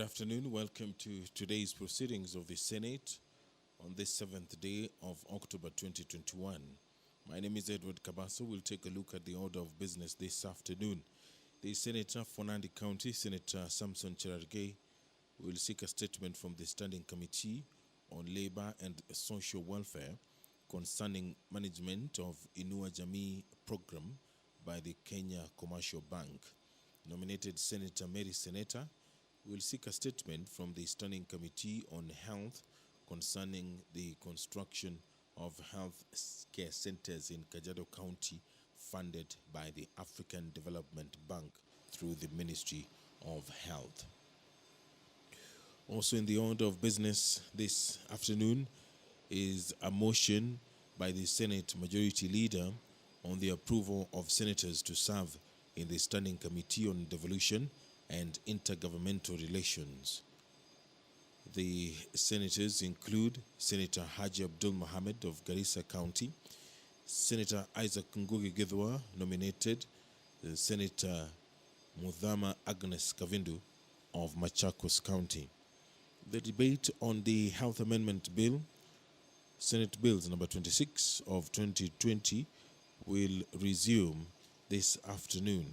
Good afternoon. Welcome to today's proceedings of the Senate on this 7th day of October 2021. My name is Edward Kabaso. We'll take a look at the order of business this afternoon. The Senator for Nandi County, Senator Samson Cherargei, will seek a statement from the Standing Committee on Labor and Social Welfare concerning management of Inua Jamii program by the Kenya Commercial Bank. Nominated Senator Mary Senator will seek a statement from the Standing Committee on Health concerning the construction of health care centers in Kajiado County funded by the African Development Bank through the Ministry of Health. Also in the order of business this afternoon is a motion by the Senate Majority Leader on the approval of senators to serve in the Standing Committee on Devolution and Intergovernmental Relations. The senators include Senator Haji Abdul Mohamed of Garissa County, Senator Isaac Ngugi Githua, nominated, Senator Mudhama Agnes Kavindu of Machakos County. The debate on the Health Amendment Bill, Senate Bills number 26 of 2020, will resume this afternoon.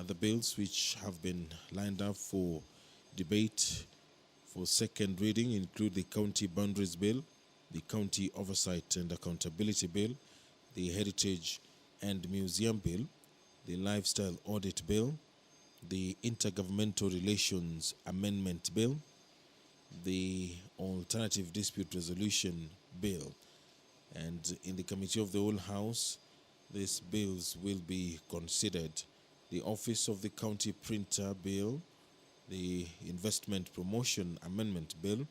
The bills which have been lined up for debate for second reading include the County Boundaries Bill, the County Oversight and Accountability Bill, the Heritage and Museum Bill, the Lifestyle Audit Bill, the Intergovernmental Relations Amendment Bill, the Alternative Dispute Resolution Bill. And in the Committee of the Whole House, these bills will be considered: the Office of the County Printer Bill, the Investment Promotion Amendment Bill,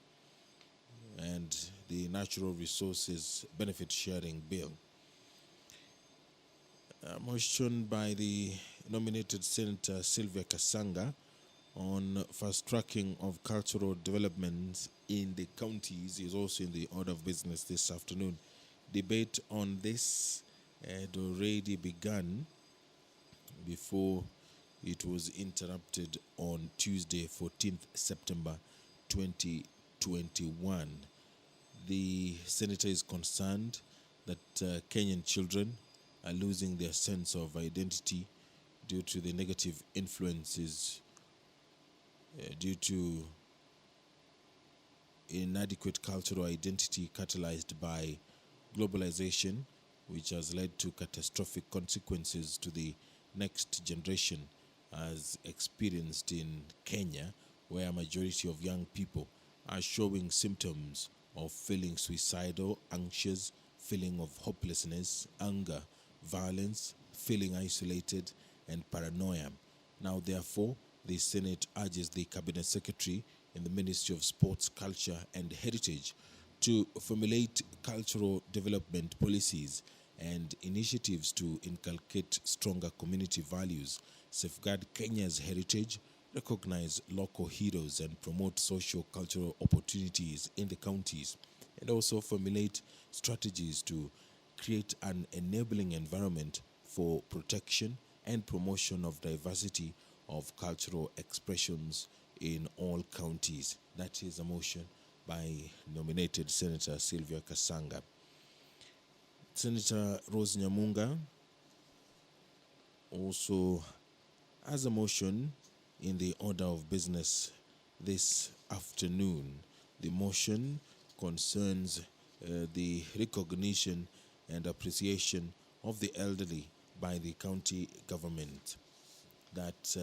and the Natural Resources Benefit Sharing Bill. A motion by the nominated Senator Sylvia Kasanga on fast-tracking of cultural developments in the counties is also in the order of business this afternoon. Debate on this had already begun before it was interrupted on Tuesday, 14th September 2021. The senator is concerned that Kenyan children are losing their sense of identity due to the negative influences due to inadequate cultural identity catalyzed by globalization, which has led to catastrophic consequences to the next generation, as experienced in Kenya, where a majority of young people are showing symptoms of feeling suicidal, anxious, feeling of hopelessness, anger, violence, feeling isolated, and paranoia. Now, therefore, the Senate urges the Cabinet Secretary in the Ministry of Sports, Culture, and Heritage to formulate cultural development policies and initiatives to inculcate stronger community values, safeguard Kenya's heritage, recognize local heroes, and promote socio-cultural opportunities in the counties, and also formulate strategies to create an enabling environment for protection and promotion of diversity of cultural expressions in all counties. That is a motion by nominated Senator Sylvia Kasanga. Senator Rose Nyamunga also has a motion in the order of business this afternoon. The motion concerns the recognition and appreciation of the elderly by the county government. That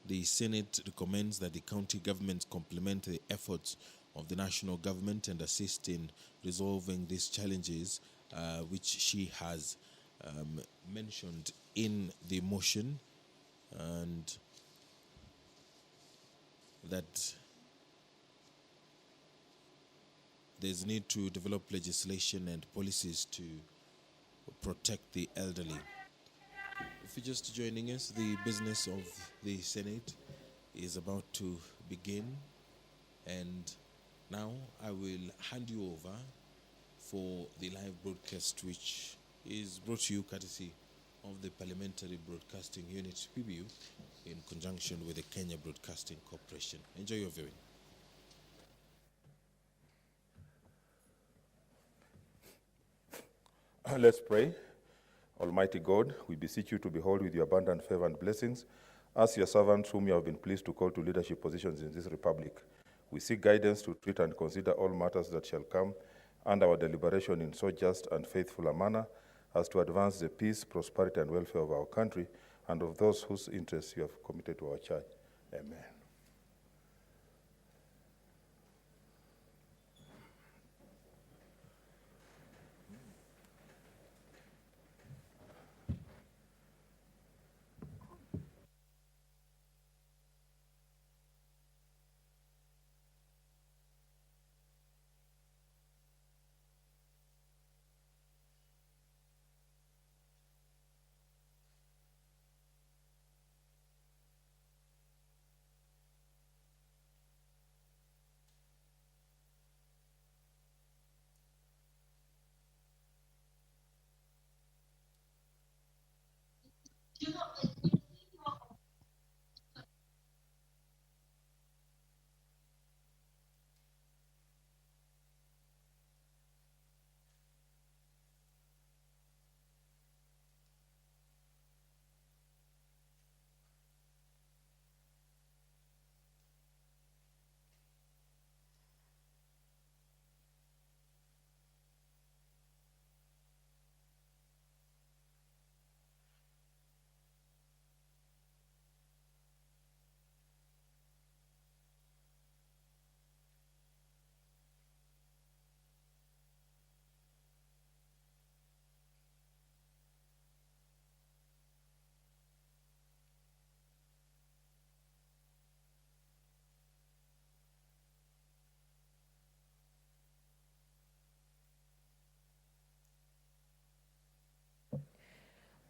the Senate recommends that the county governments complement the efforts of the national government and assist in resolving these challenges, which she has mentioned in the motion, and that there's need to develop legislation and policies to protect the elderly. If you're just joining us, the business of the Senate is about to begin, and now I will hand you over for the live broadcast, which is brought to you courtesy of the Parliamentary Broadcasting Unit, PBU, in conjunction with the Kenya Broadcasting Corporation. Enjoy your viewing. Let's pray. Almighty God, we beseech you to behold with your abundant favor and blessings as your servants whom you have been pleased to call to leadership positions in this republic. We seek guidance to treat and consider all matters that shall come under our deliberation in so just and faithful a manner as to advance the peace, prosperity, and welfare of our country and of those whose interests you have committed to our church. Amen.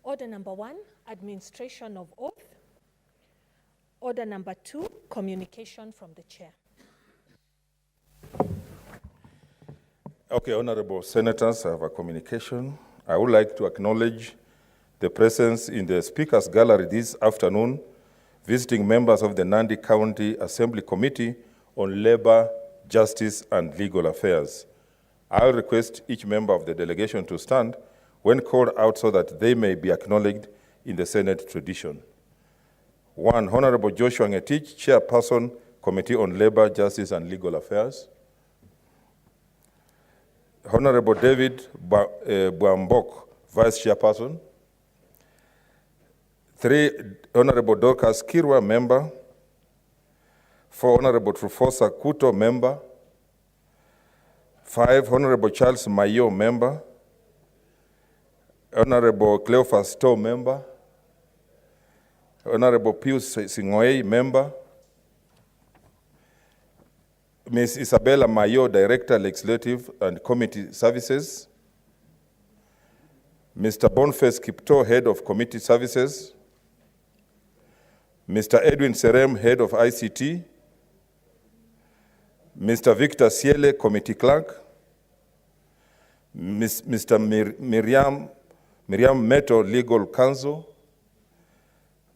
Order number 1, administration of oath. Order number 2, communication from the chair. Okay, honorable senators, I have a communication. I would like to acknowledge the presence in the Speaker's Gallery this afternoon, visiting members of the Nandi County Assembly Committee on Labor, Justice, and Legal Affairs. I'll request each member of the delegation to stand when called out so that they may be acknowledged in the Senate tradition. 1, Honorable Joshua Ngetich, Chairperson, Committee on Labor, Justice, and Legal Affairs. Honorable David Buambok, Vice Chairperson. 3, Honorable Dorcas Kirwa, Member. 4, Honorable Trufosa Kuto, Member. 5, Honorable Charles Mayo, Member. Honorable Cleophas Stowe, Member. Honorable Pius Singoei, Member. Ms. Isabella Mayo, Director, Legislative and Committee Services. Mr. Boniface Kipto, Head of Committee Services. Mr. Edwin Serem, Head of ICT. Mr. Victor Siele, Committee Clerk. Mr. Miriam Meto, Legal Counsel.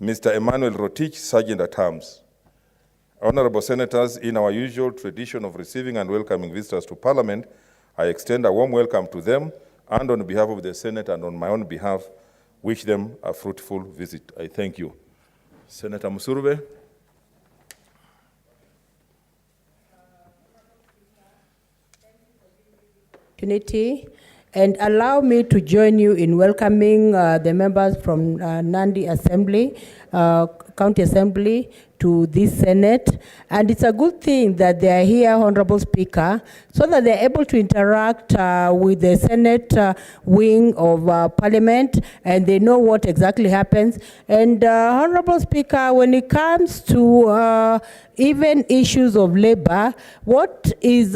Mr. Emmanuel Rotich, Sergeant at Arms. Honorable Senators, in our usual tradition of receiving and welcoming visitors to Parliament, I extend a warm welcome to them, and on behalf of the Senate and on my own behalf, wish them a fruitful visit. I thank you. Senator Musurube. Opportunity, and allow me to join you in welcoming the members from Nandi Assembly, County Assembly, to this Senate. And it's a good thing that they are here, Honorable Speaker, so that they're able to interact with the Senate wing of Parliament, and they know what exactly happens. And Honorable Speaker, when it comes to even issues of labor, what is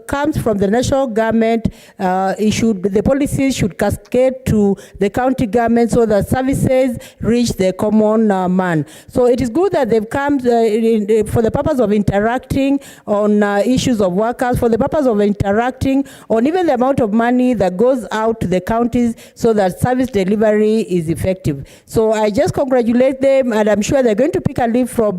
comes from the national government, the policies should cascade to the county government so that services reach the common man. demand. So it is good that they've come for the purpose of interacting on issues of workers, for the purpose of interacting on even the amount of money that goes out to the counties so that service delivery is effective. So I just congratulate them, and I'm sure they're going to pick a leaf from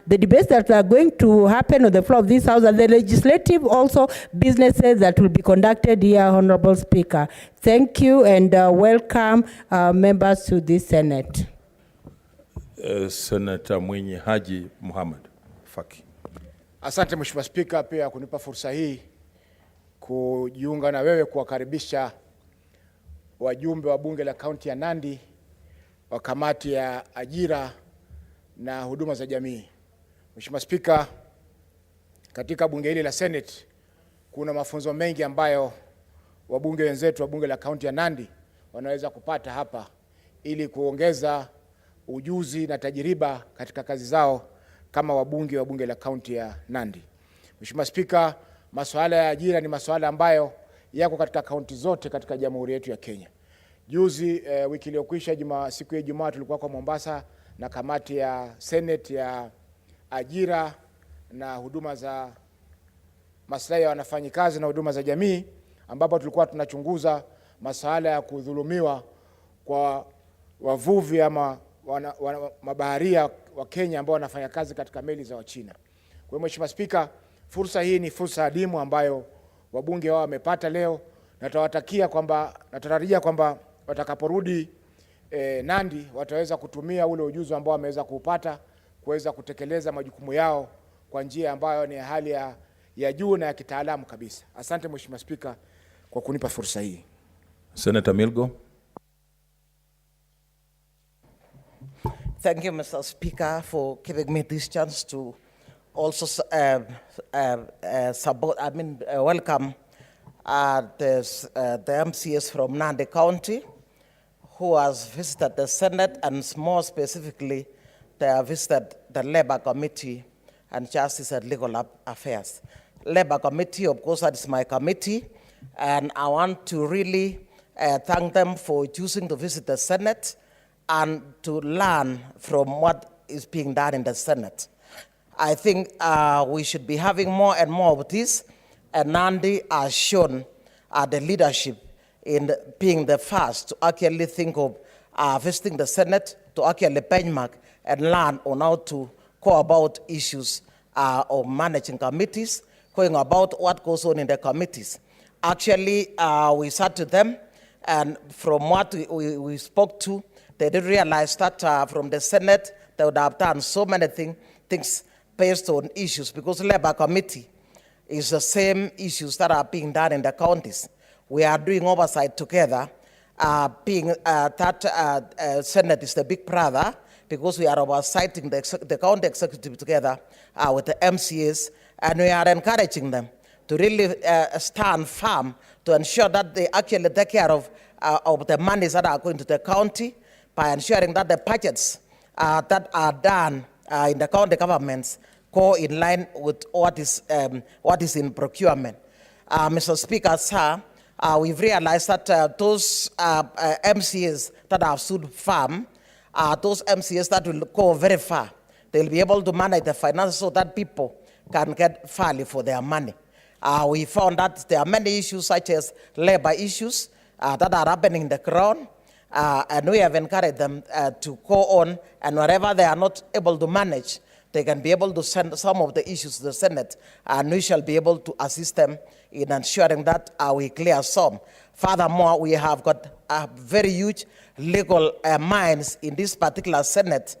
the debates that are going to happen on the floor of this House, and the legislative also businesses that will be conducted here, Honorable Speaker. Thank you, and welcome members to this Senate. Senator Mwenye Haji Muhammad Faki. Asante Mheshimiwa Spika pia kunipa fursa hii kujiunga na wewe kuwakaribisha wajumbe wa bunge la kaunti ya Nandi wa kamati ya ajira na huduma za jamii. Mheshimiwa Spika, katika bunge hili la Senate kuna mafunzo mengi ambayo wabunge wenzetu wa bunge la kaunti ya Nandi wanaweza kupata hapa ili kuongeza ujuzi na tajiriba katika kazi zao kama wabunge wa bunge la kaunti ya Nandi. Mheshimiwa Spika, masuala ya ajira ni masuala ambayo yako katika kaunti zote katika jamhuri yetu ya Kenya. Juzi wiki iliyokwisha siku ya Ijumaa tulikuwa kwa Mombasa na kamati ya Senate ya ajira na huduma za maslahi ya wanafanyikazi na huduma za jamii, ambapo tulikuwa tunachunguza masuala ya kudhulumiwa kwa wavuvi ama mabaharia wa Kenya ambao wanafanya kazi katika meli za Wachina. Kwa hiyo Mheshimiwa Spika, fursa hii ni fursa adimu ambayo wabunge wao wamepata leo, na natarajia kwamba watakaporudi Nandi wataweza kutumia ule ujuzi ambao wameweza kuupata kuweza kutekeleza majukumu yao kwa njia ambayo ni hali ya juu na ya kitaalamu kabisa. Asante Mheshimiwa Spika kwa kunipa fursa hii. Senator Milgo. Thank you, Mr. Speaker, for giving me this chance to also welcome the MCS from Nandi County who has visited the Senate, and more specifically, they have visited the Labour Committee and Justice and Legal Affairs. Labour Committee, of course, that is my committee, and I want to really thank them for choosing to visit the Senate and to learn from what is being done in the Senate. I think we should be having more and more of this, and Nandi has shown the leadership in being the first to actually think of visiting the Senate, to actually benchmark and learn on how to go about issues of managing committees, going about what goes on in the committees. Actually, we sat to them, and from what we spoke to, they did realize that from the Senate, they would have done so many things based on issues, because the Labour Committee is the same issues that are being done in the counties. We are doing oversight together, being that Senate is the big brother, because we are oversighting the county executive together with the MCAs, and we are encouraging them to really stand firm to ensure that they actually take care of the monies that are going to the county, by ensuring that the budgets that are done in the county governments go in line with what is in procurement. Mr. Speaker, sir, we've realized that those MCAs that have stood firm, those MCAs that will go very far. They'll be able to manage the finances so that people can get fairly for their money. We found that there are many issues such as labor issues that are happening in the ground, and we have encouraged them to go on, and wherever they are not able to manage, they can be able to send some of the issues to the Senate, and we shall be able to assist them in ensuring that we clear some. Furthermore, we have got very huge legal minds in this particular Senate.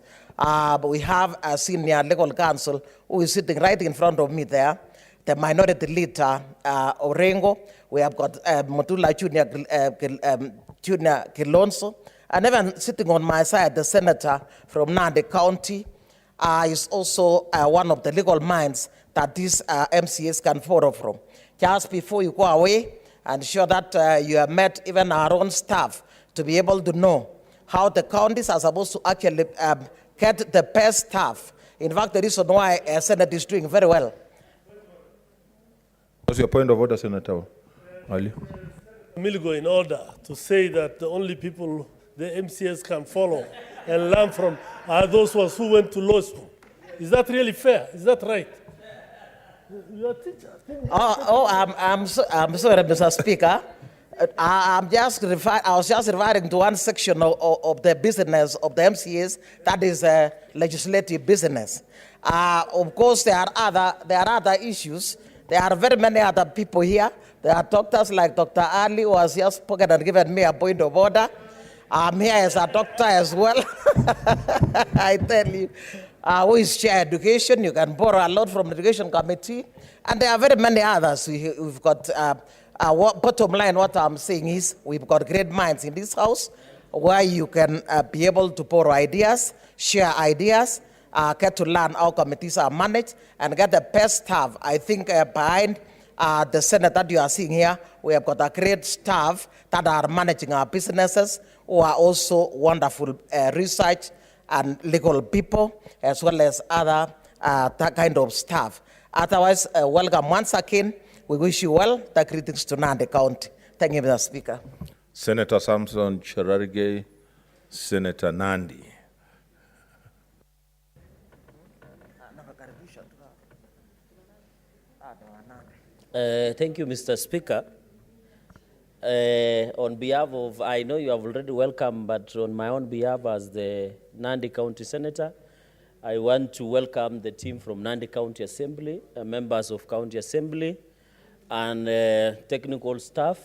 We have a senior legal counsel who is sitting right in front of me there, the minority leader, Orengo. We have got Motula Junior Kilonso, and even sitting on my side, the senator from Nandi County is also one of the legal minds that these MCAs can borrow from. Just before you go away, ensure that you have met even our own staff to be able to know how the counties are supposed to actually get the best staff. In fact, the reason why Senate is doing very well. What's your point of order, Senator Ali? Milgo, in order to say that the only people the MCS can follow and learn from those ones who went to law school. Is that really fair? Is that right? You're a teacher. I'm sorry, Mr. Speaker. I was just referring to one section of the business of the MCAs, that is legislative business. Of course, there are other issues. There are very many other people here. There are doctors like Dr. Ali, who has just spoken and given me a point of order. I'm here as a doctor as well. I tell you, who is chair education? You can borrow a lot from the education committee. And there are very many others. We've got, bottom line, what I'm saying is we've got great minds in this house where you can be able to borrow ideas, share ideas, get to learn how committees are managed, and get the best staff. I think behind the Senate that you are seeing here, we have got a great staff that are managing our businesses, who are also wonderful research and legal people, as well as other that kind of staff. Otherwise, welcome once again. We wish you well. The greetings to Nandi County. Thank you, Mr. Speaker. Senator Samson Cherargei, Senator Nandi. Thank you, Mr. Speaker. On behalf of, I know you have already welcomed, but on my own behalf as the Nandi County Senator, I want to welcome the team from Nandi County Assembly, members of County Assembly, and technical staff,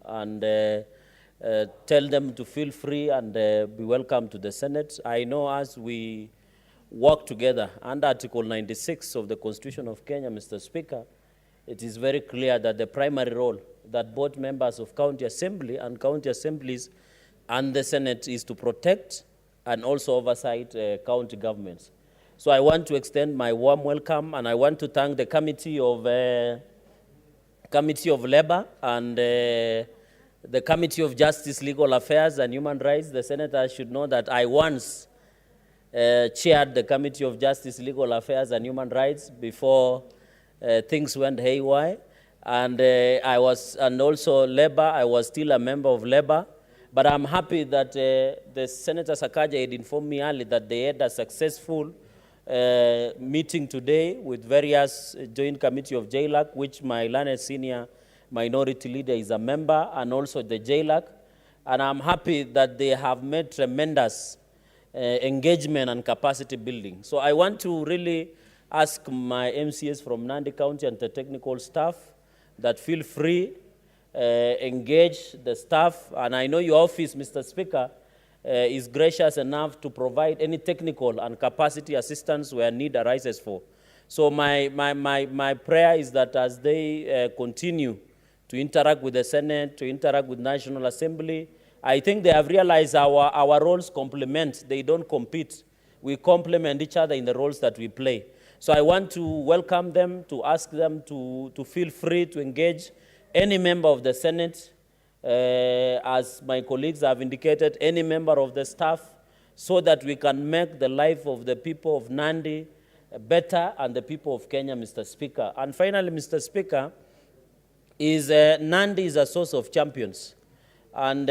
and tell them to feel free and be welcome to the Senate. I know as we work together under Article 96 of the Constitution of Kenya, Mr. Speaker, it is very clear that the primary role that both members of County Assembly and County Assemblies and the Senate is to protect and also oversight county governments. So I want to extend my warm welcome, and I want to thank the Committee of Labor and the Committee of Justice, Legal Affairs and Human Rights. The Senator should know that I once chaired the Committee of Justice, Legal Affairs and Human Rights before things went haywire. And and also Labor, I was still a member of Labor. But I'm happy that the Senator Sakaja had informed me earlier that they had a successful meeting today with various Joint Committee of JLAC, which my learned senior minority leader is a member, and also the JLAC. And I'm happy that they have made tremendous engagement and capacity building. So I want to really ask my MCAs from Nandi County and the technical staff that feel free, engage the staff. And I know your office, Mr. Speaker, is gracious enough to provide any technical and capacity assistance where need arises for. So my prayer is that as they continue to interact with the Senate, to interact with National Assembly, I think they have realized our roles complement, they don't compete. We complement each other in the roles that we play. So I want to welcome them, to ask them to feel free to engage any member of the Senate, as my colleagues have indicated, any member of the staff, so that we can make the life of the people of Nandi better and the people of Kenya, Mr. Speaker. And finally, Mr. Speaker, Nandi is a source of champions. And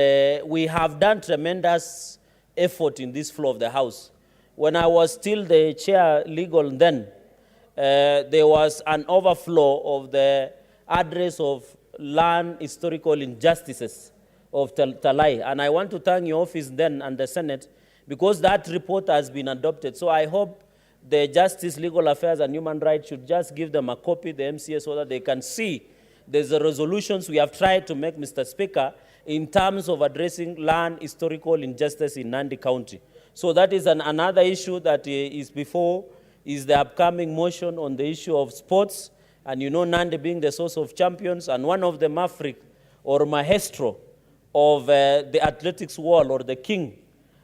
we have done tremendous effort in this floor of the House. When I was still the chair legal then, there was an overflow of the address of land historical injustices of Talai. And I want to thank your office then and the Senate, because that report has been adopted. So I hope the Justice, Legal Affairs and Human Rights should just give them a copy, the MCA, so that they can see there's the resolutions we have tried to make, Mr. Speaker, in terms of addressing land historical injustice in Nandi County. So that is another issue that is before, is the upcoming motion on the issue of sports. And you know, Nandi being the source of champions, and one of the maverick or maestro of the athletics world, or the king,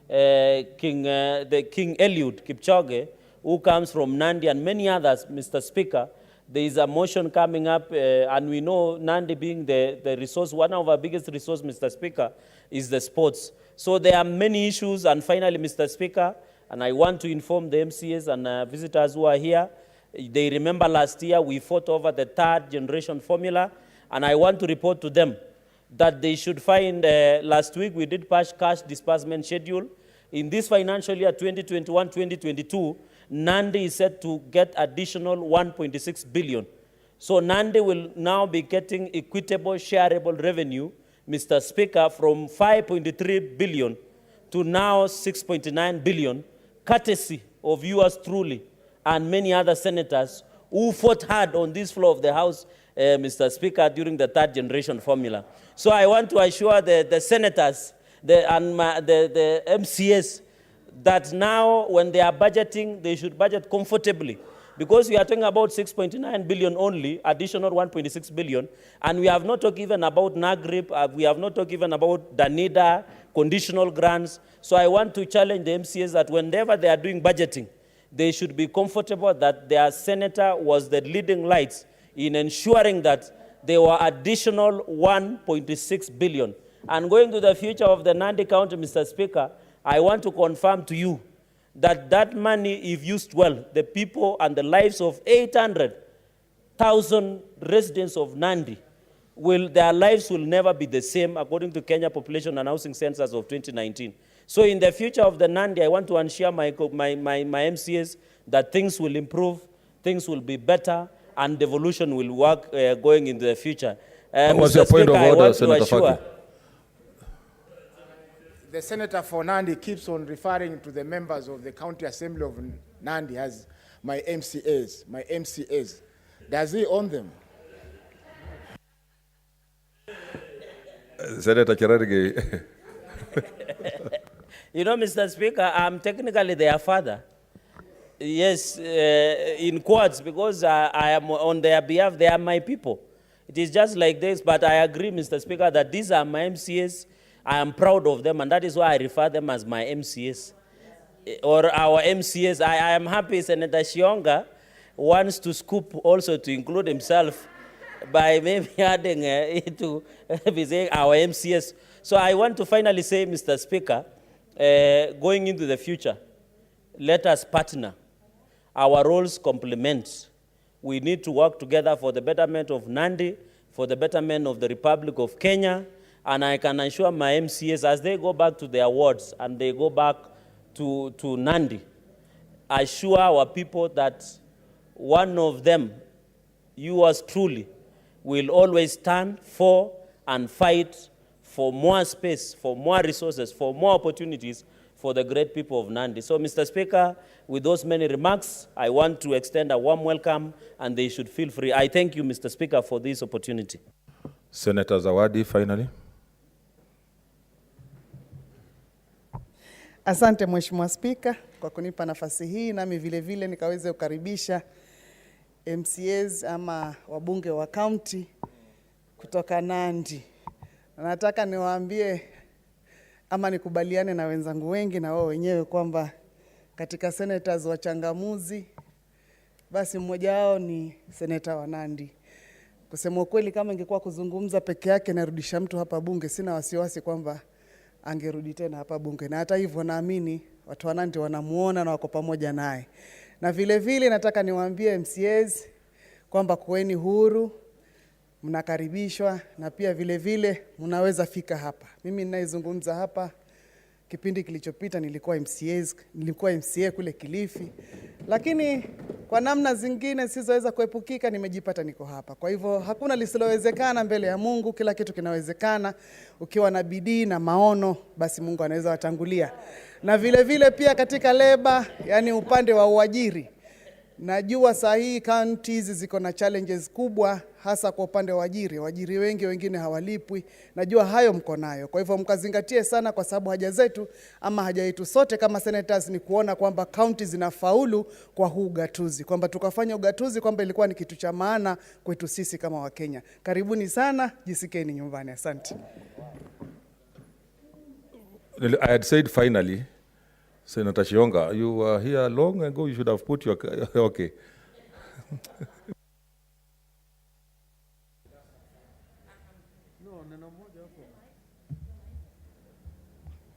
King Eliud Kipchoge, who comes from Nandi, and many others, Mr. Speaker. There is a motion coming up, and we know Nandi being the resource, one of our biggest resources, Mr. Speaker, is the sports. So there are many issues, and finally, Mr. Speaker, and I want to inform the MCAs and visitors who are here, they remember last year we fought over the third generation formula, and I want to report to them that they should find, last week we did pass cash disbursement schedule, In this financial year, 2021-2022, Nandi is set to get additional 1.6 billion. So Nandi will now be getting equitable, shareable revenue, Mr. Speaker, from 5.3 billion to now 6.9 billion, courtesy of yours truly and many other senators who fought hard on this floor of the House, Mr. Speaker, during the third generation formula. So I want to assure the senators the MCAs that now when they are budgeting, they should budget comfortably. Because we are talking about 6.9 billion only, additional 1.6 billion, and we have not talked even about NAGRIP, we have not talked even about DANIDA, conditional grants. So I want to challenge the MCAs that whenever they are doing budgeting, they should be comfortable that their senator was the leading light in ensuring that there were additional 1.6 billion. And going to the future of the Nandi County, Mr. Speaker, I want to confirm to you that that money, if used well, the people and the lives of 800,000 residents of Nandi, their lives will never be the same according to Kenya Population and Housing Census of 2019. So in the future of the Nandi, I want to assure my MCAs that things will improve, things will be better, and devolution will work going into the future. What's Mr. your point Speaker, of order, I want Senator to assure. The senator for Nandi keeps on referring to the members of the County Assembly of Nandi as my MCAs, my MCAs. Does he own them? Senator Cherargei. You know, Mr. Speaker, I'm technically their father. Yes, in quotes, because I am on their behalf, they are my people. It is just like this, but I agree, Mr. Speaker, that these are my MCAs. I am proud of them, and that is why I refer them as my MCAs, or our MCAs. I am happy Senator Shionga wants to scoop also to include himself by maybe adding to be saying our MCAs. So I want to finally say, Mr. Speaker, going into the future, let us partner. Our roles complement. We need to work together for the betterment of Nandi, for the betterment of the Republic of Kenya, and I can assure my MCAs as they go back to their wards and they go back to Nandi, assure our people that one of them, yours truly, will always stand for and fight for more space, for more resources, for more opportunities for the great people of Nandi. So, Mr. Speaker, with those many remarks, I want to extend a warm welcome, and they should feel free. I thank you, Mr. Speaker, for this opportunity. Senator Zawadi, finally. Asante Mheshimiwa Spika kwa kunipa nafasi hii, nami vile vile nikaweze kukaribisha MCAs ama wabunge wa county kutoka Nandi. Nataka niwaambie ama nikubaliane na wenzangu wengi na wao wenyewe kwamba katika senators wachangamuzi basi mmoja wao ni seneta wa Nandi. Kusema kweli, kama ingekuwa kuzungumza peke yake narudisha mtu hapa bunge, sina wasiwasi kwamba angerudi tena hapa bunge. Na hata hivyo naamini watu wa Nandi wanamuona na wako pamoja naye. Na vile vile nataka niwaambie MCAs kwamba kuweni huru, mnakaribishwa, na pia vile vile mnaweza fika hapa. Mimi ninaizungumza hapa, kipindi kilichopita nilikuwa MCA kule Kilifi, lakini kwa namna zingine sizoweza kuepukika nimejipata niko hapa. Kwa hivyo hakuna lisilowezekana mbele ya Mungu, kila kitu kinawezekana. Ukiwa na bidii na maono, basi Mungu anaweza watangulia. Na vile vile pia katika leba, yani upande wa uajiri, najua saa hii counties ziko na challenges kubwa, hasa kwa upande wa ajiri. Wajiri wengi wengine hawalipwi. Najua hayo mko nayo. Kwa hivyo mkazingatie sana, kwa sababu haja zetu ama haja yetu sote kama senators ni kuona kwamba counties zinafaulu kwa huu ugatuzi, kwamba tukafanya ugatuzi kwamba ilikuwa ni kitu cha maana kwetu sisi kama Wakenya. Karibuni sana, jisikeni nyumbani. Asante. I had said finally, Senator Shionga, you were here long ago, you should have put your... Okay.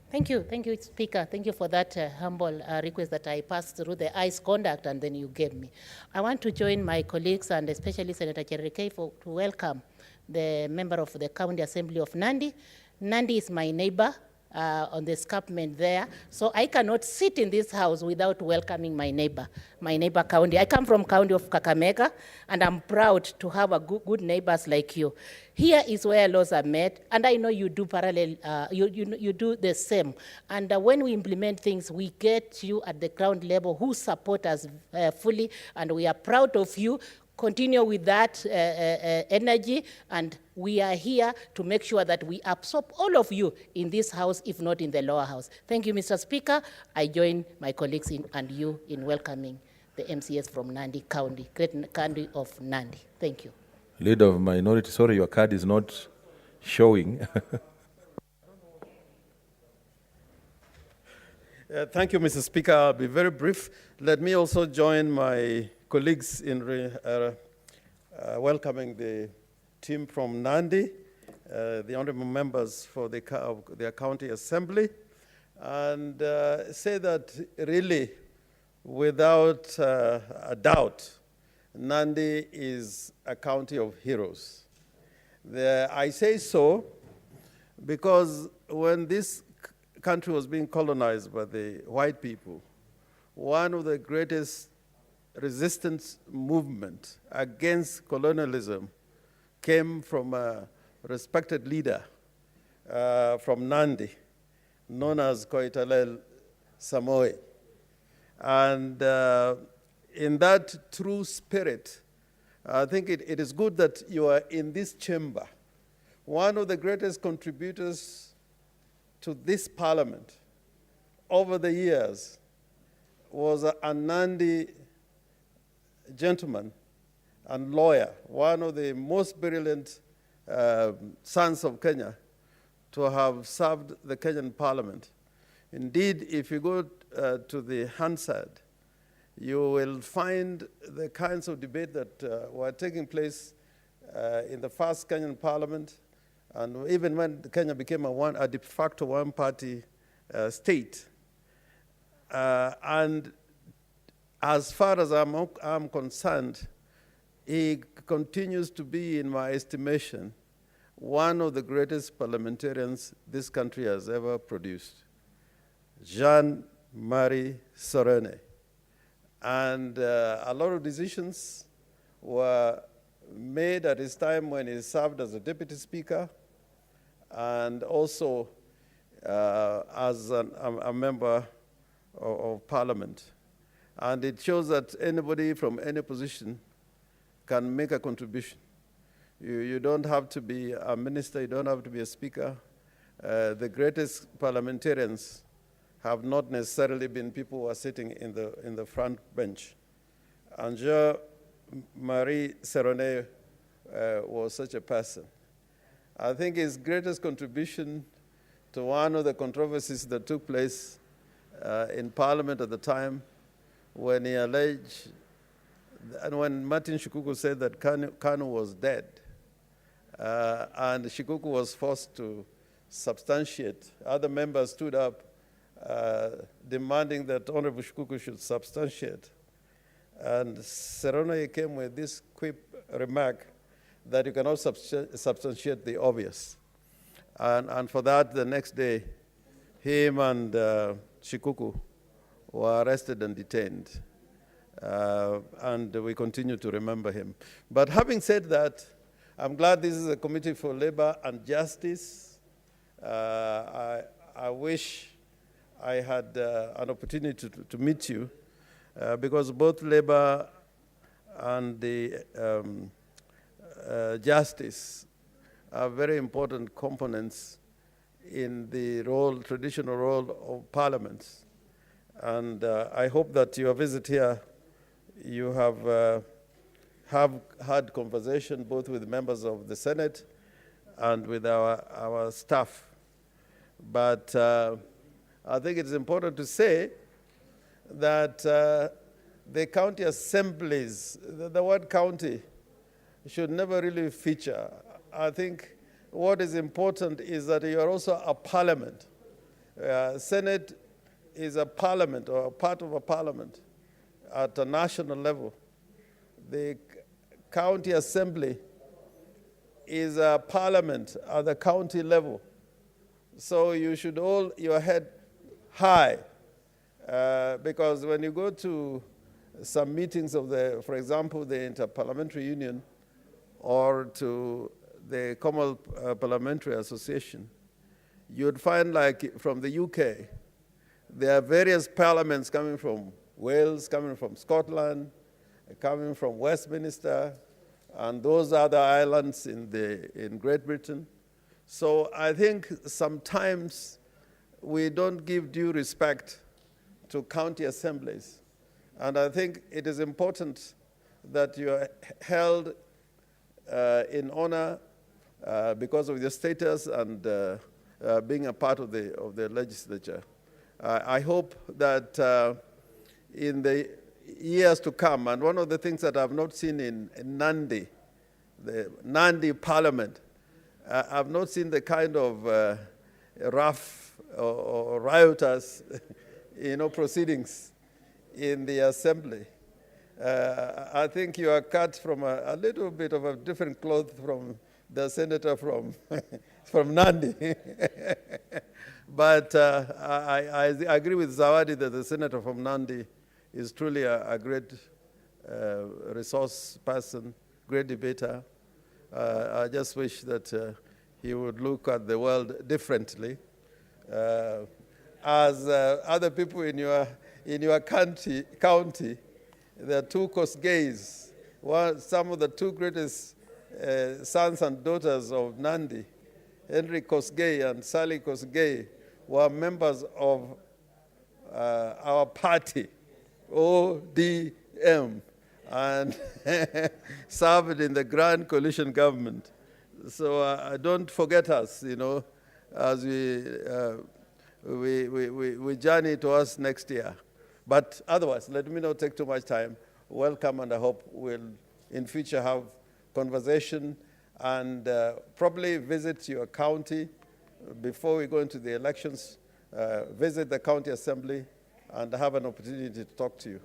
Thank you, Speaker. Thank you for that humble request that I passed through the ICE conduct and then you gave me. I want to join my colleagues and especially Senator Cherargei to welcome the member of the County Assembly of Nandi. Nandi is my neighbor. on the escarpment there. So I cannot sit in this house without welcoming my neighbor county. I come from county of Kakamega, and I'm proud to have a good neighbors like you. Here is where laws are made, and I know you do parallel, you do the same. And when we implement things, we get you at the ground level who support us fully, and we are proud of you. Continue with that energy, and we are here to make sure that we absorb all of you in this house, if not in the lower house. Thank you, Mr. Speaker. I join my colleagues and you in welcoming the MCS from Nandi County, great county of Nandi. Thank you. Leader of minority, sorry, your card is not showing. Thank you, Mr. Speaker. I'll be very brief. Let me also join my colleagues in welcoming the team from Nandi, the honorable members for their county assembly, and say that really, without a doubt, Nandi is a county of heroes. I say so because when this country was being colonized by the white people, one of the greatest resistance movement against colonialism came from a respected leader from Nandi, known as Koitalel Samoei. And in that true spirit, I think it is good that you are in this chamber. One of the greatest contributors to this parliament over the years was a Nandi gentleman and lawyer, one of the most brilliant sons of Kenya to have served the Kenyan parliament. Indeed, if you go to the Hansard, you will find the kinds of debate that were taking place in the first Kenyan parliament, and even when Kenya became a de facto one-party state. And as far as I'm concerned, he continues to be, in my estimation, one of the greatest parliamentarians this country has ever produced, Jean-Marie Sorene. And a lot of decisions were made at his time when he served as a deputy speaker and also as a member of parliament. And it shows that anybody from any position can make a contribution. You don't have to be a minister, you don't have to be a speaker. The greatest parliamentarians have not necessarily been people who are sitting in the front bench. And Jean-Marie Sorene was such a person. I think his greatest contribution to one of the controversies that took place in Parliament at the time, when he alleged, and when Martin Shikuku said that Kanu was dead, and Shikuku was forced to substantiate, other members stood up demanding that Honorable Shikuku should substantiate. And Sorene came with this quip remark that you cannot substantiate the obvious. And for that, the next day, him and Shikuku were arrested and detained. And we continue to remember him. But having said that, I'm glad this is a committee for labor and justice. I wish I had an opportunity to meet you because both labor and the justice are very important components in the traditional role of parliaments. And I hope that your visit here, you have had conversation both with members of the Senate and with our staff. But I think it's important to say that the county assemblies, the word county, should never really feature. I think what is important is that you are also a parliament. Senate is a parliament or a part of a parliament at a national level. The county assembly is a parliament at the county level So you should hold your head high, because when you go to some meetings of for example, the Interparliamentary Union or to the Common Parliamentary Association, you'd find, like from the UK, there are various parliaments coming from Wales, coming from Scotland, coming from Westminster, and those other islands in Great Britain. So I think sometimes we don't give due respect to county assemblies. And I think it is important that you are held in honor because of your status and being a part of the legislature. I hope that in the years to come, and one of the things that I've not seen in Nandi, the Nandi Parliament, I've not seen the kind of rough or riotous proceedings in the assembly. I think you are cut from a little bit of a different cloth from the senator from Nandi. But I agree with Zawadi that the senator from Nandi is truly a great resource person, great debater. I just wish that he would look at the world differently. As other people in your county, there are two Kosgeis, some of the two greatest sons and daughters of Nandi, Henry Kosgei and Sally Kosgei, were members of our party, ODM, and served in the Grand Coalition government. So don't forget us, as we journey towards next year. But otherwise, let me not take too much time. Welcome, and I hope we'll in future have conversation and probably visit your county before we go into the elections, visit the county assembly and have an opportunity to talk to you.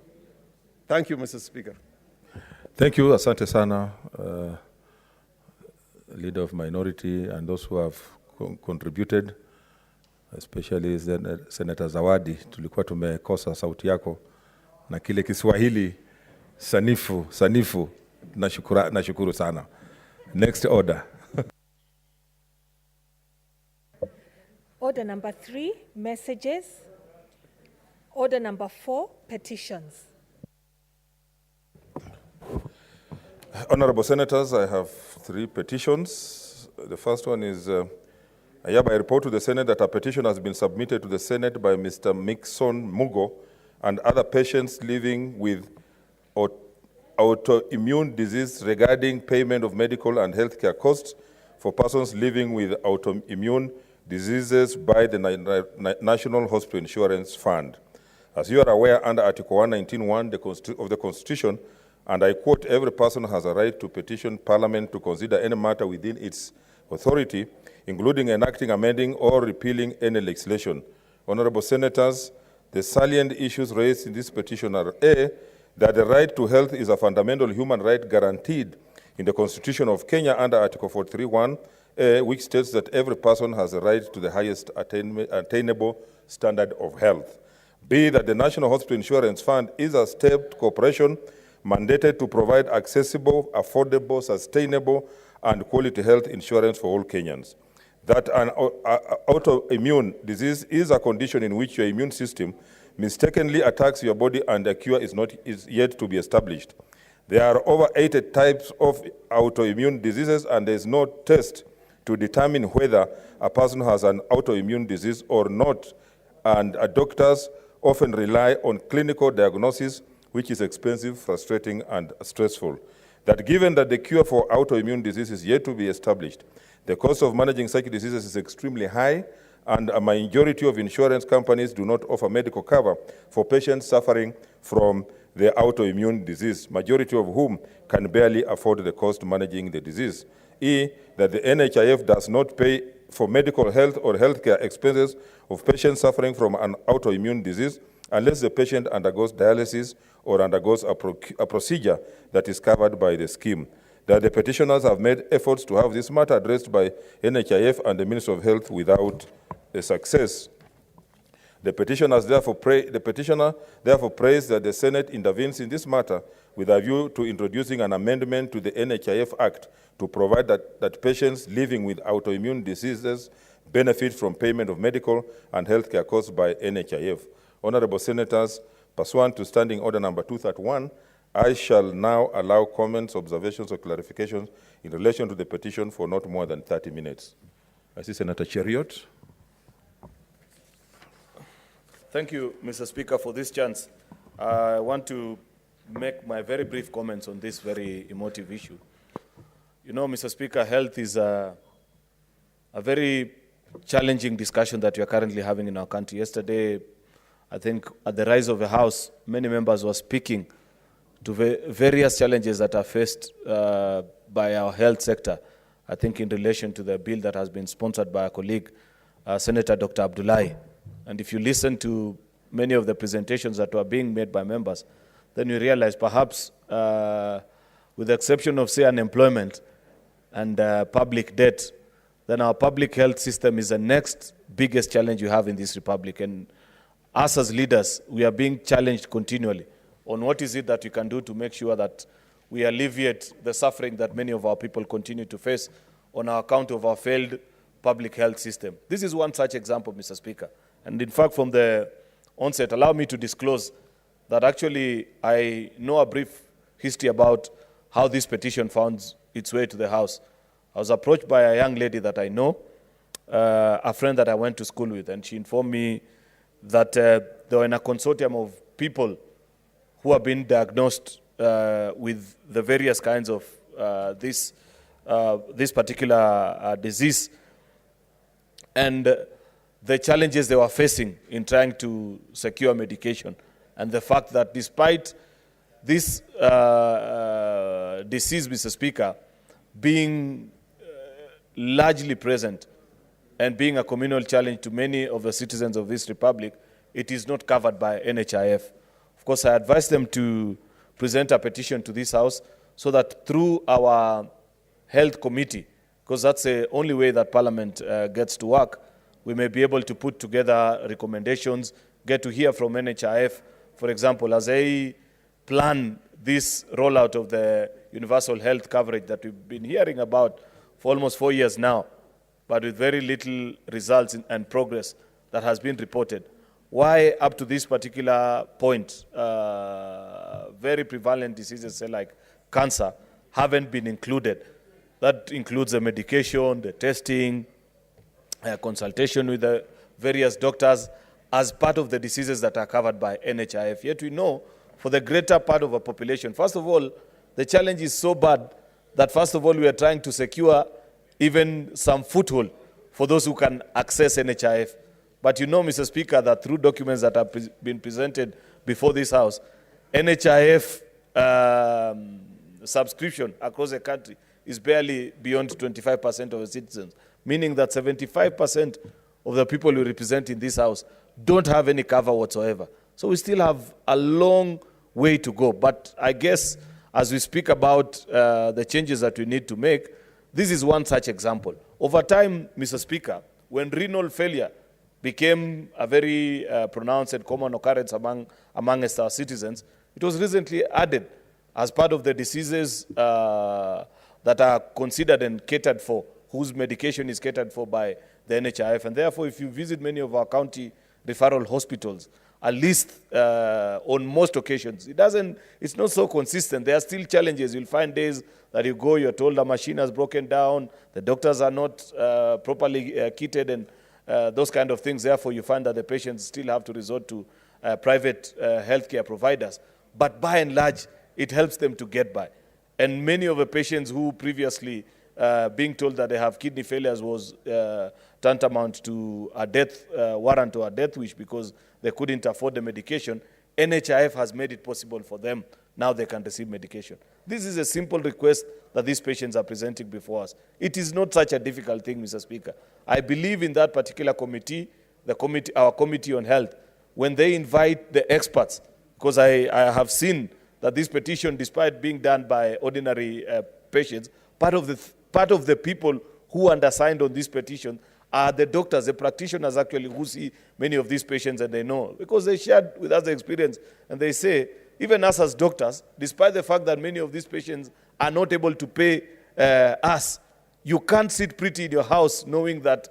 Thank you, Mr. Speaker. Thank you, Asante Sana, Leader of Minority, and those who have contributed, especially Senator Zawadi. Tulikuwa tumekosa sauti yako na kile Kiswahili sanifu. Nashukuru sana. Next order. Order number 3, messages. Order number 4, petitions. Honorable Senators, I have 3 petitions. The first one is, I hereby report to the Senate that a petition has been submitted to the Senate by Mr. Mixon Mugo and other patients living with autoimmune disease regarding payment of medical and healthcare costs for persons living with autoimmune diseases by the National Hospital Insurance Fund. As you are aware, under Article 119(1) of the Constitution, and I quote, every person has a right to petition Parliament to consider any matter within its authority, including enacting, amending, or repealing any legislation. Honorable Senators, the salient issues raised in this petition are A, that the right to health is a fundamental human right guaranteed in the Constitution of Kenya under Article 43(1), which states that every person has a right to the highest attainable standard of health. B, that the National Hospital Insurance Fund is a stepped corporation mandated to provide accessible, affordable, sustainable, and quality health insurance for all Kenyans. That an autoimmune disease is a condition in which your immune system mistakenly attacks your body and a cure is yet to be established. There are over 80 types of autoimmune diseases, and there is no test to determine whether a person has an autoimmune disease or not, and doctors often rely on clinical diagnosis, which is expensive, frustrating, and stressful. That given that the cure for autoimmune disease is yet to be established, the cost of managing such diseases is extremely high, and a majority of insurance companies do not offer medical cover for patients suffering from the autoimmune disease, majority of whom can barely afford the cost managing the disease. E, that the NHIF does not pay for medical health or healthcare expenses of patients suffering from an autoimmune disease unless the patient undergoes dialysis or undergoes a procedure that is covered by the scheme. That the petitioners have made efforts to have this matter addressed by NHIF and the Ministry of Health without a success. The petitioner therefore praised that the Senate intervenes in this matter with a view to introducing an amendment to the NHIF Act to provide that patients living with autoimmune diseases benefit from payment of medical and healthcare costs by NHIF. Honorable Senators, pursuant to Standing Order number 231, I shall now allow comments, observations, or clarifications in relation to the petition for not more than 30 minutes. I see Senator Cheriot. Thank you, Mr. Speaker, for this chance. I want to make my very brief comments on this very emotive issue. You know, Mr. Speaker, health is a very challenging discussion that we are currently having in our country. Yesterday, I think at the Rise of the House, many members were speaking to various challenges that are faced by our health sector, I think in relation to the bill that has been sponsored by our colleague, Senator Dr. Abdullahi. And if you listen to many of the presentations that were being made by members, then you realize perhaps, with the exception of, say, unemployment and public debt, then our public health system is the next biggest challenge you have in this republic. And us as leaders, we are being challenged continually on what is it that we can do to make sure that we alleviate the suffering that many of our people continue to face on account of our failed public health system. This is one such example, Mr. Speaker. And in fact, from the onset, allow me to disclose that actually I know a brief history about how this petition found its way to the House. I was approached by a young lady that I know, a friend that I went to school with, and she informed me that they were in a consortium of people who have been diagnosed with the various kinds of this particular disease, and the challenges they were facing in trying to secure medication, and the fact that despite this disease, Mr. Speaker, being largely present and being a communal challenge to many of the citizens of this republic, it is not covered by NHIF. Of course, I advised them to present a petition to this House so that through our health committee, because that's the only way that Parliament gets to work, we may be able to put together recommendations, get to hear from NHIF, for example, as they plan this rollout of the universal health coverage that we've been hearing about for almost 4 years now, but with very little results and progress that has been reported. Why, up to this particular point, very prevalent diseases, say like cancer, haven't been included? That includes the medication, the testing, consultation with the various doctors as part of the diseases that are covered by NHIF. Yet we know for the greater part of our population, first of all, the challenge is so bad that first of all we are trying to secure even some foothold for those who can access NHIF. But you know, Mr. Speaker, that through documents that have been presented before this House, NHIF subscription across the country is barely beyond 25% of the citizens, meaning that 75% of the people we represent in this House don't have any cover whatsoever. So we still have a long way to go. But I guess as we speak about the changes that we need to make, this is one such example. Over time, Mr. Speaker, when renal failure became a very pronounced and common occurrence amongst our citizens, it was recently added as part of the diseases that are considered and catered for, whose medication is catered for by the NHIF. And therefore, if you visit many of our county referral hospitals, at least on most occasions, it's not so consistent. There are still challenges. You'll find days that you go, you're told the machine has broken down, the doctors are not properly kitted, and those kind of things. Therefore, you find that the patients still have to resort to private healthcare providers. But by and large, it helps them to get by. And many of the patients who previously being told that they have kidney failures was tantamount to a death warrant or a death wish because they couldn't afford the medication, NHIF has made it possible for them. Now they can receive medication. This is a simple request that these patients are presenting before us. It is not such a difficult thing, Mr. Speaker. I believe in that particular committee, our committee on health, when they invite the experts, because I have seen that this petition, despite being done by ordinary patients, part of the people who undersigned on this petition are the doctors, the practitioners actually who see many of these patients and they know. Because they shared with us the experience and they say, even us as doctors, despite the fact that many of these patients are not able to pay us, you can't sit pretty in your house knowing that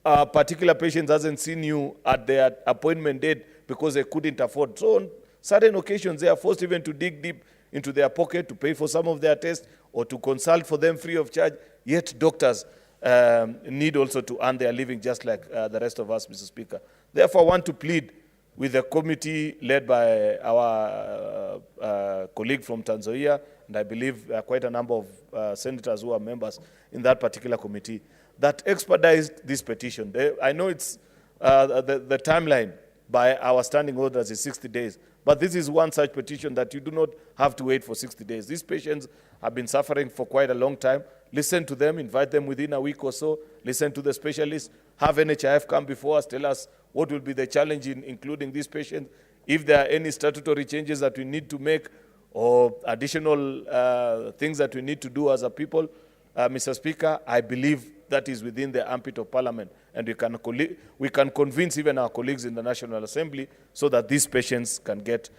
a particular patient hasn't seen you at their appointment date because they couldn't afford. So on certain occasions, they are forced even to dig deep into their pocket to pay for some of their tests or to consult for them free of charge. Yet doctors need also to earn their living just like the rest of us, Mr. Speaker. Therefore, I want to plead with the committee led by our colleague from Tanzania, and I believe quite a number of senators who are members in that particular committee, that expedite this petition. I know it's the timeline by our standing orders is 60 days, but this is one such petition that you do not have to wait for 60 days. These patients have been suffering for quite a long time. Listen to them, invite them within a week or so, listen to the specialists, have NHIF come before us, tell us what will be the challenge in including these patients, if there are any statutory changes that we need to make or additional things that we need to do as a people. Mr. Speaker, I believe that is within the ambit of Parliament, and we can convince even our colleagues in the National Assembly so that these patients can get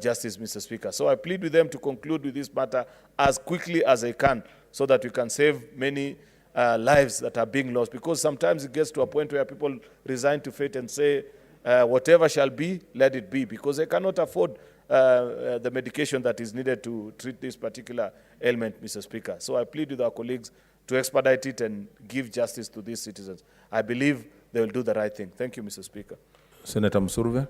justice, Mr. Speaker. So I plead with them to conclude with this matter as quickly as they can so that we can save many lives that are being lost, because sometimes it gets to a point where people resign to fate and say, whatever shall be, let it be, because they cannot afford the medication that is needed to treat this particular ailment, Mr. Speaker. So I plead with our colleagues to expedite it and give justice to these citizens. I believe they will do the right thing. Thank you, Mr. Speaker. Senator Msurve.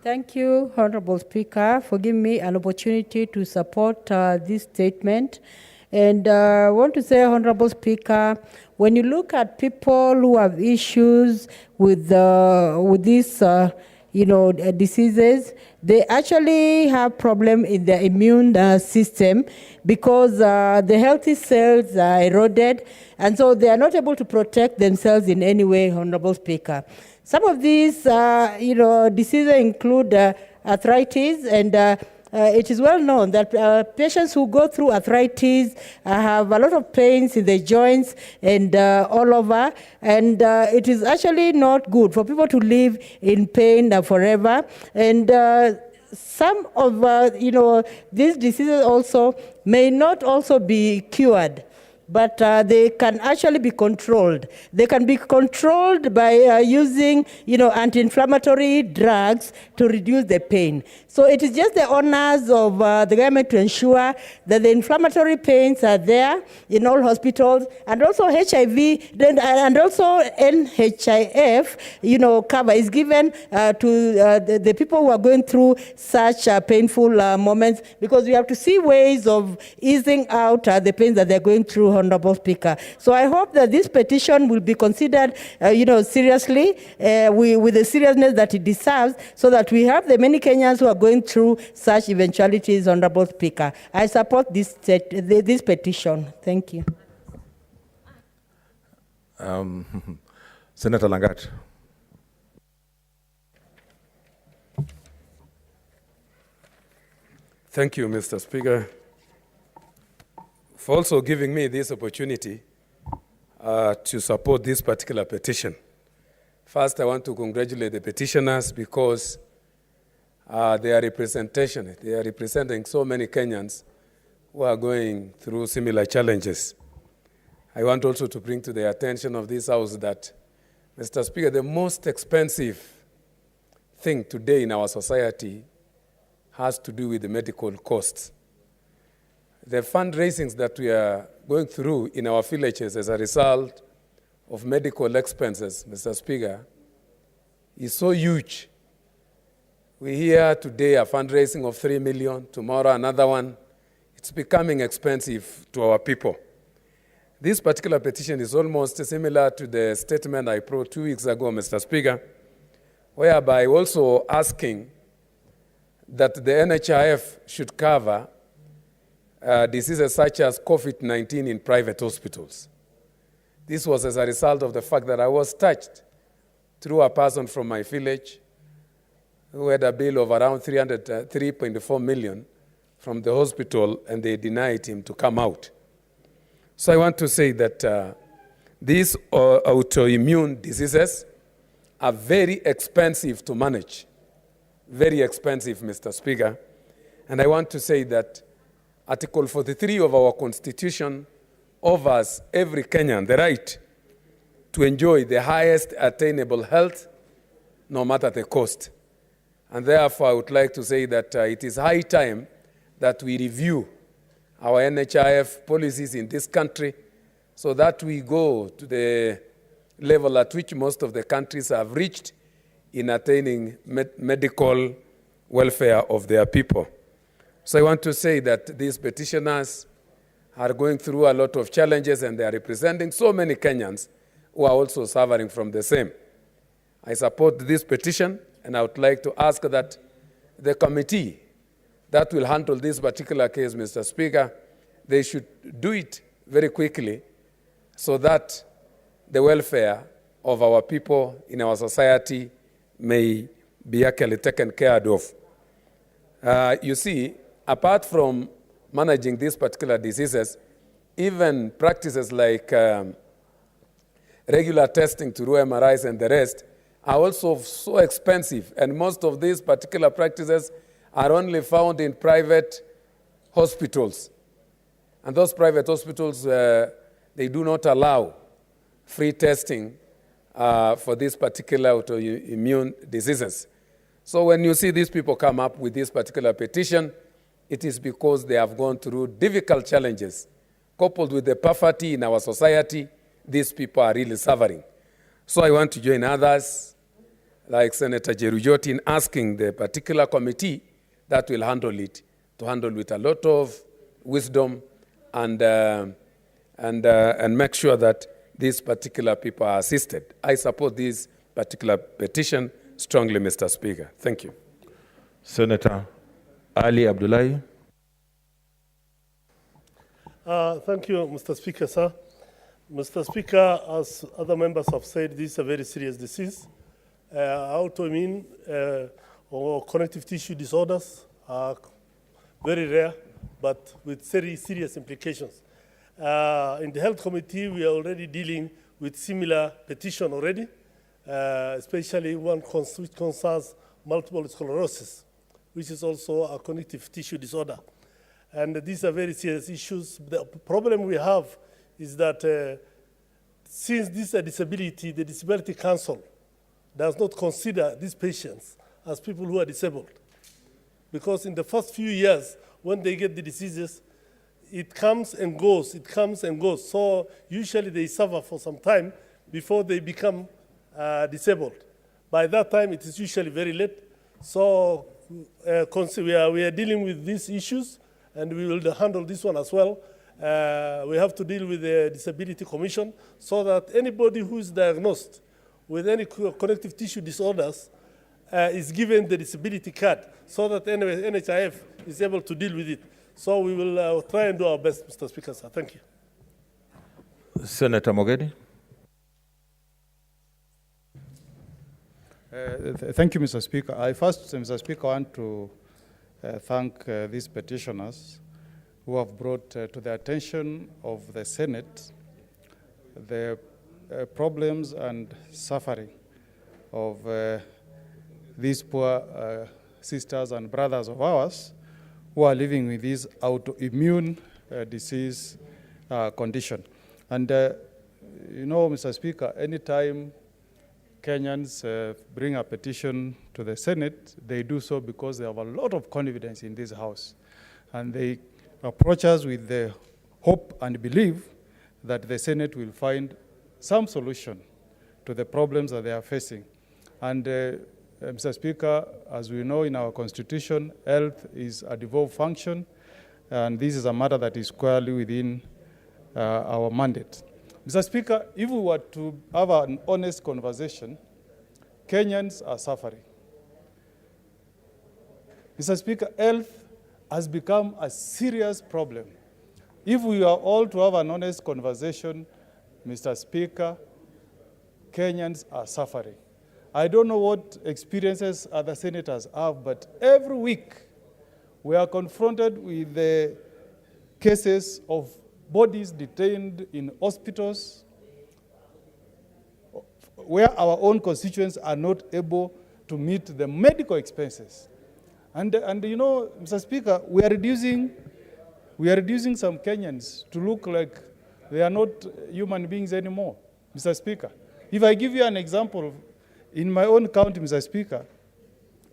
Thank you, Honorable Speaker, for giving me an opportunity to support this statement. And I want to say, Honorable Speaker, when you look at people who have issues with these diseases, they actually have problem in their immune system because the healthy cells are eroded, and so they are not able to protect themselves in any way, Honorable Speaker. Some of these, diseases include arthritis, and it is well known that patients who go through arthritis have a lot of pains in the joints and all over, and it is actually not good for people to live in pain forever. And some of these diseases also may not also be cured, but they can actually be controlled. They can be controlled by using, anti-inflammatory drugs to reduce the pain. So it is just the honors of the government to ensure that the inflammatory pains are there in all hospitals, and also HIV and also NHIF, cover is given to the people who are going through such painful moments, because we have to see ways of easing out the pains that they're going through, Honorable Speaker. So I hope that this petition will be considered, seriously, with the seriousness that it deserves, so that we have the many Kenyans who are going through such eventualities, Honorable Speaker. I support this petition. Thank you. Senator Langat. Thank you, Mr. Speaker, for also giving me this opportunity to support this particular petition. First, I want to congratulate the petitioners because they are representing so many Kenyans who are going through similar challenges. I want also to bring to the attention of this House that, Mr. Speaker, the most expensive thing today in our society has to do with the medical costs. The fundraisings that we are going through in our villages as a result of medical expenses, Mr. Speaker, is so huge. We hear today a fundraising of 3 million, tomorrow another one. It's becoming expensive to our people. This particular petition is almost similar to the statement I brought 2 weeks ago, Mr. Speaker, whereby also asking that the NHIF should cover diseases such as COVID-19 in private hospitals. This was as a result of the fact that I was touched through a person from my village who had a bill of around 3.4 million from the hospital, and they denied him to come out. So I want to say that these autoimmune diseases are very expensive to manage. Very expensive, Mr. Speaker. And I want to say that Article 43 of our Constitution offers every Kenyan the right to enjoy the highest attainable health, no matter the cost. And therefore, I would like to say that it is high time that we review our NHIF policies in this country so that we go to the level at which most of the countries have reached in attaining medical welfare of their people. So I want to say that these petitioners are going through a lot of challenges and they are representing so many Kenyans who are also suffering from the same. I support this petition, and I would like to ask that the committee that will handle this particular case, Mr. Speaker, they should do it very quickly so that the welfare of our people in our society may be actually taken care of. You see, apart from managing these particular diseases, even practices like regular testing to do MRIs and the rest are also so expensive, and most of these particular practices are only found in private hospitals. And those private hospitals, they do not allow free testing for these particular autoimmune diseases. So when you see these people come up with this particular petition, it is because they have gone through difficult challenges. Coupled with the poverty in our society, these people are really suffering. So I want to join others, like Senator Jerujoti, in asking the particular committee that will handle it, to handle with a lot of wisdom and make sure that these particular people are assisted. I support this particular petition strongly, Mr. Speaker. Thank you. Senator Ali Abdullahi. Thank you, Mr. Speaker, sir. Mr. Speaker, as other members have said, this is a very serious disease. Autoimmune or connective tissue disorders are very rare, but with very serious implications. In the Health Committee, we are already dealing with similar petition already, especially one which concerns multiple sclerosis, which is also a connective tissue disorder. And these are very serious issues. The problem we have is that since this is a disability, the Disability Council does not consider these patients as people who are disabled. Because in the first few years, when they get the diseases, it comes and goes, it comes and goes. So usually they suffer for some time before they become disabled. By that time, it is usually very late. So we are dealing with these issues, and we will handle this one as well. We have to deal with the Disability Commission so that anybody who is diagnosed with any connective tissue disorders is given the disability card so that NHIF is able to deal with it. So we will try and do our best, Mr. Speaker, sir. Thank you. Senator Mogedi. Thank you, Mr. Speaker. I first, Mr. Speaker, want to thank these petitioners who have brought to the attention of the Senate the problems and suffering of these poor sisters and brothers of ours who are living with this autoimmune disease condition. And you know, Mr. Speaker, anytime Kenyans bring a petition to the Senate, they do so because they have a lot of confidence in this House. And they approach us with the hope and belief that the Senate will find some solution to the problems that they are facing. And Mr. Speaker, as we know in our Constitution, health is a devolved function, and this is a matter that is squarely within our mandate. Mr. Speaker, if we were to have an honest conversation, Kenyans are suffering. Mr. Speaker, health has become a serious problem. If we are all to have an honest conversation, Mr. Speaker, Kenyans are suffering. I don't know what experiences other senators have, but every week we are confronted with the cases of bodies detained in hospitals where our own constituents are not able to meet the medical expenses. And you know, Mr. Speaker, we are reducing some Kenyans to look like they are not human beings anymore, Mr. Speaker. If I give you an example, in my own county, Mr. Speaker,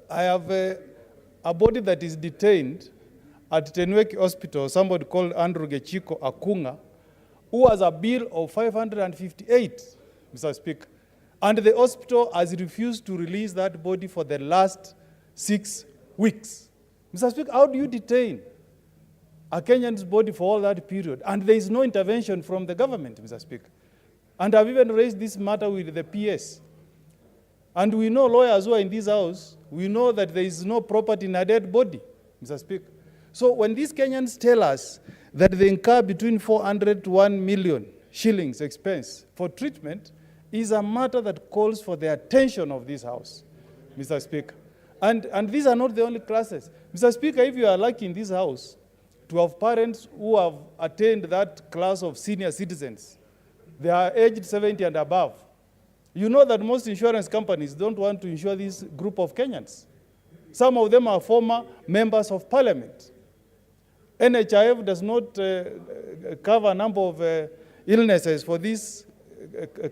I have a body that is detained at Tenweki Hospital, somebody called Andrew Gechiko Akunga, who has a bill of 558, Mr. Speaker. And the hospital has refused to release that body for the last 6 weeks. Mr. Speaker, how do you detain a Kenyan's body for all that period? And there is no intervention from the government, Mr. Speaker. And I've even raised this matter with the PS. And we know lawyers who are in this house, we know that there is no property in a dead body, Mr. Speaker. So when these Kenyans tell us that they incur between 400 to 1 million shillings expense for treatment, is a matter that calls for the attention of this house, Mr. Speaker. And these are not the only classes. Mr. Speaker, if you are lucky in this house to have parents who have attained that class of senior citizens, they are aged 70 and above, you know that most insurance companies don't want to insure this group of Kenyans. Some of them are former members of parliament. NHIF does not cover a number of illnesses for this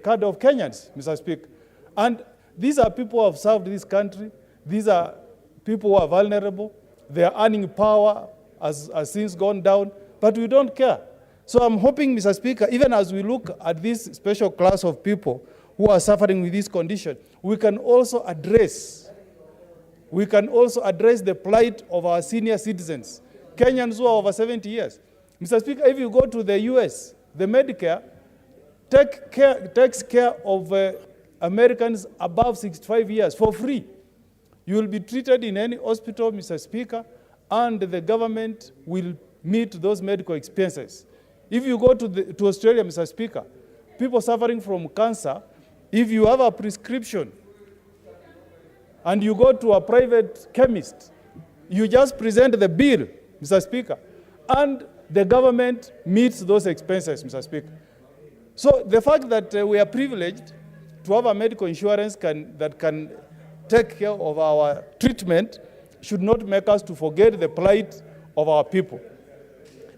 card of Kenyans, Mr. Speaker. And these are people who have served this country. These are people who are vulnerable. They are earning power as things gone down, but we don't care. So I'm hoping, Mr. Speaker, even as we look at this special class of people who are suffering with this condition, we can also address the plight of our senior citizens, Kenyans who are over 70 years. Mr. Speaker, if you go to the US, the Medicare takes care of Americans above 65 years for free. You will be treated in any hospital, Mr. Speaker, and the government will meet those medical expenses. If you go to Australia, Mr. Speaker, people suffering from cancer, if you have a prescription and you go to a private chemist, you just present the bill, Mr. Speaker, and the government meets those expenses, Mr. Speaker. So the fact that we are privileged to have a medical insurance that can take care of our treatment should not make us to forget the plight of our people.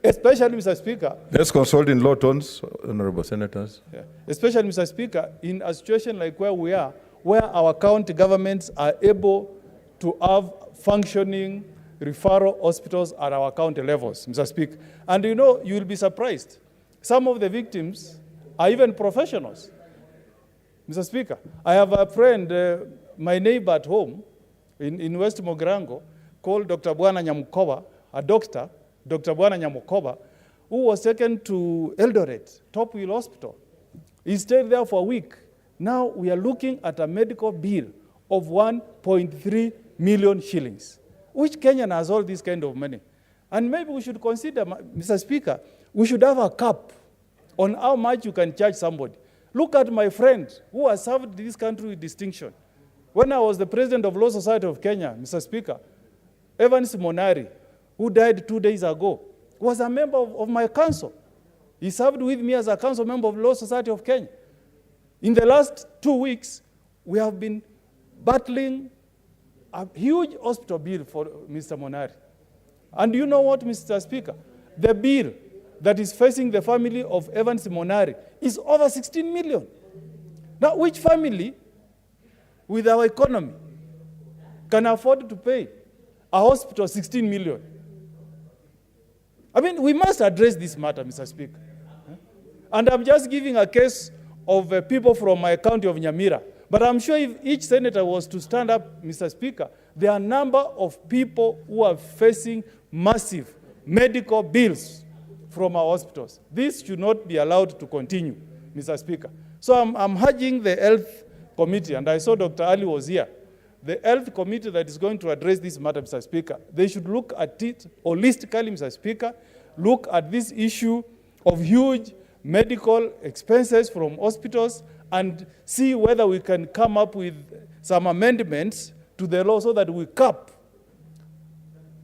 Especially, Mr. Speaker. Let's consult in low tones, honorable senators. Yeah. Especially, Mr. Speaker, in a situation like where we are, where our county governments are able to have functioning referral hospitals at our county levels, Mr. Speaker. And you know, you will be surprised. Some of the victims are even professionals. Mr. Speaker, I have a friend, my neighbor at home in West Mogrango, called Dr. Bwana Nyamukoba, a doctor, Dr. Bwana Nyamukoba, who was taken to Eldoret, Top Wheel Hospital. He stayed there for a week. Now we are looking at a medical bill of 1.3 million shillings. Which Kenyan has all this kind of money? And maybe we should consider, Mr. Speaker, we should have a cap on how much you can charge somebody. Look at my friend who has served this country with distinction. When I was the president of Law Society of Kenya, Mr. Speaker, Evans Monari, who died 2 days ago, was a member of my council. He served with me as a council member of Law Society of Kenya. In the last 2 weeks, we have been battling a huge hospital bill for Mr. Monari. And you know what, Mr. Speaker? The bill that is facing the family of Evans Monari is over 16 million. Now, which family with our economy can afford to pay a hospital 16 million? I mean, we must address this matter, Mr. Speaker. And I'm just giving a case of people from my county of Nyamira. But I'm sure if each senator was to stand up, Mr. Speaker, there are a number of people who are facing massive medical bills from our hospitals. This should not be allowed to continue, Mr. Speaker. So I'm urging the Health Committee, and I saw Dr. Ali was here, the Health Committee that is going to address this matter, Mr. Speaker, they should look at it holistically, Mr. Speaker, look at this issue of huge medical expenses from hospitals and see whether we can come up with some amendments to the law so that we cap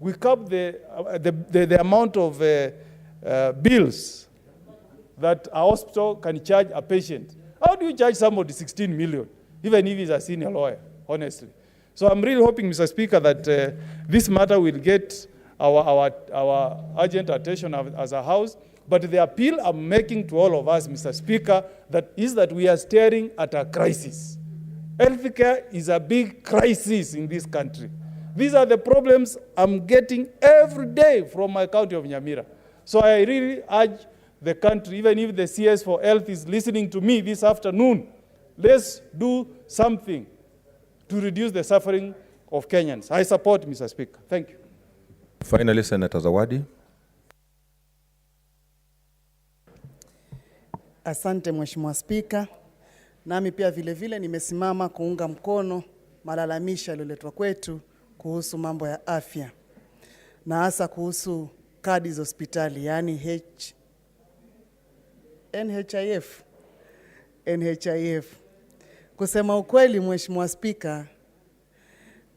the amount of bills that a hospital can charge a patient. How do you charge somebody 16 million, even if he's a senior lawyer, honestly? So I'm really hoping, Mr. Speaker, that this matter will get our urgent attention as a House. But the appeal I'm making to all of us, Mr. Speaker, that we are staring at a crisis. Healthcare is a big crisis in this country. These are the problems I'm getting every day from my county of Nyamira. So I really urge the country, even if the CS for Health is listening to me this afternoon, let's do something to reduce the suffering of Kenyans. I support, Mr. Speaker. Thank you. Finally, Senator Zawadi. Asante Mheshimiwa Spika. Nami pia vile vile nimesimama kuunga mkono malalamisho yaliyoletwa kwetu kuhusu mambo ya afya. Na hasa kuhusu kadi za hospitali, yani NHIF. Kusema ukweli Mheshimiwa Spika,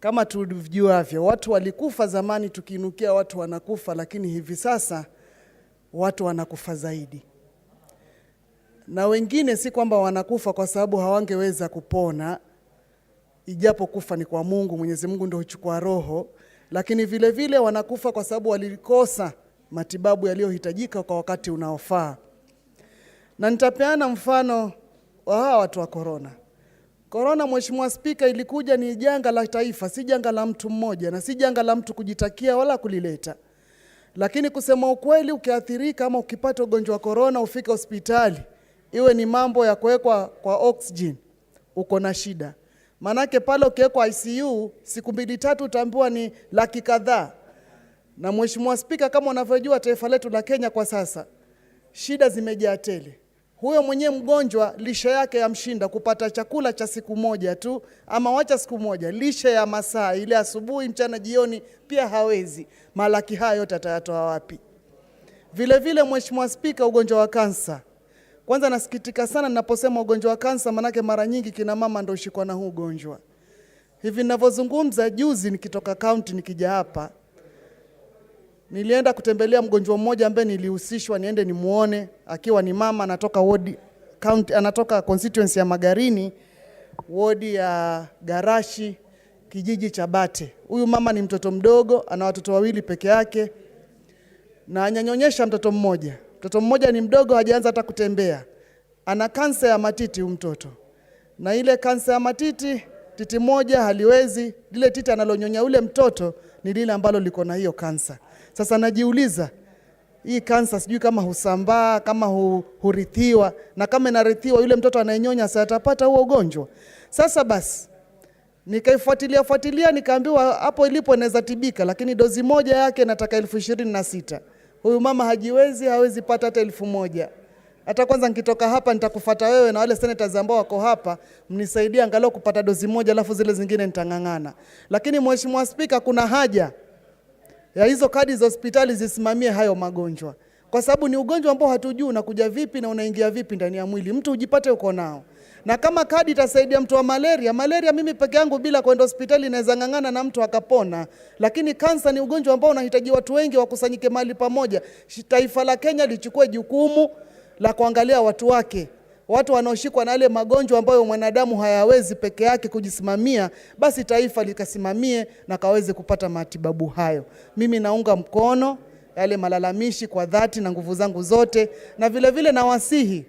kama tujuavyo, watu walikufa zamani tukiinukia watu wanakufa, lakini hivi sasa watu wanakufa zaidi. Na wengine si kwamba wanakufa kwa sababu hawangeweza kupona, ijapo kufa ni kwa Mungu, Mwenyezi Mungu ndio huchukua roho, lakini vile vile wanakufa kwa sababu walikosa matibabu yaliyohitajika kwa wakati unaofaa. Na nitapeana mfano wa hawa watu wa corona. Corona, Mheshimiwa Spika, ilikuja ni janga la taifa, si janga la mtu mmoja na si janga la mtu kujitakia wala kulileta. Lakini kusema ukweli, ukiathirika ama ukipata ugonjwa wa corona ufike hospitali, iwe ni mambo ya kuwekwa kwa oxygen, uko na shida. Manake pale ukiwekwa ICU siku 2-3 utaambiwa ni laki kadhaa. Na Mheshimiwa Spika, kama unavyojua taifa letu la Kenya kwa sasa, shida zimejaa tele. Huyo mwenye mgonjwa lishe yake yamshinda kupata chakula cha siku moja tu, ama wacha siku moja, lishe ya masaa ile asubuhi, mchana, jioni pia hawezi. Malaki haya yote atayatoa wapi? Vile vile Mheshimiwa Spika, ugonjwa wa kansa. Kwanza nasikitika sana ninaposema ugonjwa wa kansa, manake mara nyingi kina mama ndio ushikwa na huu ugonjwa. Hivi ninavyozungumza, juzi nikitoka county nikija hapa, nilienda kutembelea mgonjwa mmoja ambaye nilihusishwa niende nimuone, akiwa ni mama anatoka anatoka constituency ya Magarini, wodi ya Garashi, kijiji cha Bate. Huyu mama ni mtoto mdogo, ana watoto 2 peke yake na anyanyonyesha mtoto mmoja. Mtoto mmoja ni mdogo, hajaanza hata kutembea. Ana kansa ya matiti huyu mtoto. Na ile kansa ya matiti, titi moja haliwezi, lile titi analonyonya ule mtoto ni lile ambalo liko na hiyo kansa. Sasa najiuliza, hii kansa sijui kama husambaa, kama hurithiwa, na kama inarithiwa yule mtoto anayenyonya sasa atapata huo ugonjwa. Sasa basi nikaifuatilia nikaambiwa hapo ilipo inaweza tibika, lakini dozi moja yake nataka 26,000. Huyu mama hawezi pata hata 1,000. Hata kwanza nikitoka hapa nitakufuata wewe na wale senators ambao wako hapa, mnisaidie angalau kupata dozi moja, alafu zile zingine nitangangana. Lakini Mheshimiwa Spika, kuna haja ya hizo kadi za hospitali zisimamie hayo magonjwa. Kwa sababu ni ugonjwa ambao hatujui unakuja vipi na unaingia vipi ndani ya mwili. Mtu ujipate uko nao. Na kama kadi itasaidia mtu wa malaria mimi peke yangu bila kwenda hospitali naweza ngangana na mtu akapona. Lakini kansa ni ugonjwa ambao unahitaji watu wengi wakusanyike mahali pamoja. Taifa la Kenya lichukue jukumu la kuangalia watu wake. Watu wanaoshikwa na yale magonjwa ambayo mwanadamu hayawezi peke yake kujisimamia, basi taifa likasimamie na kaweze kupata matibabu hayo. Mimi naunga mkono yale malalamishi kwa dhati na nguvu zangu zote, na vile vile nawasihi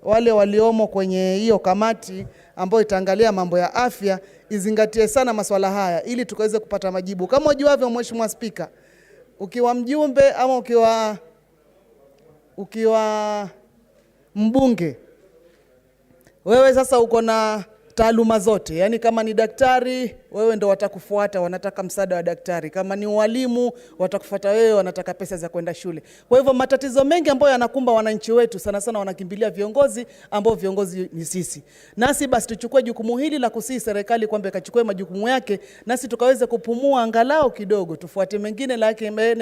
wale waliomo kwenye hiyo kamati ambayo itaangalia mambo ya afya izingatie sana masuala haya ili tukaweze kupata majibu. Kama ujuavyo Mheshimiwa Spika, ukiwa mjumbe ama ukiwa mbunge, wewe sasa uko na taaluma zote. Yani kama ni daktari, wewe ndo watakufuata, wanataka msaada wa daktari. Kama ni walimu, watakufuata wewe, wanataka pesa za kwenda shule. Kwa hivyo matatizo mengi ambayo yanakumba wananchi wetu sana sana wanakimbilia viongozi, ambao viongozi ni sisi. Nasi basi tuchukue jukumu hili la kusii serikali kwamba ikachukue majukumu yake, nasi tukaweze kupumua angalau kidogo, tufuate mengine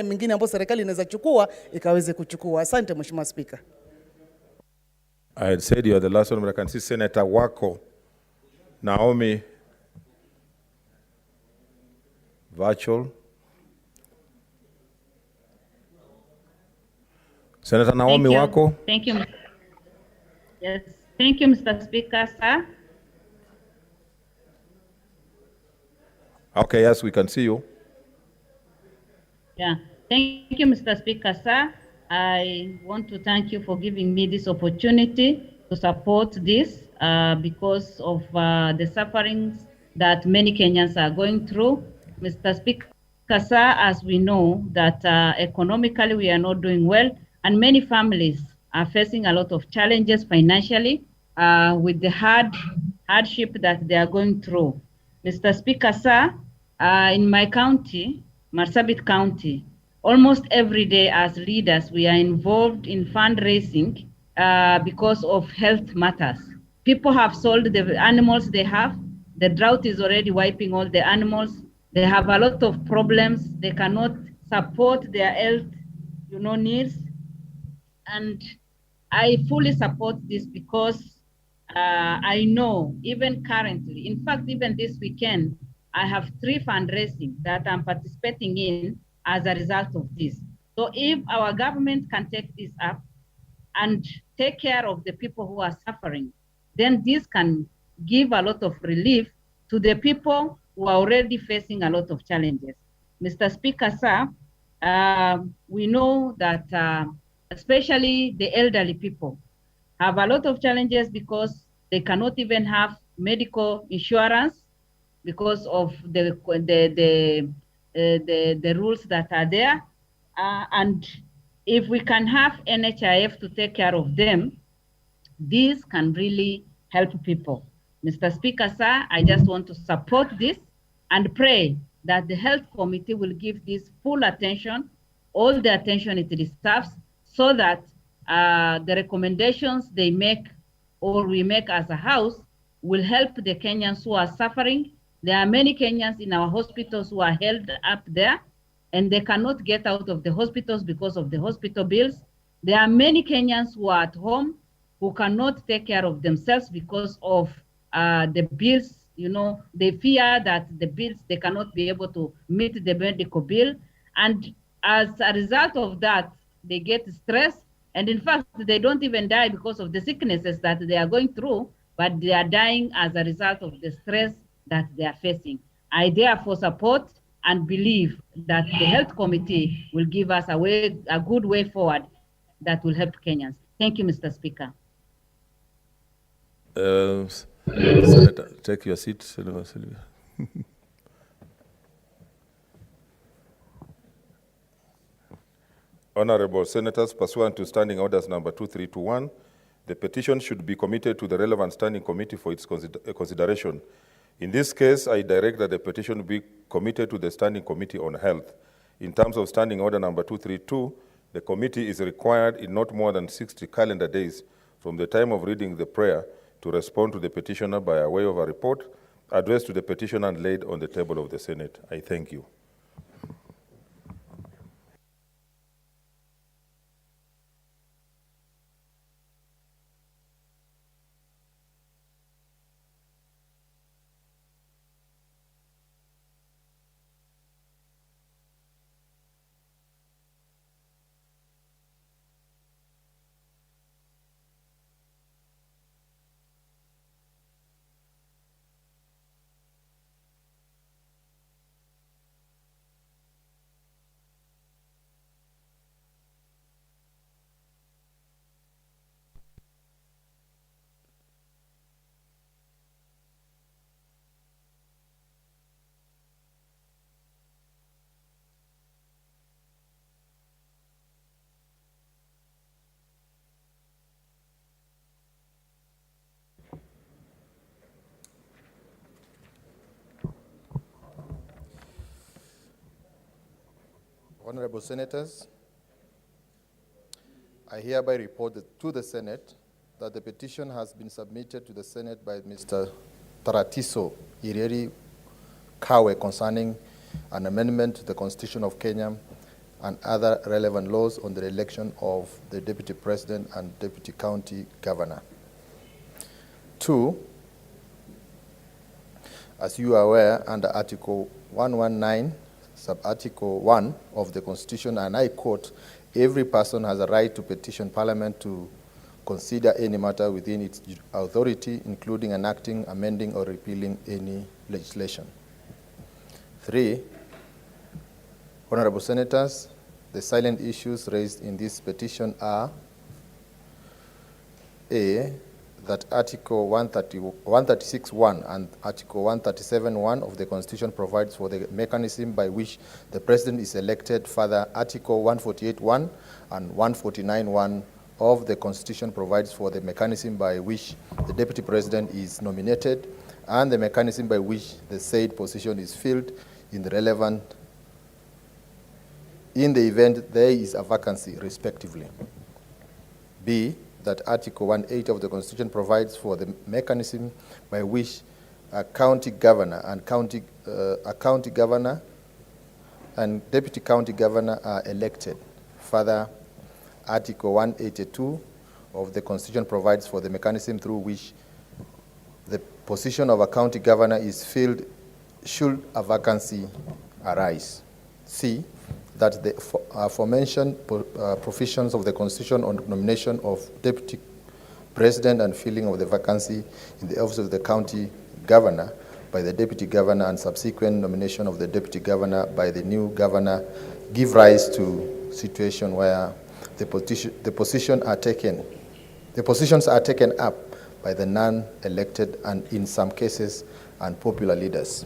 mengine ambayo serikali inaweza chukua ikaweze kuchukua. Asante Mheshimiwa Spika. I had said you are the last one, but I can see Senator Wako Naomi virtual. Senator Naomi Wako. Thank you. Yes. Thank you, Mr. Speaker, sir. Okay, yes, we can see you. Yeah. Thank you, Mr. Speaker, sir. I want to thank you for giving me this opportunity to support this because of the sufferings that many Kenyans are going through. Mr. Speaker, sir, as we know that economically we are not doing well, and many families are facing a lot of challenges financially with the hardship that they are going through. Mr. Speaker, sir, in my county, Marsabit County, almost every day as leaders, we are involved in fundraising because of health matters. People have sold the animals they have. The drought is already wiping all the animals. They have a lot of problems. They cannot support their health, needs. And I fully support this because I know even currently, in fact, even this weekend, I have 3 fundraising that I'm participating in as a result of this. So if our government can take this up and take care of the people who are suffering, then this can give a lot of relief to the people who are already facing a lot of challenges. Mr. Speaker, sir, we know that especially the elderly people have a lot of challenges because they cannot even have medical insurance because of the rules that are there. And if we can have NHIF to take care of them, this can really help people. Mr. Speaker, sir, I just want to support this and pray that the Health Committee will give this full attention, all the attention it deserves, so that the recommendations they make or we make as a house will help the Kenyans who are suffering. There are many Kenyans in our hospitals who are held up there and they cannot get out of the hospitals because of the hospital bills. There are many Kenyans who are at home who cannot take care of themselves because of the bills. They fear that the bills, they cannot be able to meet the medical bill. And as a result of that, they get stressed. And in fact, they don't even die because of the sicknesses that they are going through, but they are dying as a result of the stress that they are facing. I therefore support and believe that the Health Committee will give us a good way forward that will help Kenyans. Thank you, Mr. Speaker. Senator, take your seat, Senator Sylvia. Honorable Senators, pursuant to Standing Orders number 2321, the petition should be committed to the relevant standing committee for its consideration. In this case, I direct that the petition be committed to the Standing Committee on Health. In terms of Standing Order number 232, the committee is required in not more than 60 calendar days from the time of reading the prayer to respond to the petitioner by way of a report addressed to the petitioner and laid on the table of the Senate. I thank you. Honorable Senators, I hereby report to the Senate that the petition has been submitted to the Senate by Mr. Taratiso Ireri Kawe concerning an amendment to the Constitution of Kenya and other relevant laws on the election of the Deputy President and Deputy County Governor. 2, as you are aware, under Article 119 sub-article 1 of the Constitution, and I quote, "Every person has a right to petition Parliament to consider any matter within its authority, including enacting, amending, or repealing any legislation." 3, Honorable Senators, the silent issues raised in this petition are: A, that Article 136.1 and Article 137.1 of the Constitution provides for the mechanism by which the President is elected. Further, Article 148.1 and 149.1 of the Constitution provides for the mechanism by which the Deputy President is nominated and the mechanism by which the said position is filled in the event there is a vacancy, respectively. B, that Article 180 of the Constitution provides for the mechanism by which a county governor and deputy county governor are elected. Further, Article 182 of the Constitution provides for the mechanism through which the position of a county governor is filled should a vacancy arise. C, that the aforementioned provisions of the Constitution on nomination of Deputy President and filling of the vacancy in the office of the county governor by the Deputy Governor and subsequent nomination of the Deputy Governor by the new governor give rise to situation where the positions are taken up by the non-elected and, in some cases, unpopular leaders.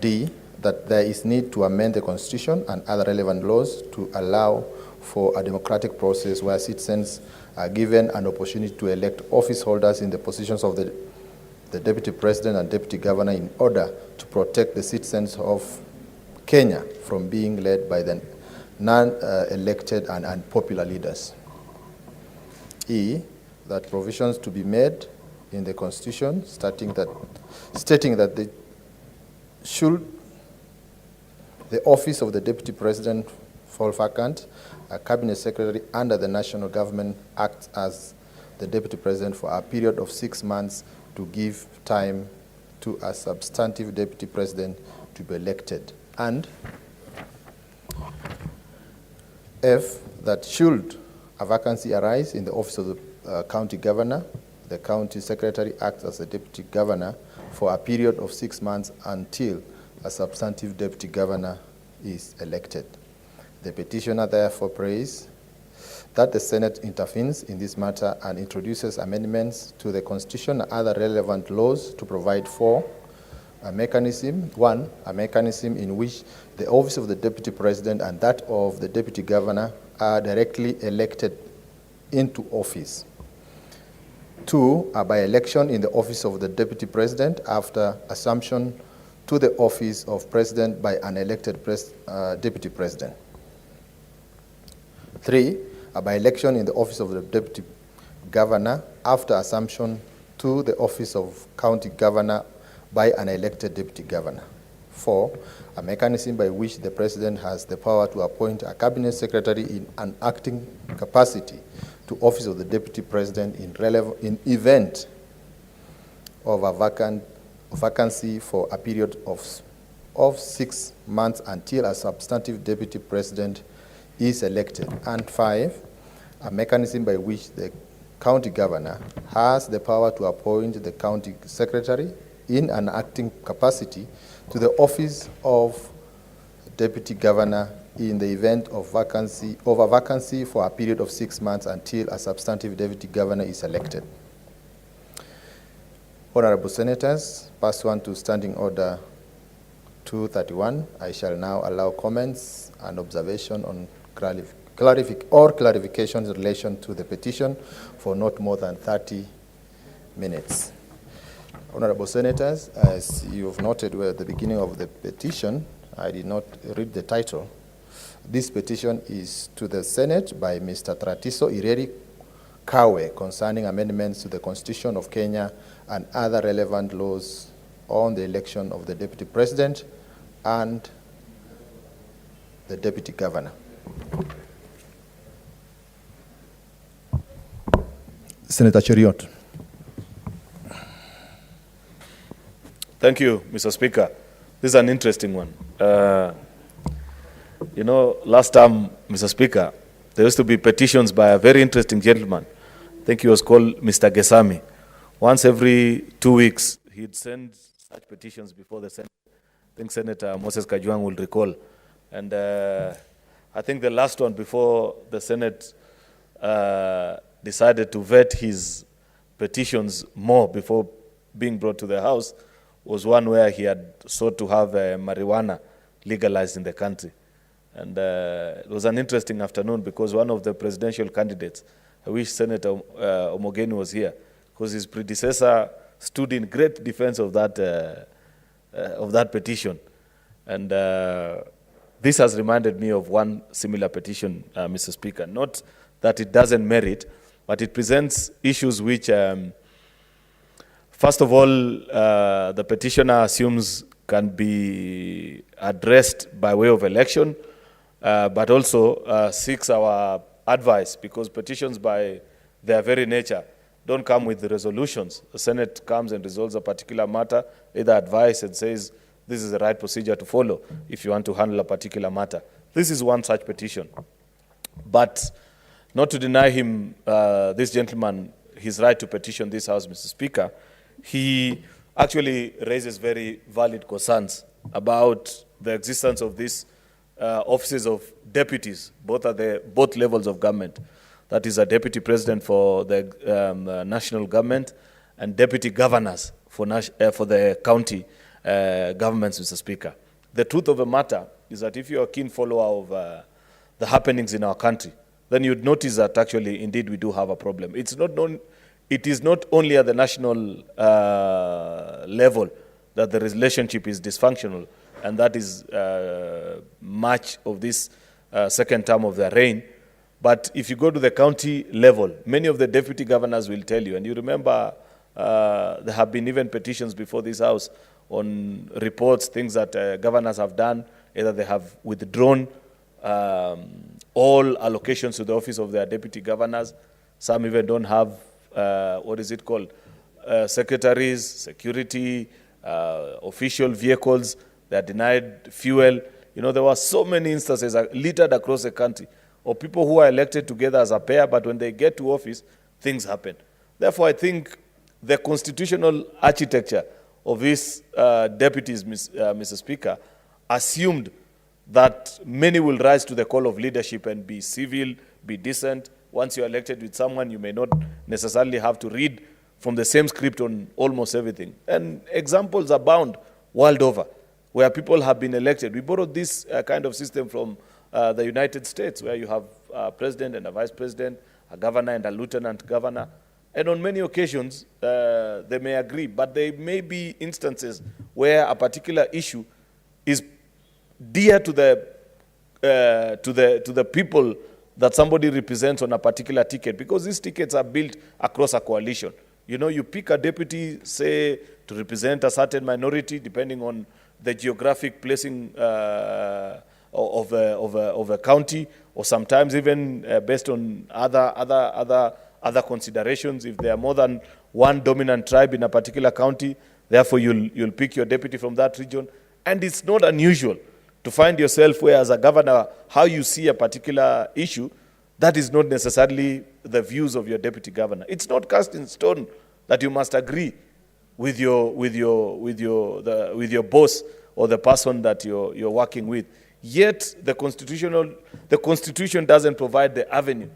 D, that there is need to amend the Constitution and other relevant laws to allow for a democratic process where citizens are given an opportunity to elect office holders in the positions of the Deputy President and Deputy Governor in order to protect the citizens of Kenya from being led by the non-elected and unpopular leaders. E, that provisions to be made in the Constitution stating that the office of the Deputy President fall vacant, a Cabinet Secretary under the national government acts as the Deputy President for a period of 6 months to give time to a substantive Deputy President to be elected. And F, that should a vacancy arise in the office of the county governor, the county secretary acts as the deputy governor for a period of 6 months until a substantive deputy governor is elected. The petitioner therefore prays that the Senate intervenes in this matter and introduces amendments to the Constitution and other relevant laws to provide for a mechanism in which the office of the Deputy President and that of the Deputy Governor are directly elected into office. 2, a by-election in the office of the Deputy President after assumption to the office of President by an elected Deputy President. 3, a by-election in the office of the Deputy Governor after assumption to the office of County Governor by an elected Deputy Governor. 4, a mechanism by which the President has the power to appoint a Cabinet Secretary in an acting capacity to office of the Deputy President in event of a vacancy for a period of 6 months until a substantive Deputy President is elected. And 5, a mechanism by which the County Governor has the power to appoint the County Secretary in an acting capacity to the office of Deputy Governor in the event of a vacancy for a period of 6 months until a substantive Deputy Governor is elected. Honorable Senators, pursuant to Standing Order 231, I shall now allow comments and observation on clarifications in relation to the petition for not more than 30 minutes. Honorable Senators, as you have noted at the beginning of the petition, I did not read the title. This petition is to the Senate by Mr. Tratiso Ireri Kawe concerning amendments to the Constitution of Kenya and other relevant laws on the election of the Deputy President and the Deputy Governor. Senator Cheriot. Thank you, Mr. Speaker. This is an interesting one. You know, last time, Mr. Speaker, there used to be petitions by a very interesting gentleman. I think he was called Mr. Gesami. Once every 2 weeks, he'd send such petitions before the Senate. I think Senator Moses Kajwang will recall. And I think the last one before the Senate decided to vet his petitions more before being brought to the House was one where he had sought to have marijuana legalized in the country. And it was an interesting afternoon because one of the presidential candidates, I wish Senator Omogeni was here, because his predecessor stood in great defense of that petition. And this has reminded me of one similar petition, Mr. Speaker. Not that it doesn't merit, but it presents issues which, first of all, the petitioner assumes can be addressed by way of election, but also seeks our advice, because petitions by their very nature don't come with the resolutions. The Senate comes and resolves a particular matter, either advice and says, this is the right procedure to follow if you want to handle a particular matter. This is one such petition. But not to deny him, this gentleman, his right to petition this House, Mr. Speaker, he actually raises very valid concerns about the existence of these offices of deputies, both at both levels of government. That is a deputy president for the national government and deputy governors for the county governments, Mr. Speaker. The truth of the matter is that if you're a keen follower of the happenings in our country, then you'd notice that actually, indeed, we do have a problem. It is not only at the national level that the relationship is dysfunctional, and that is much of this second term of their reign. But if you go to the county level, many of the deputy governors will tell you, and you remember there have been even petitions before this House on reports, things that governors have done, either they have withdrawn all allocations to the office of their deputy governors. Some even don't have, secretaries, security, official vehicles. They are denied fuel. You know, there were so many instances littered across the country of people who are elected together as a pair, but when they get to office, things happen. Therefore, I think the constitutional architecture of these deputies, Mr. Speaker, assumed that many will rise to the call of leadership and be civil, be decent. Once you're elected with someone, you may not necessarily have to read from the same script on almost everything. And examples abound world over where people have been elected. We borrowed this kind of system from the United States, where you have a president and a vice president, a governor and a lieutenant governor. And on many occasions, they may agree, but there may be instances where a particular issue is dear to the people that somebody represents on a particular ticket, because these tickets are built across a coalition. You know, you pick a deputy, say, to represent a certain minority, depending on the geographic placing of a county, or sometimes even based on other considerations. If there are more than one dominant tribe in a particular county, therefore you'll pick your deputy from that region. And it's not unusual to find yourself where, as a governor, how you see a particular issue, that is not necessarily the views of your deputy governor. It's not cast in stone that you must agree with your boss or the person that you're working with. Yet the Constitution doesn't provide the avenue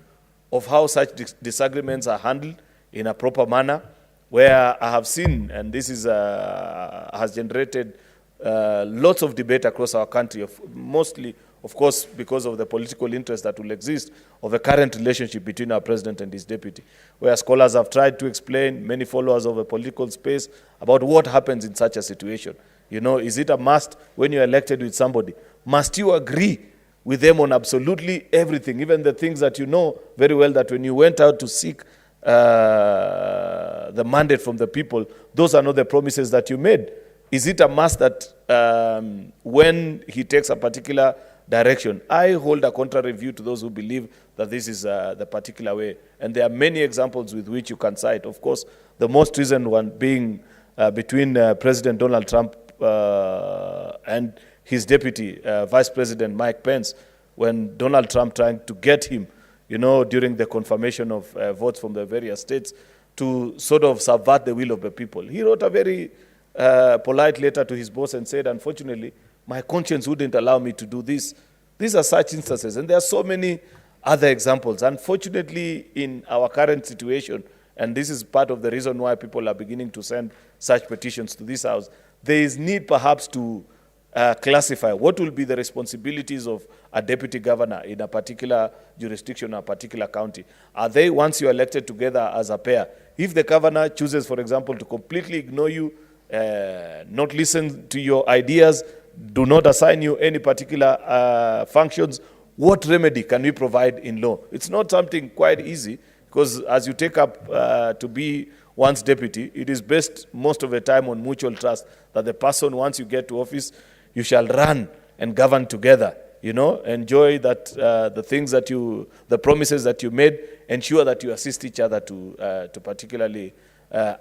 of how such disagreements are handled in a proper manner, where I have seen, and this is has generated lots of debate across our country, mostly, of course, because of the political interest that will exist of the current relationship between our president and his deputy, where scholars have tried to explain, many followers of the political space, about what happens in such a situation. You know, is it a must when you're elected with somebody? Must you agree with them on absolutely everything, even the things that you know very well that when you went out to seek the mandate from the people, those are not the promises that you made? Is it a must that when he takes a particular direction? I hold a contrary view to those who believe that this is the particular way. And there are many examples with which you can cite. Of course, the most recent one being between President Donald Trump and his deputy, Vice President Mike Pence, when Donald Trump trying to get him, during the confirmation of votes from the various states, to sort of subvert the will of the people. He wrote a very polite letter to his boss and said, unfortunately, my conscience wouldn't allow me to do this. These are such instances, and there are so many other examples. Unfortunately, in our current situation, and this is part of the reason why people are beginning to send such petitions to this House, there is need perhaps to classify what will be the responsibilities of a deputy governor in a particular jurisdiction or a particular county. Are they, once you're elected together as a pair, if the governor chooses, for example, to completely ignore you, not listen to your ideas, do not assign you any particular functions, what remedy can we provide in law? It's not something quite easy, because as you take up to be one's deputy, it is based most of the time on mutual trust that the person, once you get to office, you shall run and govern together, enjoy that the things that the promises that you made, ensure that you assist each other to particularly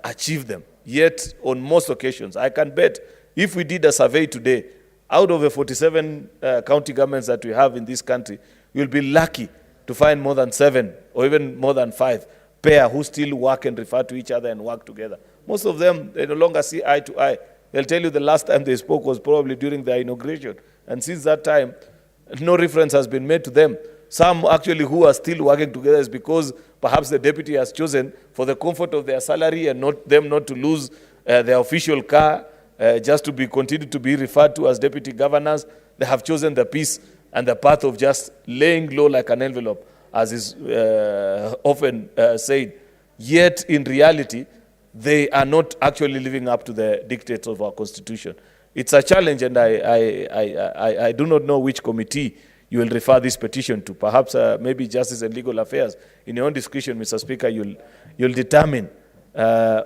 achieve them. Yet, on most occasions, I can bet if we did a survey today, out of the 47 county governments that we have in this country, you'll be lucky to find more than 7 or even more than 5 pair who still work and refer to each other and work together. Most of them, they no longer see eye to eye. They'll tell you the last time they spoke was probably during their inauguration. And since that time, no reference has been made to them. Some actually who are still working together is because perhaps the deputy has chosen for the comfort of their salary and not to lose their official car, just to continue to be referred to as deputy governors. They have chosen the peace and the path of just laying low like an envelope, as is often said. Yet, in reality, they are not actually living up to the dictates of our Constitution. It's a challenge, and I do not know which committee you will refer this petition to. Perhaps maybe Justice and Legal Affairs. In your own discretion, Mr. Speaker, you'll determine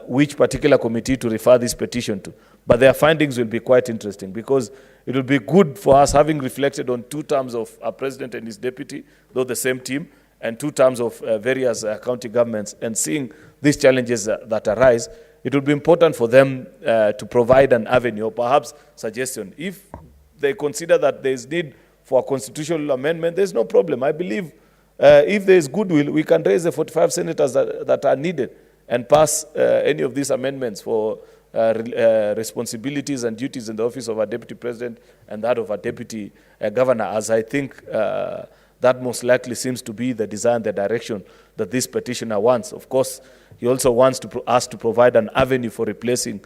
which particular committee to refer this petition to. But their findings will be quite interesting, because it will be good for us, having reflected on 2 terms of a president and his deputy, though the same team, and 2 terms of various county governments, and seeing these challenges that arise. It will be important for them to provide an avenue, or perhaps suggestion. If they consider that there is need for a constitutional amendment, there's no problem. I believe if there is goodwill, we can raise the 45 senators that are needed and pass any of these amendments for responsibilities and duties in the office of a deputy president and that of a deputy governor, as I think that most likely seems to be the desire and the direction that this petitioner wants. Of course, he also wants us to provide an avenue for replacing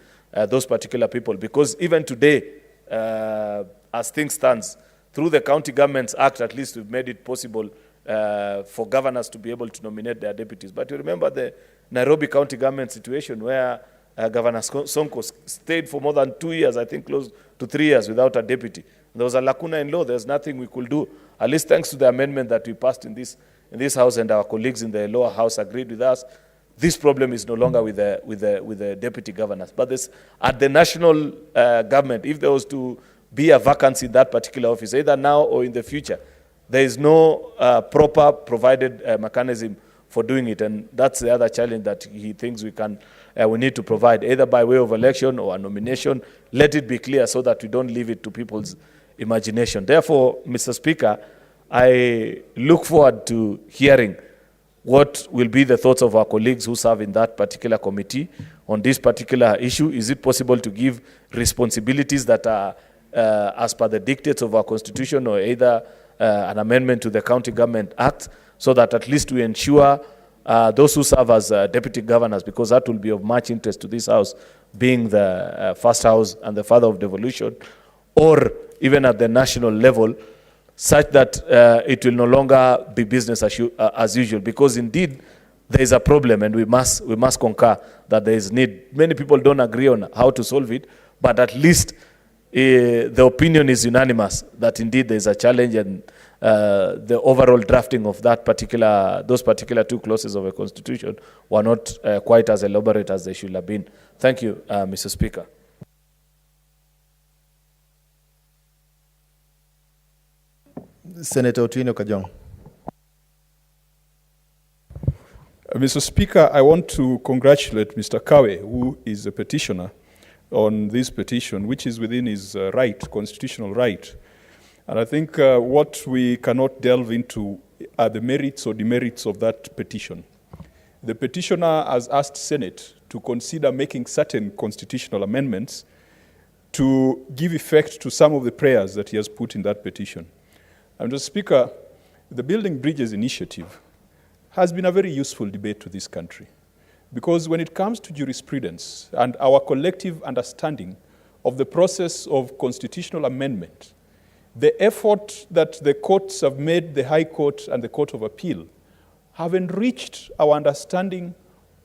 those particular people, because even today, as things stands, through the County Governments Act, at least we've made it possible for governors to be able to nominate their deputies. But you remember the Nairobi County Government situation, where Governor Sonko stayed for more than 2 years, I think close to 3 years, without a deputy. There was a lacuna in law. There's nothing we could do. At least thanks to the amendment that we passed in this House, and our colleagues in the lower house agreed with us, this problem is no longer with the deputy governors. But at the national government, if there was to be a vacancy in that particular office, either now or in the future, there is no proper provided mechanism for doing it. And that's the other challenge that he thinks we need to provide, either by way of election or a nomination. Let it be clear so that we don't leave it to people's imagination. Therefore, Mr. Speaker, I look forward to hearing what will be the thoughts of our colleagues who serve in that particular committee on this particular issue. Is it possible to give responsibilities that are as per the dictates of our Constitution, or either an amendment to the County Government Act, so that at least we ensure those who serve as deputy governors, because that will be of much interest to this House, being the first House and the father of devolution, or even at the national level, such that it will no longer be business as usual. Because indeed, there is a problem, and we must concur that there is need. Many people don't agree on how to solve it, but at least the opinion is unanimous that indeed there is a challenge, and the overall drafting of those particular 2 clauses of a constitution were not quite as elaborate as they should have been. Thank you, Mr. Speaker. Senator Otieno Kajong. Mr. Speaker, I want to congratulate Mr. Kawe, who is a petitioner, on this petition, which is within his right, constitutional right. And I think what we cannot delve into are the merits or demerits of that petition. The petitioner has asked Senate to consider making certain constitutional amendments to give effect to some of the prayers that he has put in that petition. And Mr. Speaker, the Building Bridges initiative has been a very useful debate to this country, because when it comes to jurisprudence and our collective understanding of the process of constitutional amendment, the effort that the courts have made, the High Court and the Court of Appeal, have enriched our understanding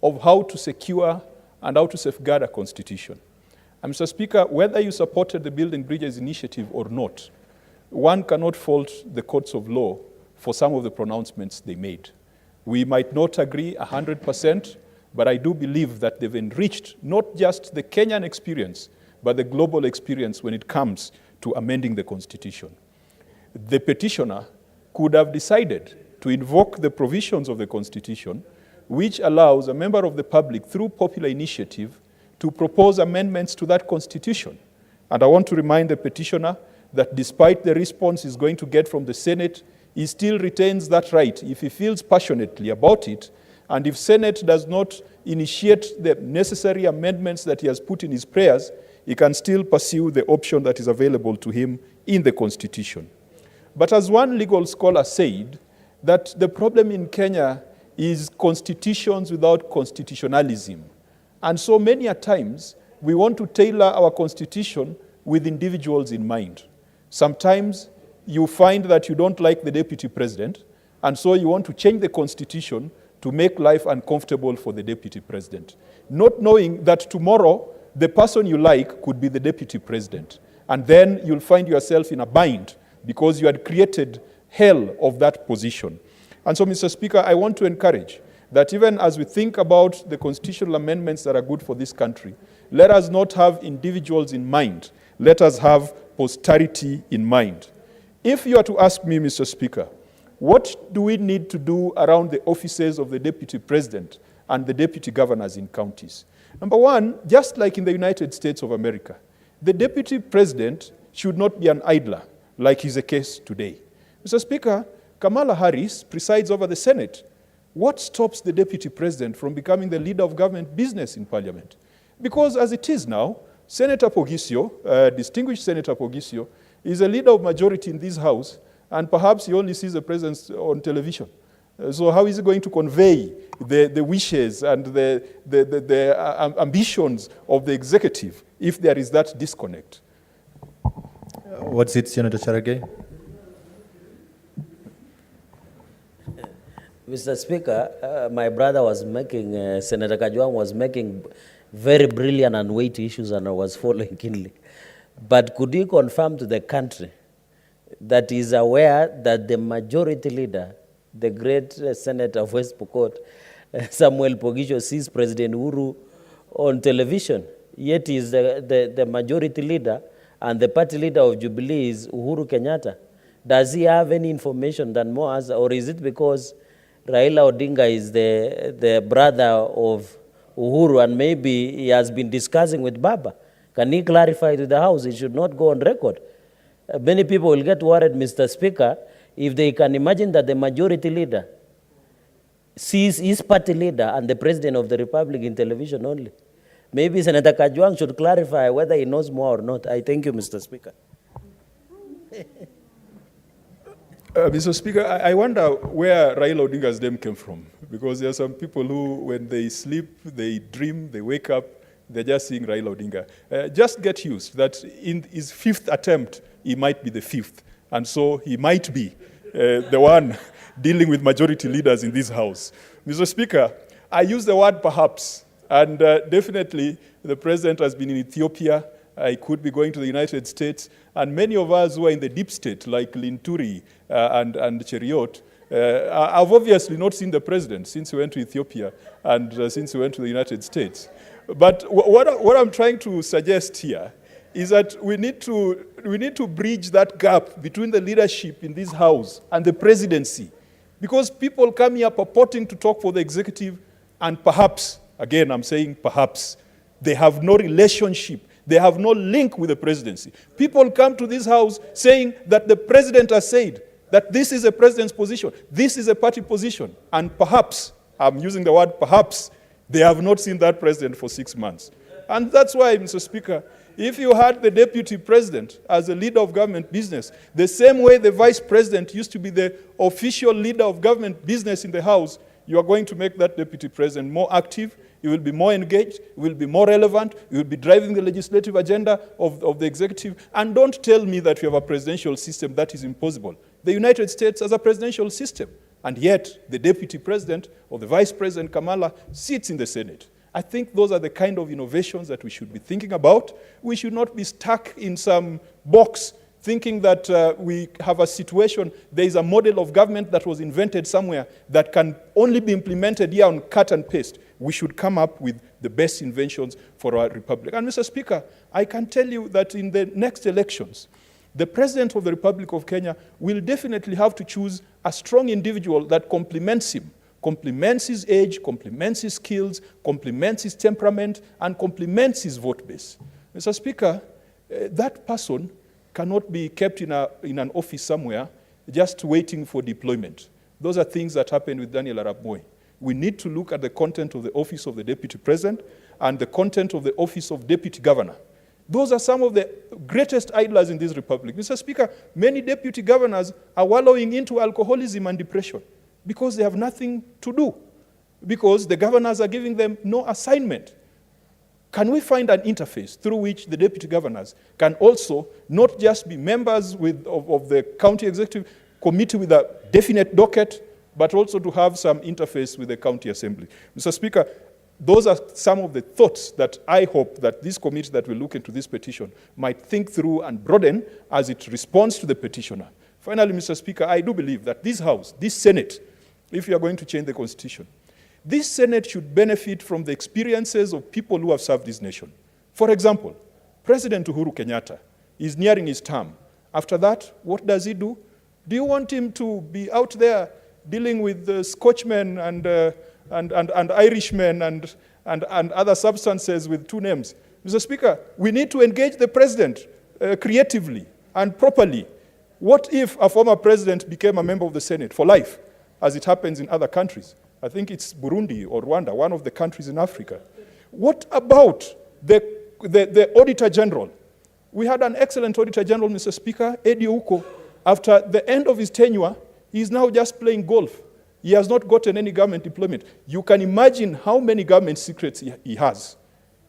of how to secure and how to safeguard a constitution. And Mr. Speaker, whether you supported the Building Bridges initiative or not, one cannot fault the courts of law for some of the pronouncements they made. We might not agree 100%, but I do believe that they've enriched not just the Kenyan experience, but the global experience when it comes to amending the Constitution. The petitioner could have decided to invoke the provisions of the Constitution, which allows a member of the public, through popular initiative, to propose amendments to that Constitution. And I want to remind the petitioner that despite the response he's going to get from the Senate, he still retains that right if he feels passionately about it, and if Senate does not initiate the necessary amendments that he has put in his prayers, he can still pursue the option that is available to him in the Constitution. But as one legal scholar said, that the problem in Kenya is constitutions without constitutionalism. And so many a times, we want to tailor our constitution with individuals in mind. Sometimes you find that you don't like the deputy president, and so you want to change the constitution to make life uncomfortable for the deputy president, not knowing that tomorrow the person you like could be the deputy president. And then you'll find yourself in a bind because you had created hell of that position. And so, Mr. Speaker, I want to encourage that even as we think about the constitutional amendments that are good for this country, let us not have individuals in mind. Let us have posterity in mind. If you are to ask me, Mr. Speaker, what do we need to do around the offices of the deputy president and the deputy governors in counties? Number one, just like in the United States of America, the deputy president should not be an idler, like is the case today. Mr. Speaker, Kamala Harris presides over the Senate. What stops the deputy president from becoming the leader of government business in parliament? Because as it is now, Senator Pogisio, distinguished Senator Pogisio, is a leader of majority in this house, and perhaps he only sees the president on television. So how is he going to convey the wishes and the ambitions of the executive if there is that disconnect? What's it, Senator Cherargei? Mr. Speaker, my brother was making, Senator Kajwang was making very brilliant and weighty issues, and I was following keenly. But could you confirm to the country that he is aware that the majority leader, the great Senator of West Pokot, Samuel Pogisho, sees President Uhuru on television, yet he is the majority leader, and the party leader of Jubilee is Uhuru Kenyatta? Does he have any information than more, or is it because Raila Odinga is the brother of Uhuru, and maybe he has been discussing with Baba? Can he clarify to the House? It should not go on record. Many people will get worried, Mr. Speaker, if they can imagine that the majority leader sees his party leader and the president of the republic in television only. Maybe Senator Kajwang should clarify whether he knows more or not. I thank you, Mr. Speaker. Mr. Speaker, I wonder where Raila Odinga's name came from, because there are some people who, when they sleep, they dream, they wake up, they're just seeing Raila Odinga. Just get used that in his fifth attempt, he might be the fifth, and so he might be the one dealing with majority leaders in this House. Mr. Speaker, I use the word perhaps, and definitely the president has been in Ethiopia. I could be going to the United States, and many of us who are in the deep state, like Linturi and Cheriot, I've obviously not seen the president since he went to Ethiopia and since he went to the United States. But what I'm trying to suggest here is that we need to bridge that gap between the leadership in this House and the presidency, because people come here purporting to talk for the executive, and perhaps, again I'm saying perhaps, they have no relationship. They have no link with the presidency. People come to this house saying that the president has said that this is a president's position, this is a party position, and perhaps, I'm using the word perhaps, they have not seen that president for 6 months. And that's why, Mr. Speaker, if you had the deputy president as a leader of government business, the same way the vice president used to be the official leader of government business in the House, you are going to make that deputy president more active, he will be more engaged, he will be more relevant, he will be driving the legislative agenda of the executive. And don't tell me that you have a presidential system that is impossible. The United States has a presidential system, and yet the deputy president or the vice president, Kamala, sits in the Senate. I think those are the kind of innovations that we should be thinking about. We should not be stuck in some box thinking that we have a situation, there is a model of government that was invented somewhere that can only be implemented here on cut and paste. We should come up with the best inventions for our republic. And Mr. Speaker, I can tell you that in the next elections, the President of the Republic of Kenya will definitely have to choose a strong individual that complements him, complements his age, complements his skills, complements his temperament, and complements his vote base. Mr. Speaker, that person cannot be kept in an office somewhere just waiting for deployment. Those are things that happened with Daniel Arap Moi. We need to look at the content of the office of the Deputy President and the content of the office of Deputy Governor. Those are some of the greatest idlers in this republic. Mr. Speaker, many deputy governors are wallowing into alcoholism and depression because they have nothing to do, because the governors are giving them no assignment. Can we find an interface through which the deputy governors can also not just be members of the county executive committee with a definite docket, but also to have some interface with the county assembly? Mr. Speaker, those are some of the thoughts that I hope that this committee that will look into this petition might think through and broaden as it responds to the petitioner. Finally, Mr. Speaker, I do believe that this House, this Senate, if you are going to change the Constitution, this Senate should benefit from the experiences of people who have served this nation. For example, President Uhuru Kenyatta is nearing his term. After that, what does he do? Do you want him to be out there dealing with Scotchmen and Irishmen and other substances with two names? Mr. Speaker, we need to engage the president creatively and properly. What if a former president became a member of the Senate for life, as it happens in other countries? I think it's Burundi or Rwanda, one of the countries in Africa. What about the Auditor General? We had an excellent Auditor General, Mr. Speaker, Eddie Uko. After the end of his tenure, he's now just playing golf. He has not gotten any government deployment. You can imagine how many government secrets he has.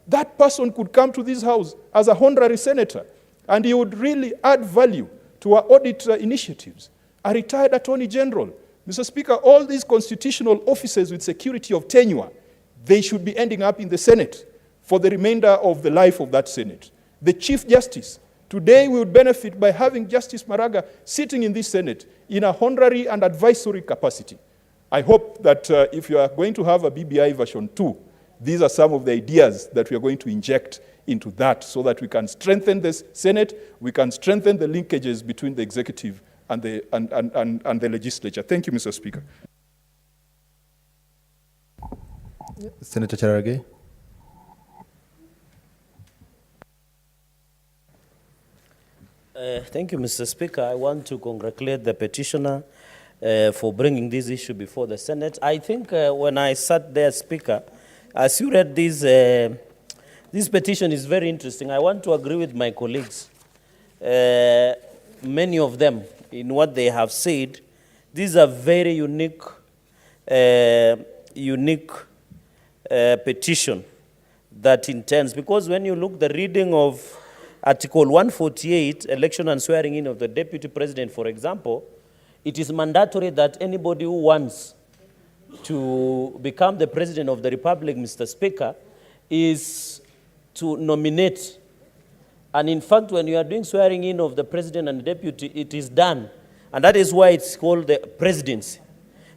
That person could come to this House as a honorary senator, and he would really add value to our audit initiatives. A retired Attorney General. Mr. Speaker, all these constitutional offices with security of tenure, they should be ending up in the Senate for the remainder of the life of that Senate. The Chief Justice. Today we would benefit by having Justice Maraga sitting in this Senate in a honorary and advisory capacity. I hope that if you are going to have a BBI version 2, these are some of the ideas that we are going to inject into that so that we can strengthen the Senate, we can strengthen the linkages between the executive and the legislature. Thank you, Mr. Speaker. Senator Cherargei. Thank you, Mr. Speaker. I want to congratulate the petitioner for bringing this issue before the Senate. I think when I sat there, Speaker, as you read this petition is very interesting. I want to agree with my colleagues, many of them, in what they have said. This is a very unique petition that intends, because when you look the reading of Article 148, election and swearing in of the Deputy President, for example, it is mandatory that anybody who wants to become the President of the Republic, Mr. Speaker, is to nominate. And in fact, when you are doing swearing in of the President and the Deputy, it is done. And that is why it's called the presidency.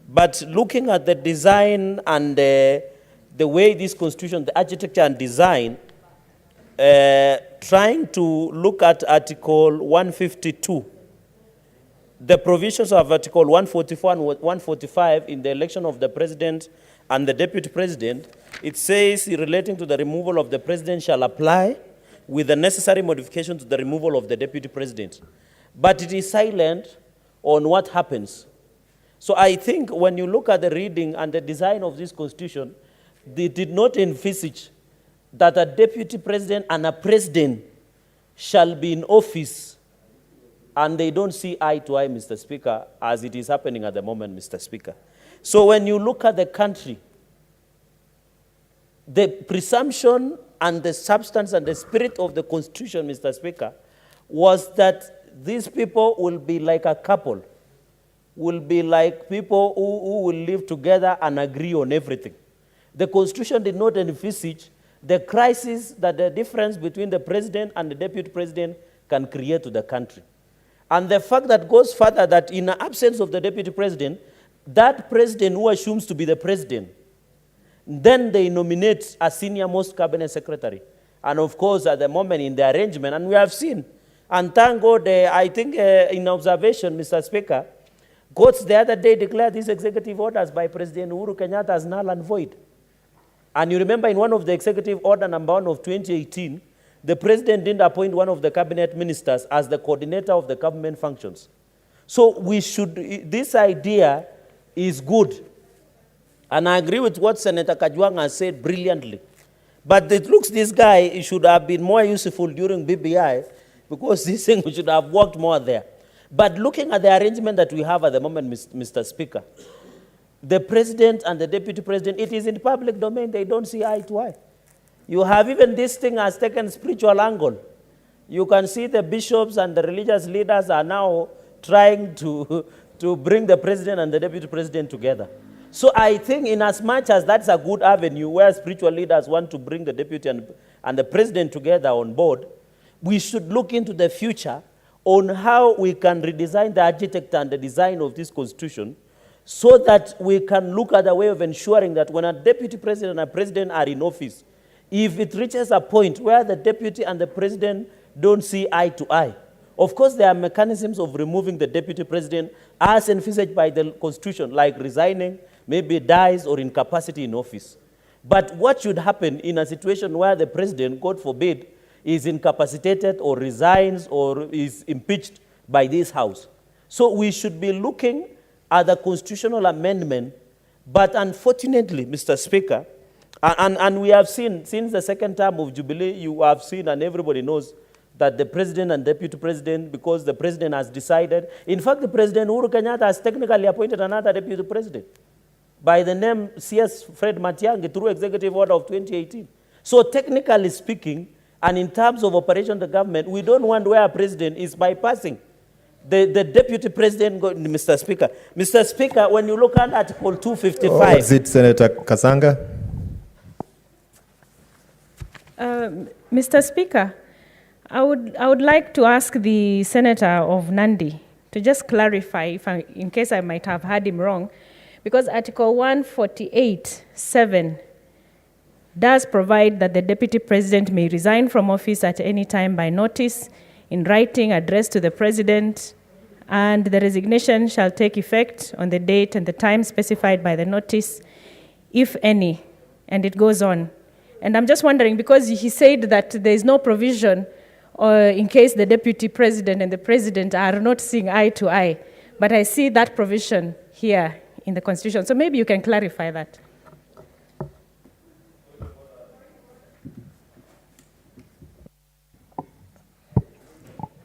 But looking at the design and the way this Constitution, the architecture and design, trying to look at Article 152, the provisions of Article 144 and 145 in the election of the President and the Deputy President, it says relating to the removal of the President shall apply with the necessary modification to the removal of the deputy president. But it is silent on what happens. So I think when you look at the reading and the design of this constitution, they did not envisage that a deputy president and a president shall be in office, and they don't see eye to eye, Mr. Speaker, as it is happening at the moment, Mr. Speaker. So when you look at the country, the presumption and the substance and the spirit of the Constitution, Mr. Speaker, was that these people will be like a couple, will be like people who will live together and agree on everything. The Constitution did not envisage the crisis that the difference between the president and the deputy president can create to the country. And the fact that goes further, that in the absence of the deputy president, that president who assumes to be the president, then they nominate a senior-most cabinet secretary. And of course, at the moment in the arrangement, and we have seen, and thank God, I think in observation, Mr. Speaker, courts the other day declared these executive orders by President Uhuru Kenyatta as null and void. And you remember in one of the executive order number 1 of 2018, the president didn't appoint one of the cabinet ministers as the coordinator of the government functions. So we should, this idea is good. And I agree with what Senator Kajwang has said brilliantly. But it looks this guy should have been more useful during BBI, because this thing should have worked more there. But looking at the arrangement that we have at the moment, Mr. Speaker, the president and the deputy president, it is in public domain, they don't see eye to eye. You have even this thing has taken spiritual angle. You can see the bishops and the religious leaders are now trying to bring the president and the deputy president together. So I think in as much as that's a good avenue where spiritual leaders want to bring the deputy and the president together on board, we should look into the future on how we can redesign the architecture and the design of this constitution so that we can look at a way of ensuring that when a deputy president and a president are in office, if it reaches a point where the deputy and the president don't see eye to eye, of course there are mechanisms of removing the deputy president as envisaged by the constitution, like resigning, maybe dies or incapacity in office. But what should happen in a situation where the president, God forbid, is incapacitated or resigns or is impeached by this House? So we should be looking at the constitutional amendment, but unfortunately, Mr. Speaker, and we have seen, since the second term of Jubilee, you have seen and everybody knows that the president and deputy president, because the president has decided, in fact, the president, Uhuru Kenyatta, has technically appointed another deputy president by the name C.S. Fred Matiang'i through executive order of 2018. So technically speaking, and in terms of operation of the government, we don't want where a president is bypassing the deputy president, Mr. Speaker. Mr. Speaker, when you look at Article 255... Is it Senator Kasanga? Mr. Speaker, I would like to ask the Senator of Nandi to just clarify, in case I might have heard him wrong, because Article 148(7) does provide that the deputy president may resign from office at any time by notice, in writing, addressed to the president, and the resignation shall take effect on the date and the time specified by the notice, if any, and it goes on. And I'm just wondering, because he said that there is no provision in case the deputy president and the president are not seeing eye to eye, but I see that provision here in the Constitution. So maybe you can clarify that.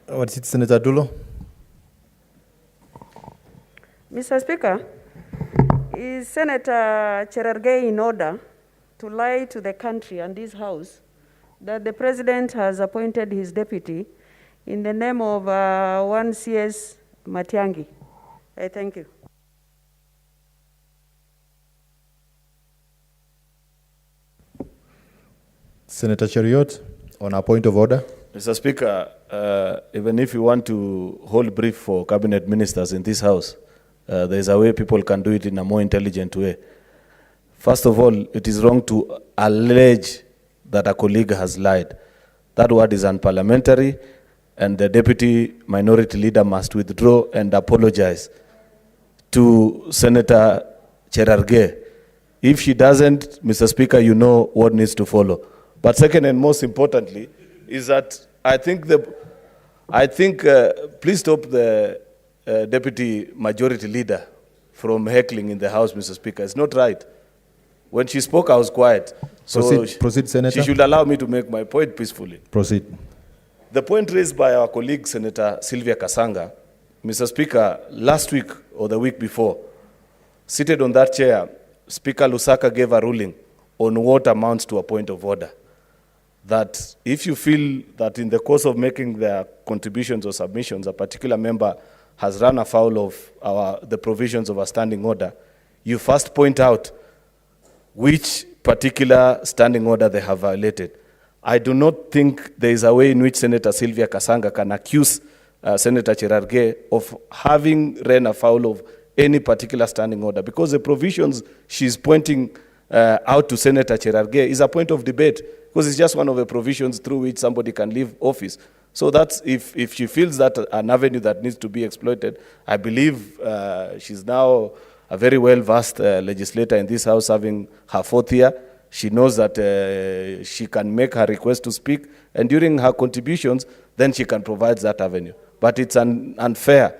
What is it, Senator Dulo? Mr. Speaker, is Senator Cherargei in order to lie to the country and this House that the President has appointed his deputy in the name of one C.S. Matiang'i? I thank you. Senator Cheriot, on a point of order. Mr. Speaker, even if you want to hold brief for cabinet ministers in this House, there is a way people can do it in a more intelligent way. First of all, it is wrong to allege that a colleague has lied. That word is unparliamentary, and the deputy minority leader must withdraw and apologize to Senator Cherargei. If she doesn't, Mr. Speaker, you know what needs to follow. But second and most importantly, is that I think please stop the Deputy Majority Leader from heckling in the House, Mr. Speaker. It's not right. When she spoke, I was quiet. So proceed, Senator. She should allow me to make my point peacefully. Proceed. The point raised by our colleague, Senator Sylvia Kasanga, Mr. Speaker, last week or the week before, seated on that chair, Speaker Lusaka gave a ruling on what amounts to a point of order. That if you feel that in the course of making their contributions or submissions, a particular member has run afoul of the provisions of a standing order, you first point out which particular standing order they have violated. I do not think there is a way in which Senator Sylvia Kasanga can accuse Senator Cherargei of having run afoul of any particular standing order, because the provisions she's pointing out to Senator Cherargei is a point of debate, because it's just one of the provisions through which somebody can leave office. So that's, if she feels that an avenue that needs to be exploited, I believe she's now a very well-versed legislator in this House, having her 4th year. She knows that she can make her request to speak, and during her contributions, then she can provide that avenue. But it's unfair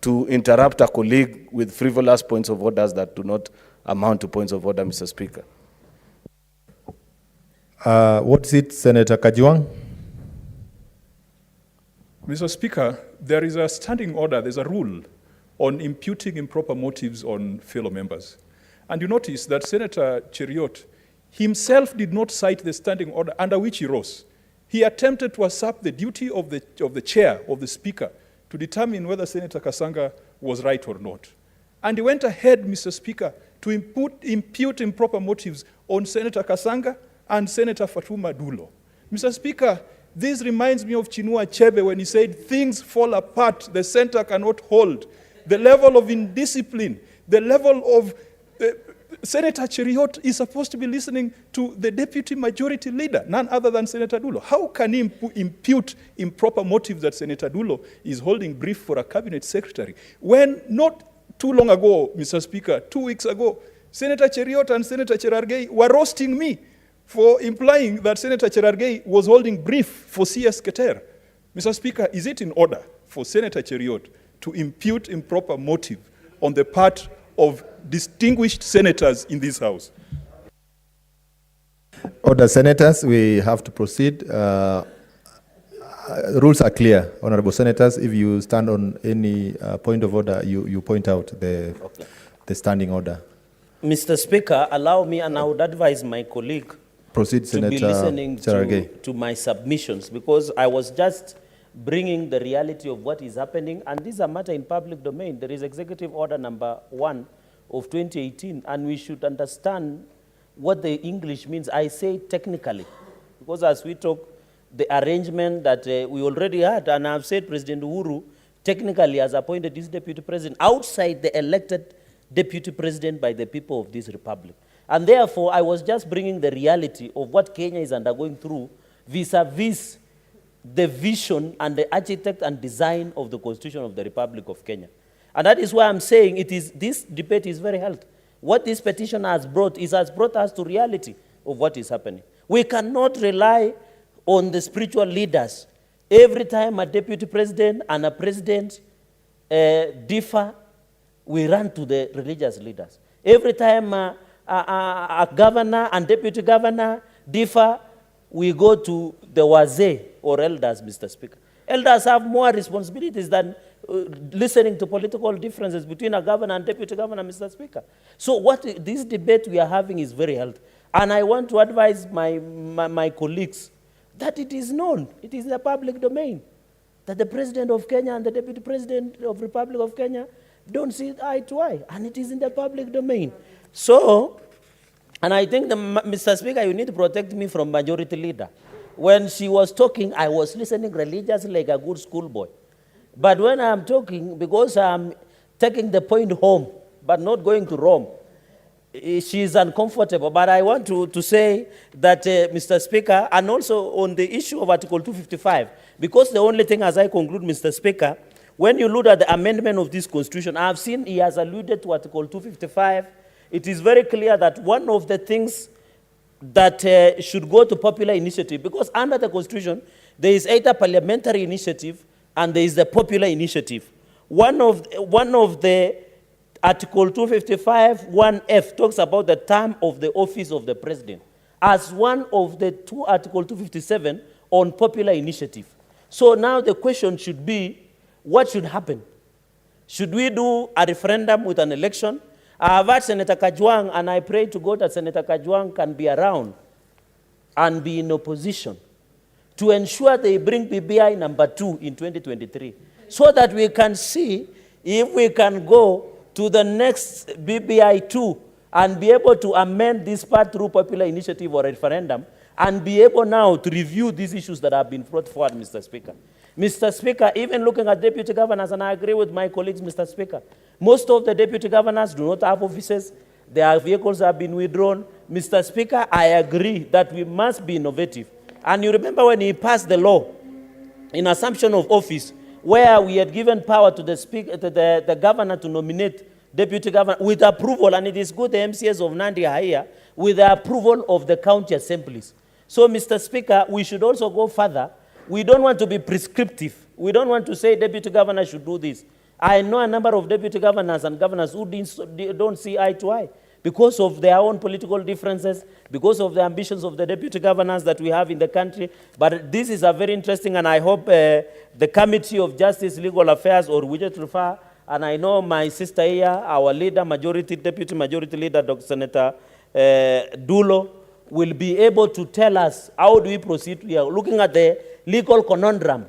to interrupt a colleague with frivolous points of orders that do not amount to points of order, Mr. Speaker. What's it, Senator Kajwang? Mr. Speaker, there is a standing order, there's a rule on imputing improper motives on fellow members. And you notice that Senator Cheriot himself did not cite the standing order under which he rose. He attempted to usurp the duty of the chair, of the speaker, to determine whether Senator Kasanga was right or not. And he went ahead, Mr. Speaker, to impute improper motives on Senator Kasanga and Senator Fatuma Dulo. Mr. Speaker, this reminds me of Chinua Achebe when he said, things fall apart, the center cannot hold. The level of indiscipline, the level of... Senator Cheriot is supposed to be listening to the Deputy Majority Leader, none other than Senator Dulo. How can he impute improper motives that Senator Dulo is holding brief for a cabinet secretary when not too long ago, Mr. Speaker, 2 weeks ago, Senator Cheriot and Senator Cherargei were roasting me for implying that Senator Cherargei was holding brief for CS Keter. Mr. Speaker, is it in order for Senator Cheriot to impute improper motive on the part of distinguished senators in this House? Order, senators, we have to proceed. Rules are clear, honorable senators. If you stand on any point of order, you point out the standing order. Mr. Speaker, allow me, and I would advise my colleague Proceed, to Senator be listening Cherargei. to my submissions, because I was just bringing the reality of what is happening, and this is a matter in public domain. There is Executive Order number 1 of 2018, and we should understand what the English means. I say technically, because as we talk, the arrangement that we already had, and I've said President Uhuru technically has appointed this deputy president outside the elected deputy president by the people of this republic. And therefore, I was just bringing the reality of what Kenya is undergoing through vis-a-vis the vision and the architect and design of the Constitution of the Republic of Kenya. And that is why I'm saying this debate is very healthy. What this petition has brought has brought us to reality of what is happening. We cannot rely on the spiritual leaders. Every time a deputy president and a president differ, we run to the religious leaders. Every time a governor and deputy governor differ, we go to the wazee or elders, Mr. Speaker. Elders have more responsibilities than listening to political differences between a governor and deputy governor, Mr. Speaker. So this debate we are having is very healthy. And I want to advise my colleagues that it is known, it is in the public domain, that the President of Kenya and the Deputy President of the Republic of Kenya don't see eye to eye, and it is in the public domain. So, and I think, Mr. Speaker, you need to protect me from Majority Leader. When she was talking, I was listening religiously like a good schoolboy. But when I'm talking, because I'm taking the point home, but not going to Rome, she's uncomfortable. But I want to say that, Mr. Speaker, and also on the issue of Article 255, because the only thing, as I conclude, Mr. Speaker, when you look at the amendment of this Constitution, I've seen he has alluded to Article 255. It is very clear that one of the things that should go to popular initiative, because under the Constitution, There is either parliamentary initiative and there is the popular initiative. One of the Article 255, 1F talks about the term of the office of the president as one of the two Article 257 on popular initiative. So now the question should be, what should happen? Should we do a referendum with an election? I have heard Senator Kajwang, and I pray to God that Senator Kajwang can be around and be in opposition to ensure they bring BBI number 2 in 2023, so that we can see if we can go to the next BBI 2 and be able to amend this part through popular initiative or referendum, and be able now to review these issues that have been brought forward, Mr. Speaker. Mr. Speaker, even looking at deputy governors, and I agree with my colleagues, Mr. Speaker, most of the deputy governors do not have offices. Their vehicles have been withdrawn. Mr. Speaker, I agree that we must be innovative. And you remember when he passed the law in assumption of office, where we had given power to the speaker, to the governor to nominate deputy governor with approval, and it is good the MCAs of Nandi are here, with the approval of the county assemblies. So, Mr. Speaker, we should also go further. We don't want to be prescriptive. We don't want to say deputy governor should do this. I know a number of deputy governors and governors who don't see eye to eye because of their own political differences, because of the ambitions of the deputy governors that we have in the country. But this is a very interesting, and I hope the Committee of Justice, Legal Affairs, or we just refer, and I know my sister here, our leader, deputy majority leader, Dr. Senator Dulo, will be able to tell us how do we proceed. We are looking at the legal conundrum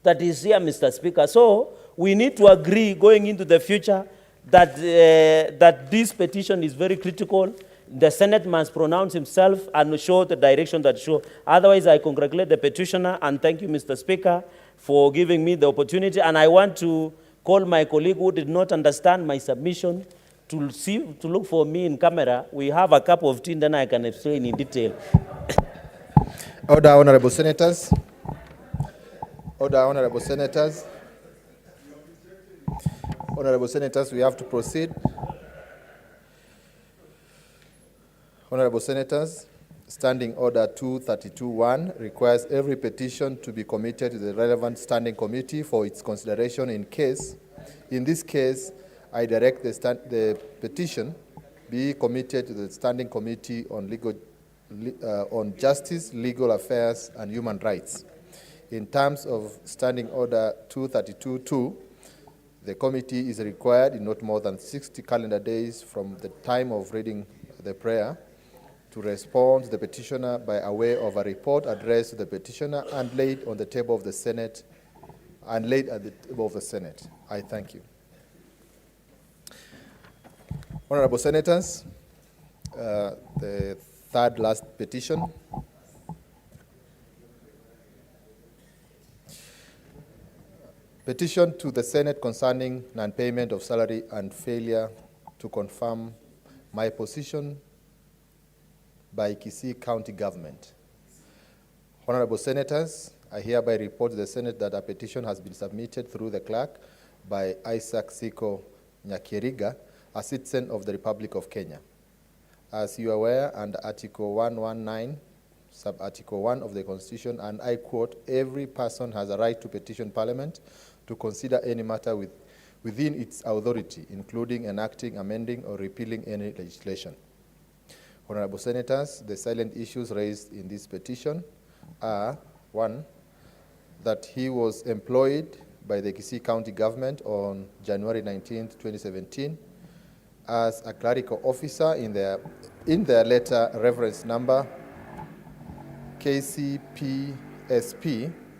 that is here, Mr. Speaker. So we need to agree going into the future that, that this petition is very critical. The Senate must pronounce himself and show the direction that show. Otherwise, I congratulate the petitioner and thank you, Mr. Speaker, for giving me the opportunity. And I want to call my colleague who did not understand my submission to look for me in camera. We have a cup of tea, then I can explain in detail. Order, honorable senators. Order, honorable senators. Honorable senators, we have to proceed. Honorable senators, Standing Order 232-1 requires every petition to be committed to the relevant standing committee for its consideration in this case, I direct the petition be committed to the Standing Committee on Justice, Legal Affairs, and Human Rights. In terms of Standing Order 232-2, the committee is required in not more than 60 calendar days from the time of reading the prayer to respond to the petitioner by way of a report addressed to the petitioner and laid on the table of the Senate and laid at the table of the Senate. I thank you. Honorable senators, the third last petition. Petition to the Senate concerning non-payment of salary and failure to confirm my position by Kisii County Government. Honorable senators, I hereby report to the Senate that a petition has been submitted through the clerk by Isaac Siko Nyakiriga, a citizen of the Republic of Kenya. As you are aware, under Article 119, Sub-Article 1 of the Constitution, and I quote, every person has a right to petition Parliament to consider any matter within its authority, including enacting, amending, or repealing any legislation. Honorable senators, the silent issues raised in this petition are, 1, that he was employed by the Kisii County Government on January 19, 2017, as a clerical officer in their letter reference number KCPSP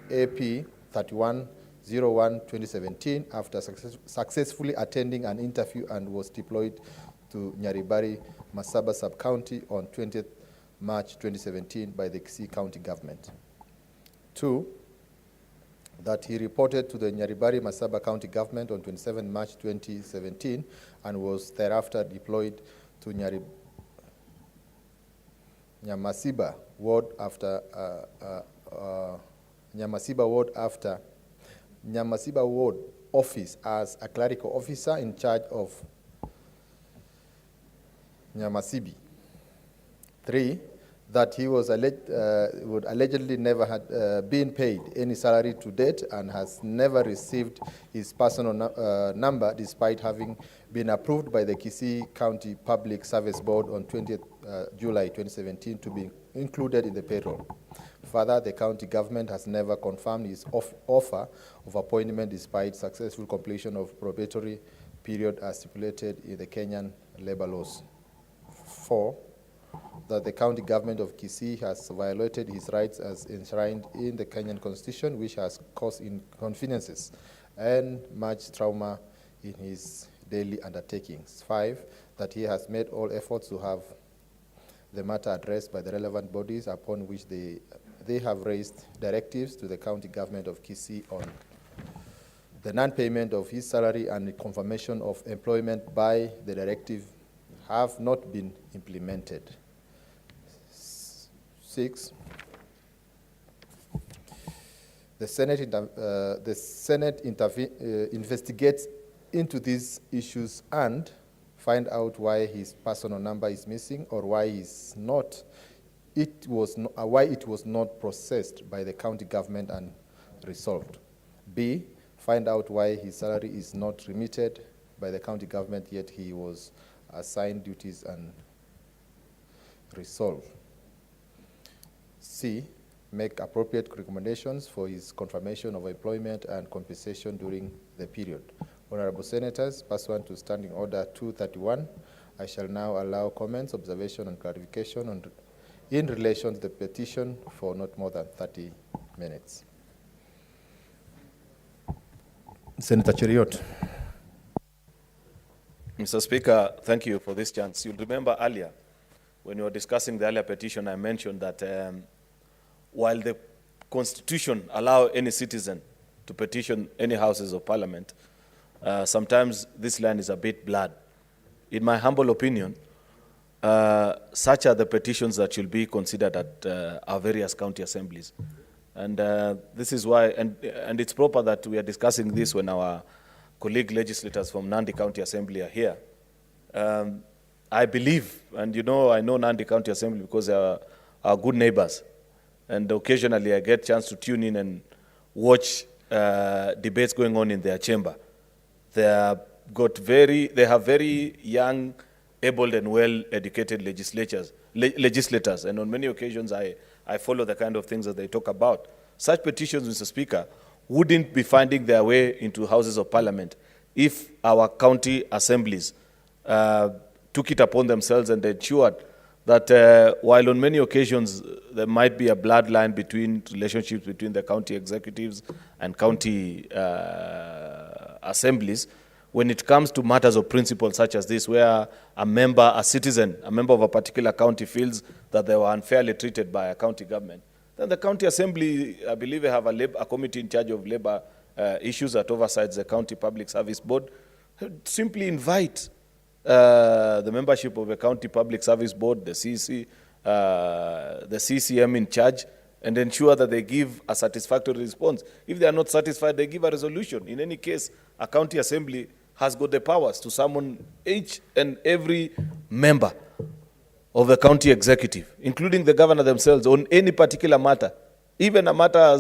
AP 3101-2017 after successfully attending an interview and was deployed to Nyaribari, Masaba Sub-County on 20th March 2017 by the Kisii County Government. 2, that he reported to the Nyaribari Masaba County Government on 27 March 2017 and was thereafter deployed to Nyamasiba Ward Nyamasiba Ward Office as a clerical officer in charge of Nyamasibi. 3, that he was would allegedly never had been paid any salary to date and has never received his personal number despite having been approved by the Kisii County Public Service Board on 20th July 2017 to be included in the payroll. Further, the county government has never confirmed his offer of appointment despite successful completion of probatory period as stipulated in the Kenyan labor laws. 4, that the county government of Kisii has violated his rights as enshrined in the Kenyan constitution, which has caused inconveniences and much trauma in his daily undertakings. 5, that he has made all efforts to have the matter addressed by the relevant bodies upon which they have raised directives to the county government of Kisii on the non-payment of his salary and the confirmation of employment by the directive have not been implemented. 6, the Senate investigates into these issues and find out why his personal number is missing or why it was not processed by the county government and resolved. B, find out why his salary is not remitted by the county government, yet he was assigned duties and resolved. C, make appropriate recommendations for his confirmation of employment and compensation during the period. Honorable Senators, pursuant to Standing Order 231, I shall now allow comments, observation, and clarification in relation to the petition for not more than 30 minutes. Senator Cheriot. Mr. Speaker, thank you for this chance. You'll remember earlier, when you were discussing the earlier petition, I mentioned that while the Constitution allows any citizen to petition any houses of parliament, sometimes this line is a bit blurred. In my humble opinion, such are the petitions that should be considered at our various county assemblies. And this is why, and it's proper that we are discussing this when our colleague legislators from Nandi County Assembly are here. I believe, and you know, I know Nandi County Assembly because they are good neighbors. And occasionally I get a chance to tune in and watch debates going on in their chamber. They have very young, able and well-educated legislators, and on many occasions I follow the kind of things that they talk about. Such petitions, Mr. Speaker, wouldn't be finding their way into houses of parliament if our county assemblies took it upon themselves and ensured that while on many occasions there might be a bloodline between relationships between the county executives and county assemblies, when it comes to matters of principle such as this, where a member of a particular county feels that they were unfairly treated by a county government, then the county assembly, I believe they have a committee in charge of labor issues that oversights the county public service board, simply invite the membership of the county public service board, the CCM in charge, and ensure that they give a satisfactory response. If they are not satisfied, they give a resolution. In any case, a county assembly has got the powers to summon each and every member of the county executive, including the governor themselves, on any particular matter, even a matter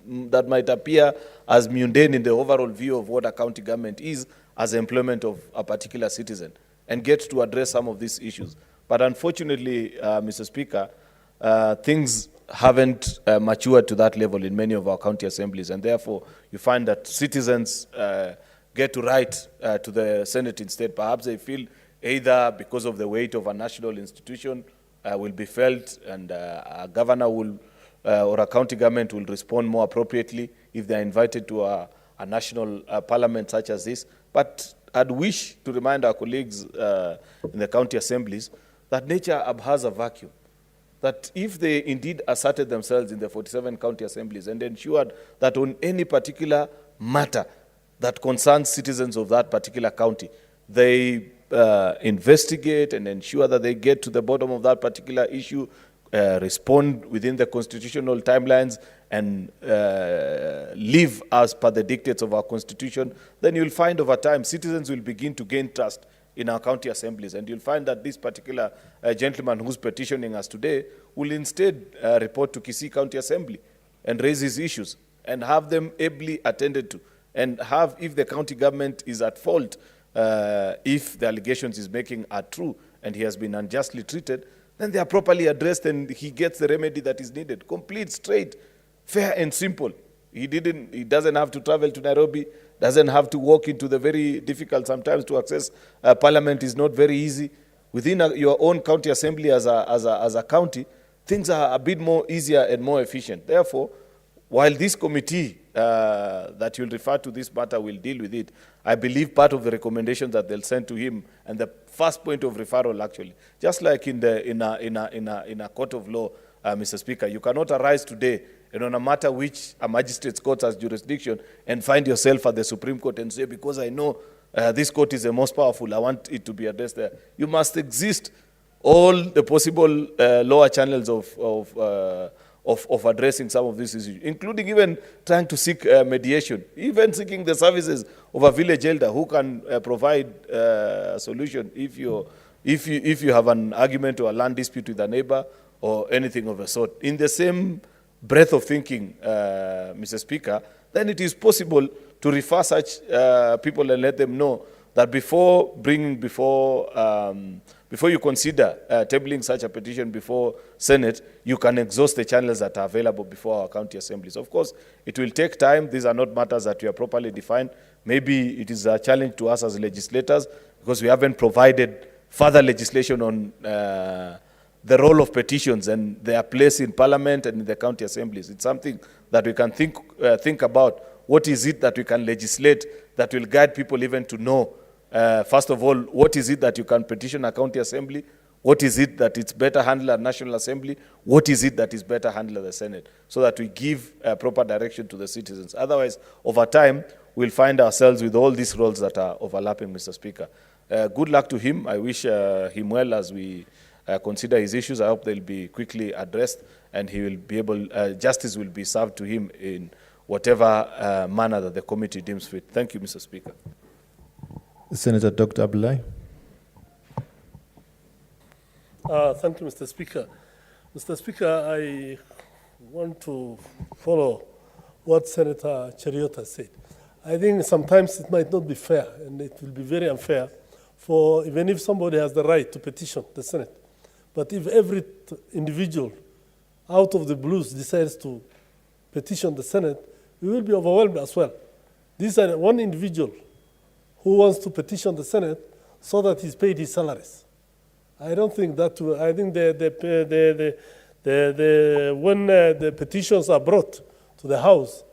that might appear as mundane in the overall view of what a county government is as employment of a particular citizen, and get to address some of these issues. But unfortunately, Mr. Speaker, things haven't matured to that level in many of our county assemblies, and therefore you find that citizens get to write to the Senate instead. Perhaps they feel either because of the weight of a national institution will be felt, and a governor will or a county government will respond more appropriately if they are invited to a national parliament such as this. But I'd wish to remind our colleagues in the county assemblies that nature abhors a vacuum. That if they indeed asserted themselves in the 47 county assemblies and ensured that on any particular matter that concerns citizens of that particular county, they investigate and ensure that they get to the bottom of that particular issue, respond within the constitutional timelines, and live as per the dictates of our constitution, then you'll find over time citizens will begin to gain trust in our county assemblies. And you'll find that this particular gentleman who's petitioning us today will instead report to Kisii County Assembly and raise his issues and have them ably attended to, and have, if the county government is at fault, if the allegations he's making are true and he has been unjustly treated, then they are properly addressed and he gets the remedy that is needed. Complete, straight, fair and simple. He doesn't have to travel to Nairobi, doesn't have to walk into the very difficult sometimes to access parliament is not very easy. Within your own county assembly as a county, things are a bit more easier and more efficient. Therefore, while this committee that you'll refer to this matter will deal with it, I believe part of the recommendations that they'll send to him and the first point of referral actually, just like in a court of law, Mr. Speaker, you cannot arise today and on a matter which a magistrate's court has jurisdiction and find yourself at the Supreme Court and say, because I know this court is the most powerful, I want it to be addressed there. You must exist all the possible lower channels of addressing some of these issues, including even trying to seek mediation, even seeking the services of a village elder who can provide a solution if you have an argument or a land dispute with a neighbor or anything of the sort. In the same breadth of thinking, Mr. Speaker, then it is possible to refer such people and let them know that before you consider tabling such a petition before Senate, you can exhaust the channels that are available before our county assemblies. Of course, it will take time. These are not matters that we are properly defined. Maybe it is a challenge to us as legislators because we haven't provided further legislation on the role of petitions and their place in Parliament and in the county assemblies. It's something that we can think about. What is it that we can legislate that will guide people even to know, first of all, what is it that you can petition a county assembly? What is it that it's better handled at National Assembly? What is it that is better handled at the Senate? So that we give proper direction to the citizens. Otherwise, over time, we'll find ourselves with all these roles that are overlapping, Mr. Speaker. Good luck to him. I wish him well as we consider his issues. I hope they'll be quickly addressed and he will be able, justice will be served to him in whatever manner that the committee deems fit. Thank you, Mr. Speaker. Senator Dr. Abdullahi. Thank you, Mr. Speaker. Mr. Speaker, I want to follow what Senator Cheriota said. I think sometimes it might not be fair, and it will be very unfair for even if somebody has the right to petition the Senate. But if every individual out of the blues decides to petition the Senate, we will be overwhelmed as well. This is one individual who wants to petition the Senate so that he's paid his salaries. I don't think that will, I think when the petitions are brought to the House,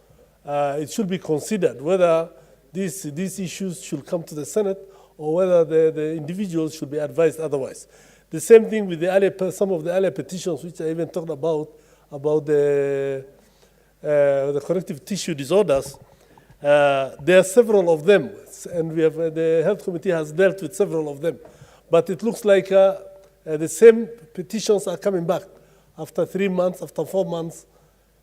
it should be considered whether these issues should come to the Senate or whether the individuals should be advised otherwise. The same thing with some of the earlier petitions, which I even talked about the connective tissue disorders. There are several of them, and the Health Committee has dealt with several of them. But it looks like the same petitions are coming back after 3 months, after 4 months,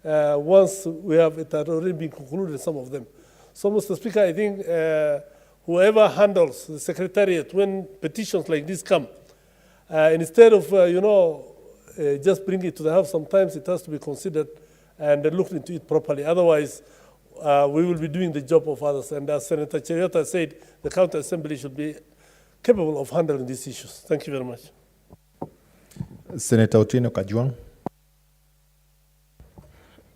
once it had already been concluded, some of them. So, Mr. Speaker, I think whoever handles the Secretariat when petitions like this come, instead of, just bring it to the House, sometimes it has to be considered and looked into it properly. Otherwise, we will be doing the job of others. And as Senator Cheriota said, the County Assembly should be capable of handling these issues. Thank you very much. Senator Otieno Kajwang.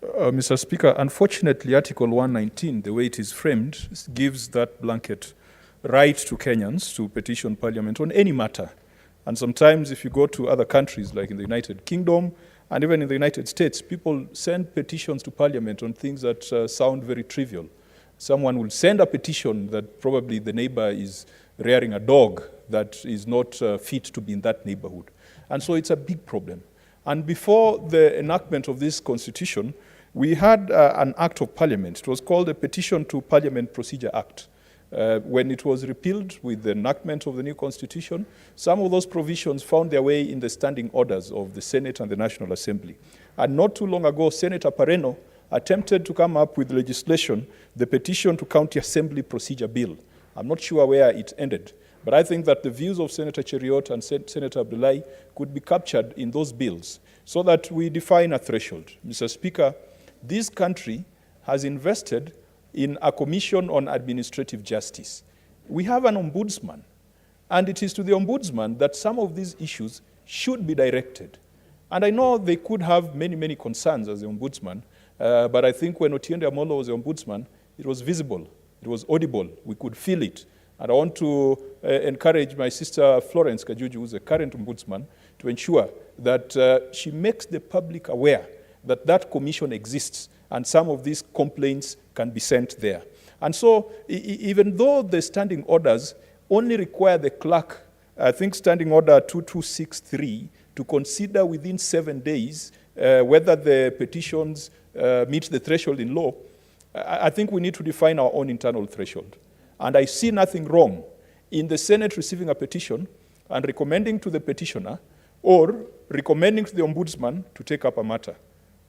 Mr. Speaker, unfortunately, Article 119, the way it is framed, gives that blanket right to Kenyans to petition Parliament on any matter. And sometimes if you go to other countries, like in the United Kingdom, and even in the United States, people send petitions to Parliament on things that sound very trivial. Someone will send a petition that probably the neighbor is rearing a dog that is not fit to be in that neighborhood. And so it's a big problem. And before the enactment of this constitution, we had an act of parliament. It was called the Petition to Parliament Procedure Act. When it was repealed with the enactment of the new constitution, some of those provisions found their way in the standing orders of the Senate and the National Assembly. And not too long ago, Senator Pareno attempted to come up with legislation, the Petition to County Assembly Procedure Bill. I'm not sure where it ended, But I think that the views of Senator Cheriot and Senator Abdullahi could be captured in those bills so that we define a threshold. Mr. Speaker, this country has invested in a commission on administrative justice. We have an ombudsman, and it is to the ombudsman that some of these issues should be directed. And I know they could have many, many concerns as the ombudsman, but I think when Otiende Amolo was the ombudsman, it was visible, it was audible, we could feel it. And I want to encourage my sister Florence Kajuju, who's the current ombudsman, to ensure that she makes the public aware that that commission exists and some of these complaints can be sent there. And so even though the standing orders only require the clerk, I think standing order 2263, to consider within 7 days whether the petitions meet the threshold in law, I think we need to define our own internal threshold. And I see nothing wrong in the Senate receiving a petition and recommending to the petitioner, or recommending to the ombudsman to take up a matter,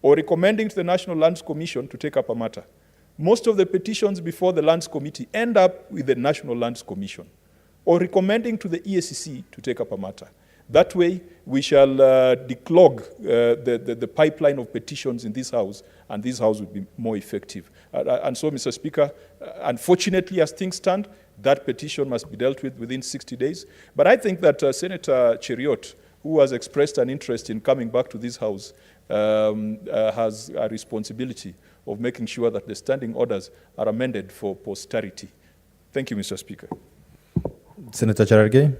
or recommending to the National Lands Commission to take up a matter. Most of the petitions before the Lands Committee end up with the National Lands Commission, or recommending to the EACC to take up a matter. That way, we shall declog the pipeline of petitions in this House, and this House will be more effective. And so, Mr. Speaker, unfortunately, as things stand, that petition must be dealt with within 60 days. But I think that Senator Cheriot, who has expressed an interest in coming back to this House, has a responsibility of making sure that the standing orders are amended for posterity. Thank you, Mr. Speaker. Senator Cherargei.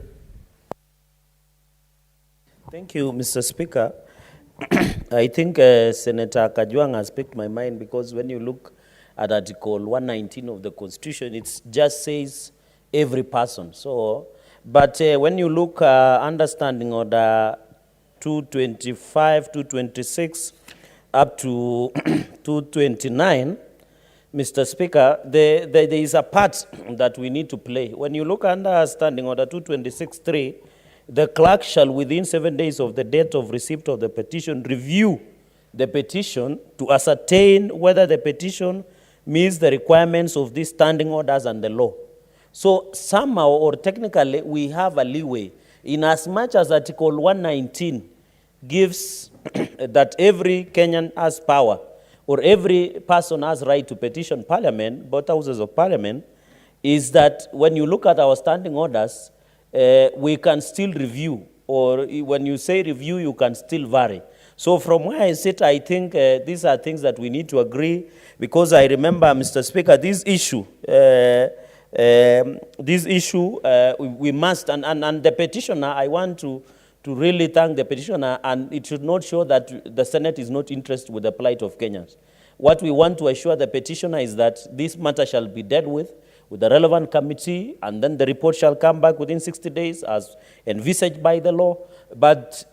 Thank you, Mr. Speaker. I think Senator Kajwang has picked my mind, because when you look at Article 119 of the Constitution, it just says every person. So, but when you look understanding Order 225, 226, up to 229, Mr. Speaker, there is a part that we need to play. When you look under Standing Order 226.3, the clerk shall, within 7 days of the date of receipt of the petition, review the petition to ascertain whether the petition meets the requirements of these standing orders and the law. So somehow or technically, we have a leeway, in as much as Article 119 gives that every Kenyan has power, or every person has right to petition Parliament, both houses of Parliament, is that when you look at our standing orders, we can still review, or when you say review, you can still vary. So from where I sit, I think these are things that we need to agree, because I remember, Mr. Speaker, this issue, we must, and the petitioner, I want to really thank the petitioner, and it should not show that the Senate is not interested with the plight of Kenyans. What we want to assure the petitioner is that this matter shall be dealt with the relevant committee, and then the report shall come back within 60 days as envisaged by the law. But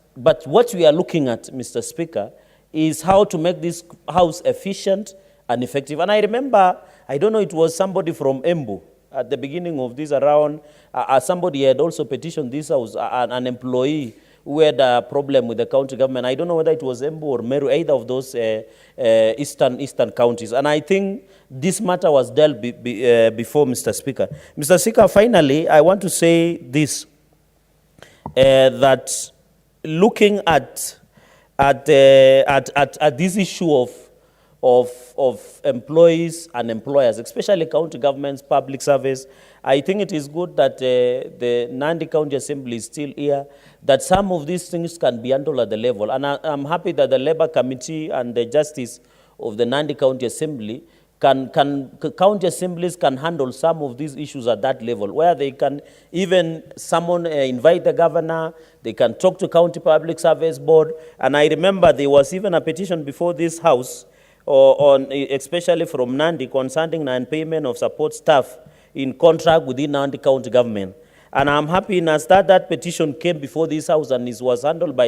what we are looking at, Mr. Speaker, is how to make this House efficient and effective. And I remember, I don't know, it was somebody from Embu at the beginning of this around, somebody had also petitioned this House, an employee who had a problem with the county government. I don't know whether it was Embu or Meru, either of those eastern counties. And I think this matter was dealt before, Mr. Speaker. Mr. Speaker, finally, I want to say this, that looking at this issue of employees and employers, especially county governments, public service, I think it is good that the Nandi County Assembly is still here, that some of these things can be handled at the level. And I'm happy that the Labour Committee and the Justice of the Nandi County Assembly county assemblies can handle some of these issues at that level, where they can even invite the governor, they can talk to County Public Service Board. And I remember there was even a petition before this House, especially from Nandi, concerning non-payment of support staff in contract within Nandi County government. And I'm happy that petition came before this House and it was handled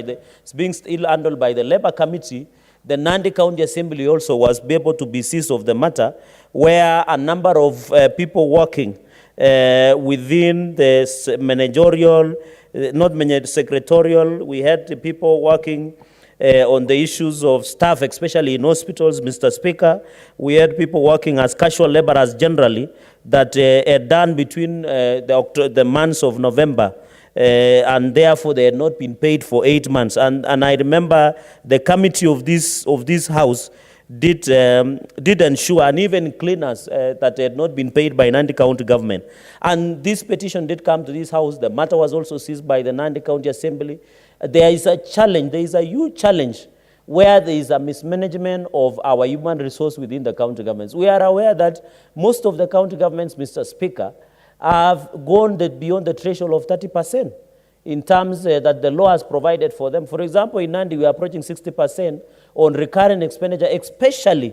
being still handled by the Labour Committee. The Nandi County Assembly also was able to be seized of the matter, where a number of people working within the managerial, secretarial, we had people working on the issues of staff, especially in hospitals, Mr. Speaker. We had people working as casual laborers generally that had done between the months of November, and therefore they had not been paid for 8 months. And I remember the committee of this house did ensure, and even cleaners that had not been paid by Nandi County government. And this petition did come to this house. The matter was also seized by the Nandi County Assembly. There is a challenge, there is a huge challenge where there is a mismanagement of our human resource within the county governments. We are aware that most of the county governments, Mr. Speaker, have gone beyond the threshold of 30% in terms that the law has provided for them. For example, in Nandi, we are approaching 60% on recurrent expenditure, especially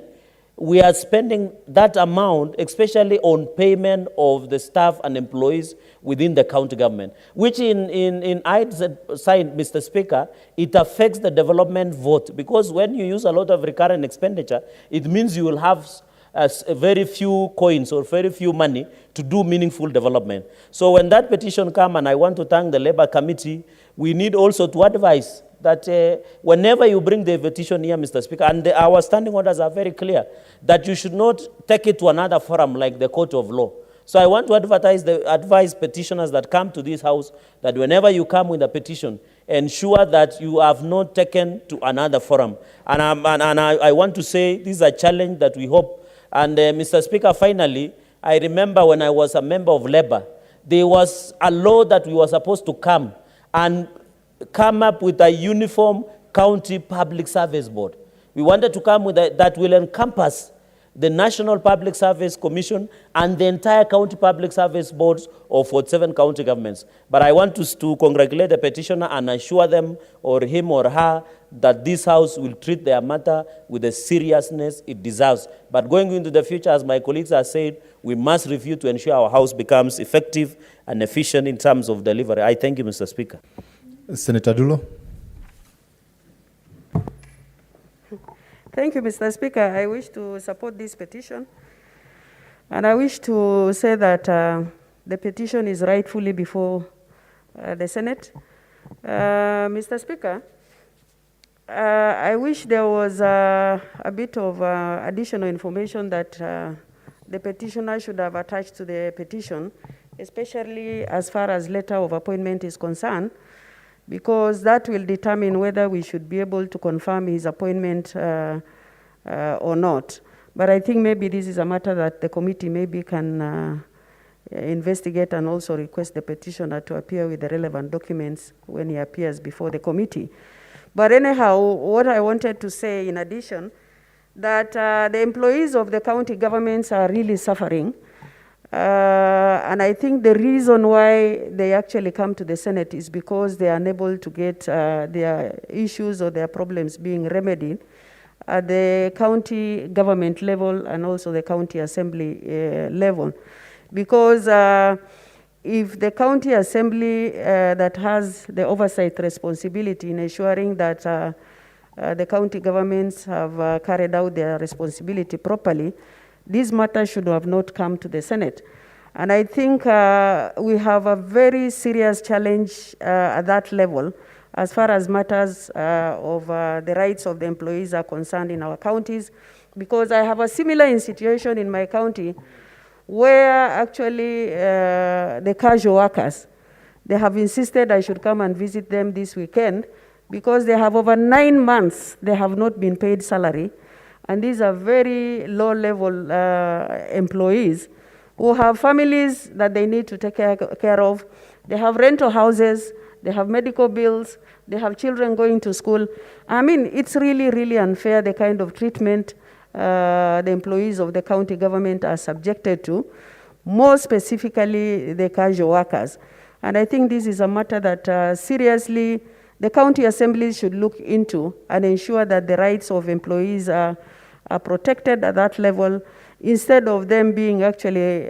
we are spending that amount, especially on payment of the staff and employees within the county government, which in I'd side, Mr. Speaker, it affects the development vote, because when you use a lot of recurrent expenditure, it means you will have very few coins or very few money to do meaningful development. So when that petition comes, and I want to thank the Labour Committee, we need also to advise that whenever you bring the petition here, Mr. Speaker, and our standing orders are very clear, that you should not take it to another forum like the Court of Law. So I want to advise petitioners that come to this house that whenever you come with a petition, ensure that you have not taken to another forum. And I want to say this is a challenge that we hope. And Mr. Speaker, finally, I remember when I was a member of Labour, there was a law that we were supposed to come up with a uniform county public service board. We wanted to come with that will encompass the National Public Service Commission and the entire county public service boards of 47 county governments. But I want to congratulate the petitioner and assure them, or him or her, that this house will treat their matter with the seriousness it deserves. But going into the future, as my colleagues have said, we must review to ensure our house becomes effective and efficient in terms of delivery. I thank you, Mr. Speaker. Senator Dulo. Thank you, Mr. Speaker. I wish to support this petition. And I wish to say that the petition is rightfully before the Senate. Mr. Speaker, I wish there was a bit of additional information that the petitioner should have attached to the petition, especially as far as letter of appointment is concerned, because that will determine whether we should be able to confirm his appointment or not. But I think maybe this is a matter that the committee maybe can investigate and also request the petitioner to appear with the relevant documents when he appears before the committee. But anyhow, what I wanted to say in addition, that the employees of the county governments are really suffering. And I think the reason why they actually come to the Senate is because they are unable to get their issues or their problems being remedied at the county government level and also the county assembly level. Because if the county assembly that has the oversight responsibility in ensuring that the county governments have carried out their responsibility properly, this matter should have not come to the Senate. And I think we have a very serious challenge at that level as far as matters of the rights of the employees are concerned in our counties, because I have a similar situation in my county where actually the casual workers, they have insisted I should come and visit them this weekend because they have over 9 months, they have not been paid salary. And these are very low-level employees who have families that they need to take care of. They have rental houses, they have medical bills, they have children going to school. I mean, it's really, really unfair, the kind of treatment the employees of the county government are subjected to, more specifically the casual workers. And I think this is a matter that seriously the county assemblies should look into and ensure that the rights of employees are protected at that level, instead of them being actually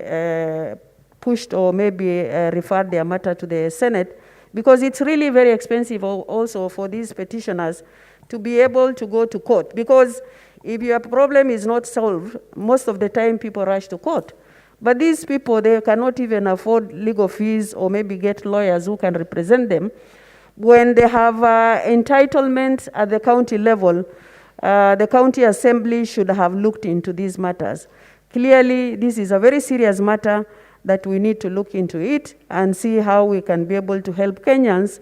pushed or maybe referred their matter to the Senate, because it's really very expensive also for these petitioners to be able to go to court. Because if your problem is not solved, most of the time people rush to court. But these people, they cannot even afford legal fees or maybe get lawyers who can represent them. When they have entitlements at the county level, the county assembly should have looked into these matters. Clearly, this is a very serious matter that we need to look into it and see how we can be able to help Kenyans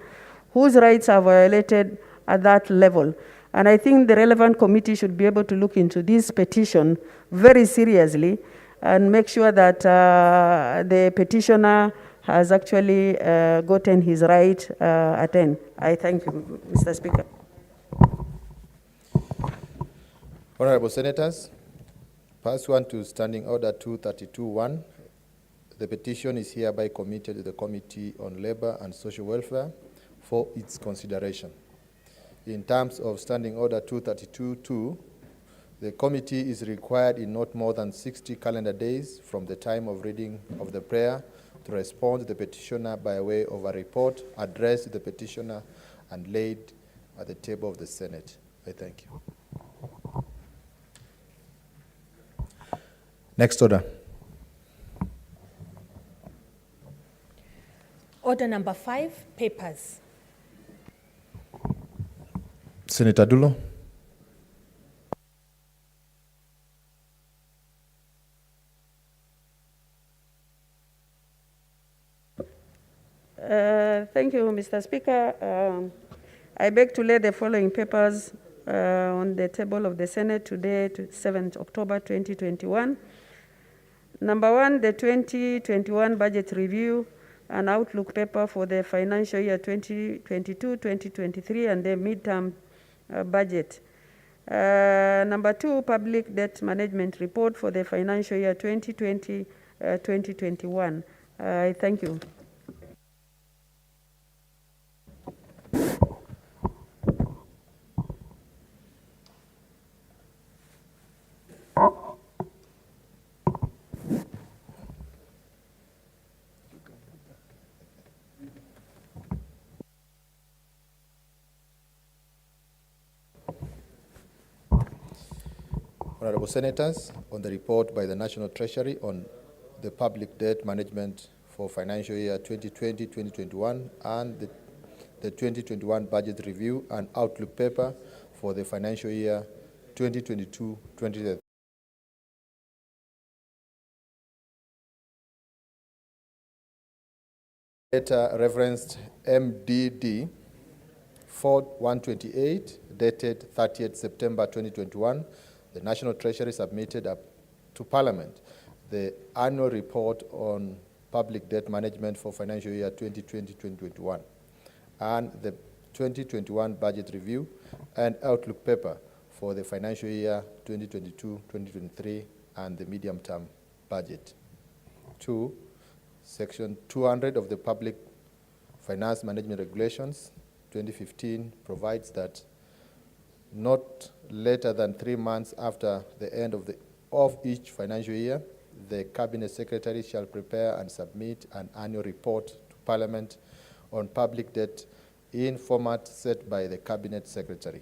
whose rights are violated at that level. And I think the relevant committee should be able to look into this petition very seriously and make sure that the petitioner has actually gotten his right at end. I thank you, Mr. Speaker. Honorable Senators, pursuant to Standing Order 232-1, the petition is hereby committed to the Committee on Labor and Social Welfare for its consideration. In terms of Standing Order 232-2, the committee is required in not more than 60 calendar days from the time of reading of the prayer to respond to the petitioner by way of a report addressed to the petitioner and laid at the table of the Senate. I thank you. Next order. Order number 5, papers. Senator Dulo. Thank you, Mr. Speaker. I beg to lay the following papers on the table of the Senate today, 7th October 2021. Number 1, the 2021 budget review and outlook paper for the financial year 2022-2023 and the midterm budget. Number 2, public debt management report for the financial year 2020-2021. Thank you. Honorable Senators, on the report by the National Treasury on the public debt management for financial year 2020-2021 and the 2021 budget review and outlook paper for the financial year 2022-2023. Letter referenced MDD 4128 dated 30th September 2021. The National Treasury submitted up to Parliament the annual report on public debt management for financial year 2020-2021 and the 2021 budget review and outlook paper for the financial year 2022-2023 and the medium-term budget. 2, Section 200 of the Public Finance Management Regulations 2015 provides that not later than 3 months after the end of each financial year, the Cabinet Secretary shall prepare and submit an annual report to Parliament on public debt in format set by the Cabinet Secretary.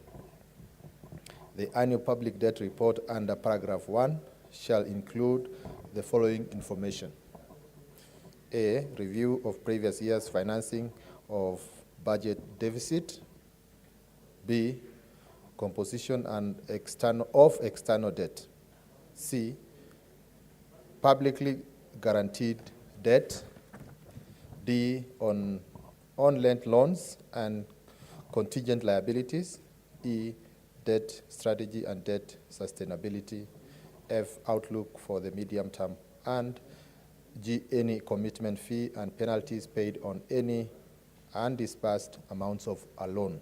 The annual public debt report under paragraph 1 shall include the following information. A, review of previous year's financing of budget deficit. B, composition and external debt. C, publicly guaranteed debt. D, on lent loans and contingent liabilities. E, debt strategy and debt sustainability. F, outlook for the medium term. And G, any commitment fee and penalties paid on any undisbursed amounts of a loan.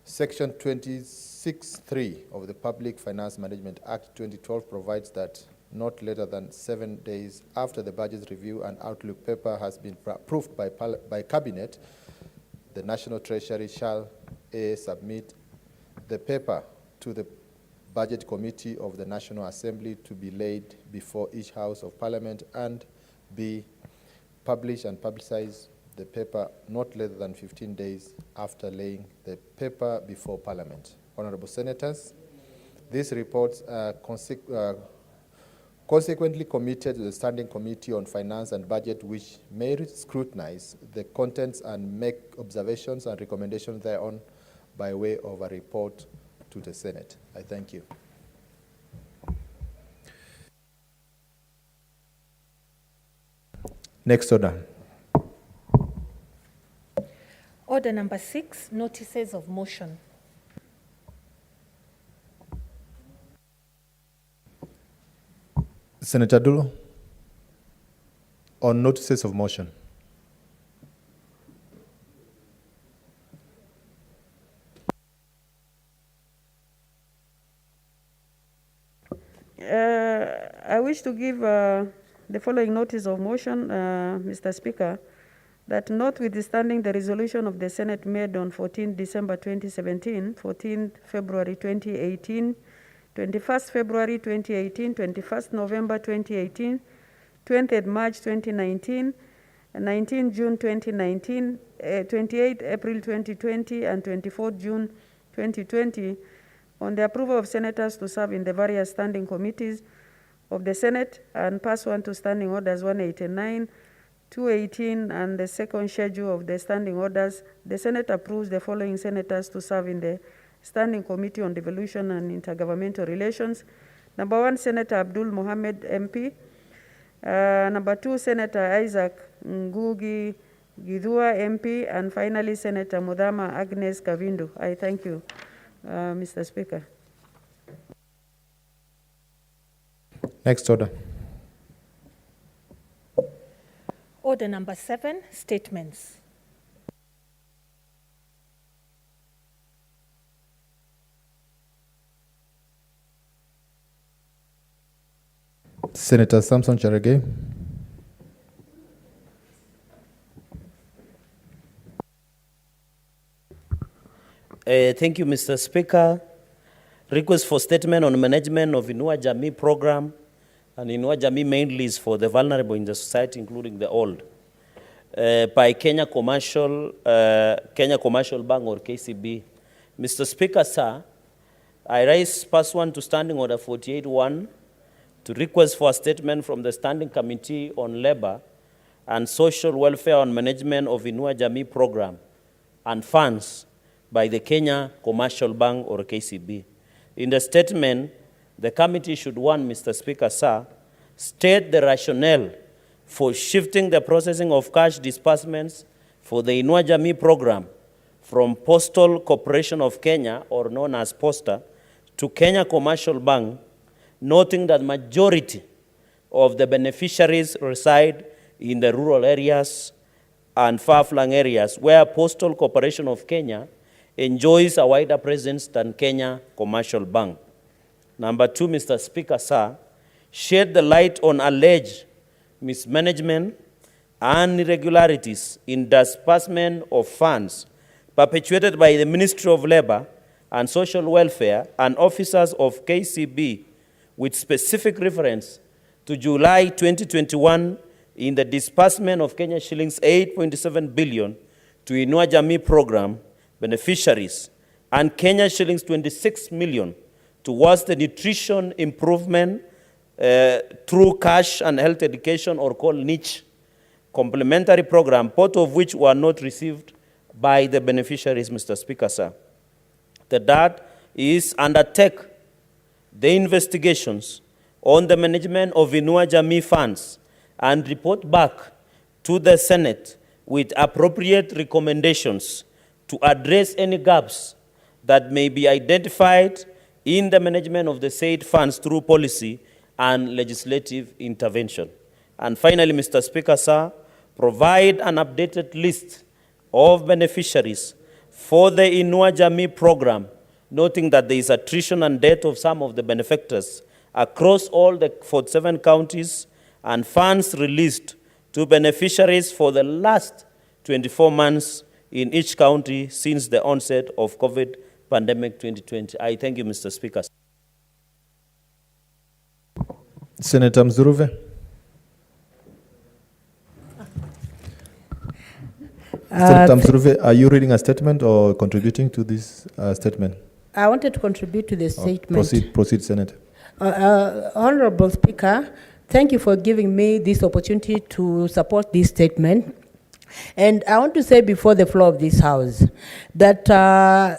Section 26(3) of the Public Finance Management Act 2012 provides that not later than 7 days after the budget review and outlook paper has been approved by Cabinet, the National Treasury shall A, submit the paper to the Budget Committee of the National Assembly to be laid before each House of Parliament, and B, publish and publicize the paper not later than 15 days after laying the paper before Parliament. Honorable Senators, these reports are consequently committed to the Standing Committee on Finance and Budget, which may scrutinize the contents and make observations and recommendations thereon by way of a report to the Senate. I thank you. Next order. Order number 6, notices of motion. Senator Dulo, on notices of motion. I wish to give the following notice of motion, Mr. Speaker, that notwithstanding the resolution of the Senate made on 14 December 2017, 14 February 2018, 21st February 2018, 21st November 2018, 20th March 2019, 19 June 2019, 28 April 2020, and 24 June 2020, on the approval of senators to serve in the various standing committees of the Senate and pursuant to Standing Orders 189, 218, and the second schedule of the standing orders, the Senate approves the following senators to serve in the Standing Committee on Devolution and Intergovernmental Relations. Number 1, Senator Abdul Mohammed, MP. Number 2, Senator Isaac Ngugi Githua, MP. And finally, Senator Mudhama Agnes Kavindu. I thank you, Mr. Speaker. Next order. Order number 7, statements. Senator Samson Cherargei. Thank you, Mr. Speaker. Request for statement on management of Inua Jamii program, and Inua Jamii mainly is for the vulnerable in the society, including the old, by Kenya Commercial Bank or KCB. Mr. Speaker, sir, I raise pursuant to Standing Order 48.1 to request for a statement from the Standing Committee on Labor and Social Welfare on management of Inua Jamii program and funds by the Kenya Commercial Bank or KCB. In the statement, the committee should, 1, Mr. Speaker, sir, state the rationale for shifting the processing of cash disbursements for the Inua Jamii program from Postal Corporation of Kenya, or known as Posta, to Kenya Commercial Bank, noting that majority of the beneficiaries reside in the rural areas and far-flung areas where Postal Corporation of Kenya enjoys a wider presence than Kenya Commercial Bank. Number 2, Mr. Speaker, sir, shed the light on alleged mismanagement and irregularities in disbursement of funds perpetuated by the Ministry of Labor and Social Welfare and officers of KCB, with specific reference to July 2021 in the disbursement of Kenya shillings 8.7 billion to Inua Jamii program beneficiaries and Kenya shillings 26 million towards the nutrition improvement through cash and health education, or called niche complementary program, both of which were not received by the beneficiaries, Mr. Speaker, sir. The DAD is undertake the investigations on the management of Inua Jamii funds and report back to the Senate with appropriate recommendations to address any gaps that may be identified in the management of the said funds through policy and legislative intervention. And finally, Mr. Speaker, sir, provide an updated list of beneficiaries for the Inua Jamii program, noting that there is attrition and death of some of the benefactors across all the 47 counties, and funds released to beneficiaries for the last 24 months in each county since the onset of COVID pandemic 2020. I thank you, Mr. Speaker. Senator Mzuruve. Senator Mzuruve, are you reading a statement or contributing to this statement? I wanted to contribute to the statement. Proceed, Senator. Honorable Speaker, thank you for giving me this opportunity to support this statement. And I want to say before the floor of this House that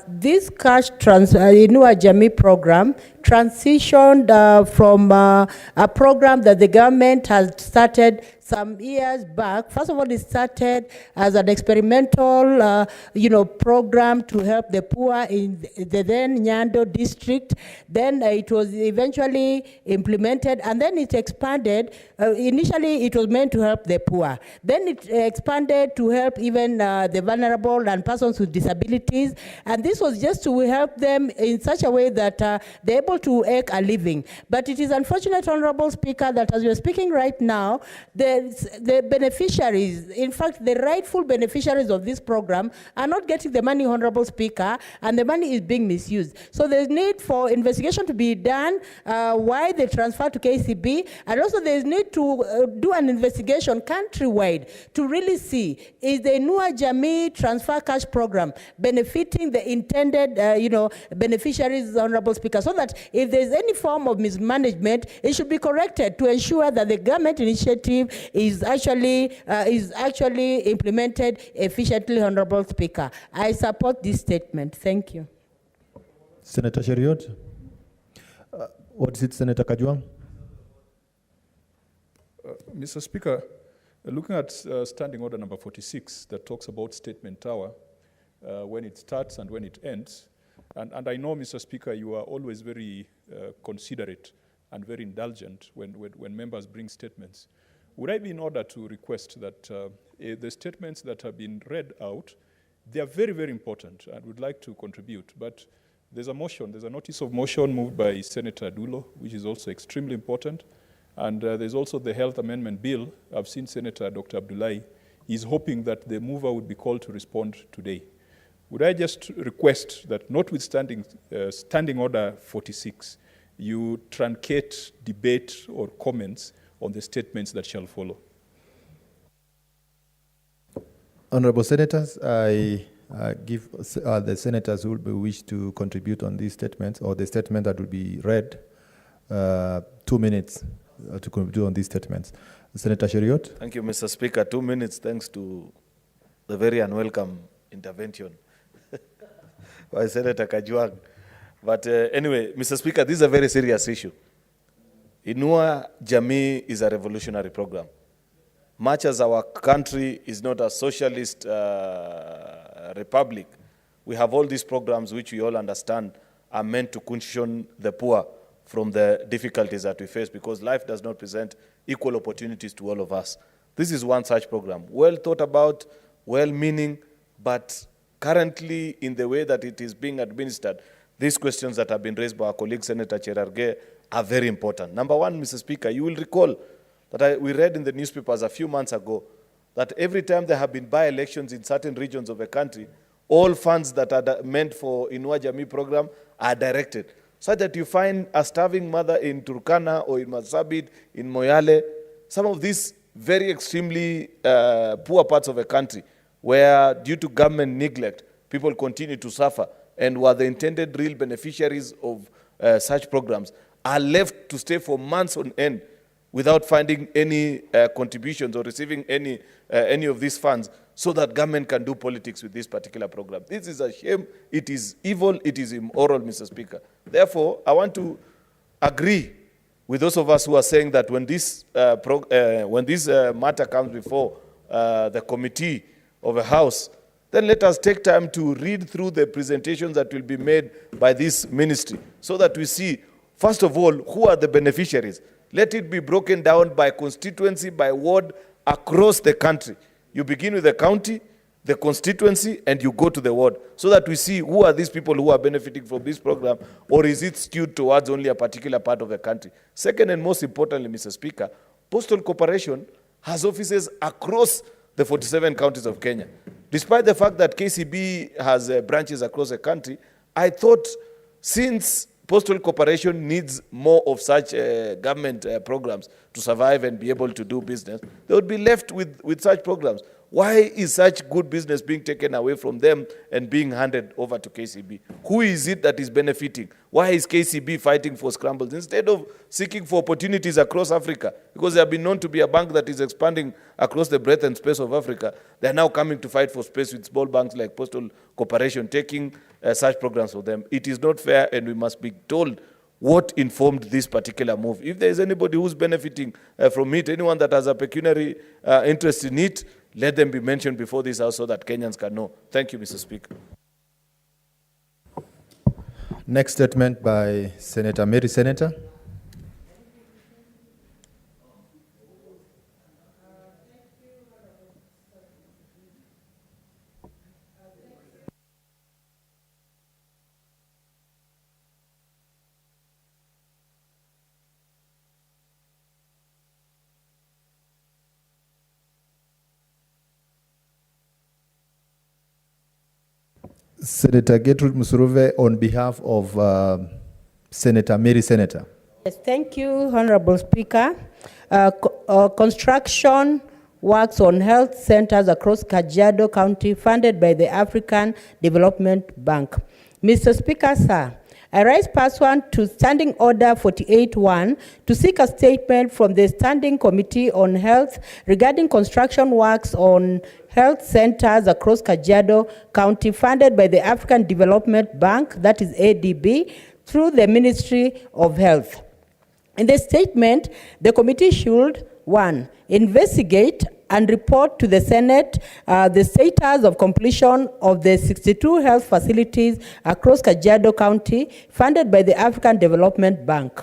this cash Inua Jamii program transitioned from a program that the government has started some years back. First of all, it started as an experimental, program to help the poor in the then Nyando district. Then it was eventually implemented, and then it expanded. Initially, it was meant to help the poor. Then it expanded to help even the vulnerable and persons with disabilities. And this was just to help them in such a way that they're able to make a living. But it is unfortunate, Honorable Speaker, that as we're speaking right now, the beneficiaries, in fact, the rightful beneficiaries of this program are not getting the money, Honorable Speaker, and the money is being misused. So there's need for investigation to be done, why they transfer to KCB, and also there's need to do an investigation countrywide to really see, is the Inua Jamii transfer cash program benefiting the intended, beneficiaries, Honorable Speaker, so that if there's any form of mismanagement, it should be corrected to ensure that the government initiative is actually implemented efficiently, Honorable Speaker. I support this statement. Thank you. Senator Cheriot. What is it, Senator Kajwang? Mr. Speaker, looking at Standing Order number 46 that talks about Statement Tower, when it starts and when it ends, and I know, Mr. Speaker, you are always very considerate and very indulgent when members bring statements. Would I be in order to request that the statements that have been read out, they are very, very important and would like to contribute, but there's a motion, there's a notice of motion moved by Senator Dulo, which is also extremely important, and there's also the Health Amendment Bill. I've seen Senator Dr. Abdullahi. He's hoping that the mover would be called to respond today. Would I just request that, notwithstanding Standing Order 46, you truncate debate or comments on the statements that shall follow? Honorable Senators, I give the senators who will wish to contribute on these statements or the statement that will be read 2 minutes to contribute on these statements. Senator Cheriot. Thank you, Mr. Speaker. 2 minutes, thanks to the very unwelcome intervention by Senator Kajwang. But anyway, Mr. Speaker, this is a very serious issue. Inua Jamii is a revolutionary program. Much as our country is not a socialist republic, we have all these programs which we all understand are meant to cushion the poor from the difficulties that we face, because life does not present equal opportunities to all of us. This is one such program, well thought about, well-meaning, but currently in the way that it is being administered, these questions that have been raised by our colleague Senator Cherargei are very important. Number one, Mr. Speaker, you will recall that we read in the newspapers a few months ago that every time there have been by-elections in certain regions of the country, all funds that are meant for Inua Jamii program are directed, such that you find a starving mother in Turkana or in Marsabit, in Moyale, some of these very extremely poor parts of the country, where due to government neglect, people continue to suffer, and were the intended real beneficiaries of such programs, are left to stay for months on end without finding any contributions or receiving any of these funds, so that government can do politics with this particular program. This is a shame. It is evil. It is immoral, Mr. Speaker. Therefore, I want to agree with those of us who are saying that when this matter comes before the committee of a house, then let us take time to read through the presentations that will be made by this ministry, so that we see, first of all, who are the beneficiaries. Let it be broken down by constituency, by ward, across the country. You begin with the county, the constituency, and you go to the ward, so that we see who are these people who are benefiting from this program, or is it skewed towards only a particular part of the country. Second, and most importantly, Mr. Speaker, Postal Corporation has offices across the 47 counties of Kenya. Despite the fact that KCB has branches across the country, I thought, since Postal Corporation needs more of such government programs to survive and be able to do business, they would be left with such programs. Why is such good business being taken away from them and being handed over to KCB? Who is it that is benefiting? Why is KCB fighting for scrambles instead of seeking for opportunities across Africa? Because they have been known to be a bank that is expanding across the breadth and space of Africa. They are now coming to fight for space with small banks like Postal Corporation, taking such programs for them. It is not fair, and we must be told what informed this particular move. If there is anybody who's benefiting from it, anyone that has a pecuniary interest in it, let them be mentioned before this House so that Kenyans can know. Thank you, Mr. Speaker. Next statement by Senator Mary Senator. Senator Gertrude Musuruve on behalf of Senator Mary Senator. Yes, thank you, Honorable Speaker. Construction works on health centers across Kajiado County funded by the African Development Bank. Mr. Speaker, sir, I rise pursuant to Standing Order 48-1 to seek a statement from the Standing Committee on Health regarding construction works on health centers across Kajiado County funded by the African Development Bank, that is ADB, through the Ministry of Health. In the statement, the committee should, 1, investigate and report to the Senate the status of completion of the 62 health facilities across Kajiado County funded by the African Development Bank.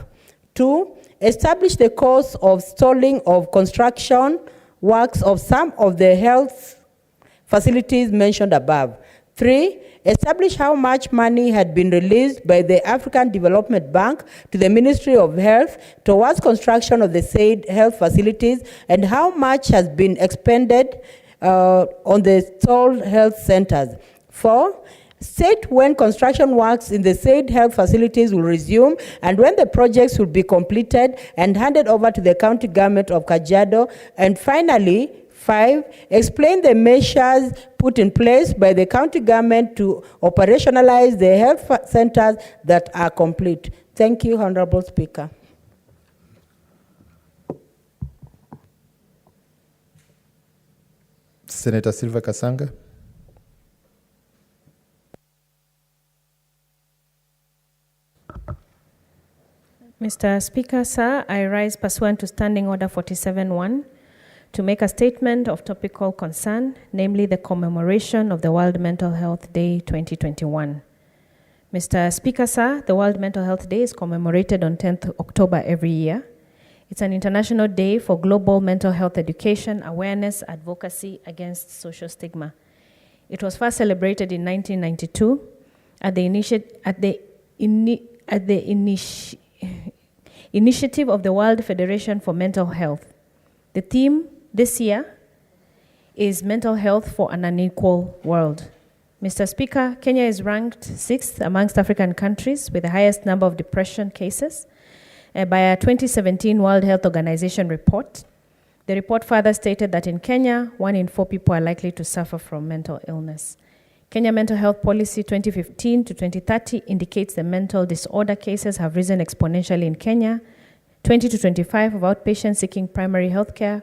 2, establish the cause of stalling of construction works of some of the health facilities mentioned above. 3, establish how much money had been released by the African Development Bank to the Ministry of Health towards construction of the said health facilities and how much has been expended on the stalled health centers. 4, state when construction works in the said health facilities will resume and when the projects will be completed and handed over to the county government of Kajiado. And finally, 5, explain the measures put in place by the county government to operationalize the health centers that are complete. Thank you, Honorable Speaker. Senator Silva Kasanga. Mr. Speaker, sir, I rise pursuant to Standing Order 47-1 to make a statement of topical concern, namely the commemoration of the World Mental Health Day 2021. Mr. Speaker, sir, the World Mental Health Day is commemorated on 10th October every year. It's an international day for global mental health education, awareness, advocacy against social stigma. It was first celebrated in 1992 at the initiative of the World Federation for Mental Health. The theme this year is Mental Health for an Unequal World. Mr. Speaker, Kenya is ranked 6th amongst African countries with the highest number of depression cases by a 2017 World Health Organization report. The report further stated that in Kenya, 1 in 4 people are likely to suffer from mental illness. Kenya Mental Health Policy 2015 to 2030 indicates the mental disorder cases have risen exponentially in Kenya, 20 to 25 of outpatients seeking primary health care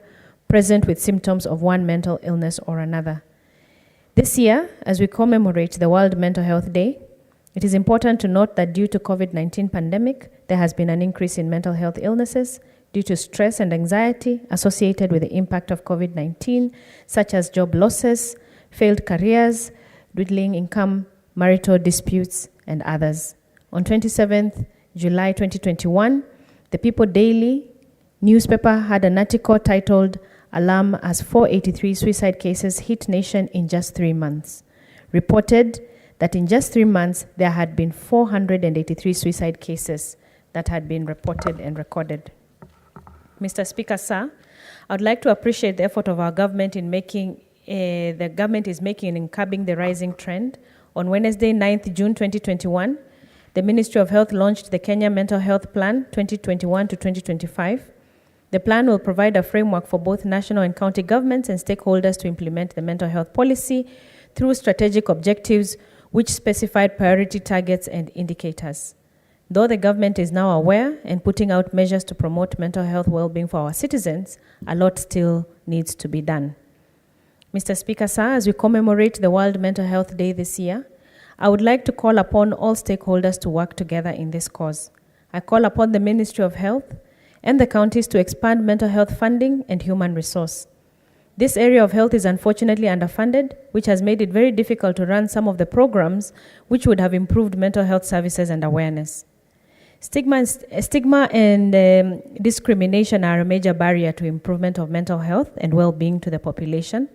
present with symptoms of one mental illness or another. This year, as we commemorate the World Mental Health Day, it is important to note that due to COVID-19 pandemic, there has been an increase in mental health illnesses due to stress and anxiety associated with the impact of COVID-19, such as job losses, failed careers, dwindling income, marital disputes, and others. On 27th July 2021, the People Daily newspaper had an article titled, "Alarm as 483 suicide cases hit nation in just 3 months." Reported that in just 3 months, there had been 483 suicide cases that had been reported and recorded. Mr. Speaker, sir, I would like to appreciate the effort of our government in making, in curbing the rising trend. On Wednesday, 9th June 2021, the Ministry of Health launched the Kenya Mental Health Plan 2021 to 2025. The plan will provide a framework for both national and county governments and stakeholders to implement the mental health policy through strategic objectives which specified priority targets and indicators. Though the government is now aware and putting out measures to promote mental health well-being for our citizens, a lot still needs to be done. Mr. Speaker, sir, as we commemorate the World Mental Health Day this year, I would like to call upon all stakeholders to work together in this cause. I call upon the Ministry of Health and the counties to expand mental health funding and human resource. This area of health is unfortunately underfunded, which has made it very difficult to run some of the programs which would have improved mental health services and awareness. Stigma and discrimination are a major barrier to improvement of mental health and well-being to the population,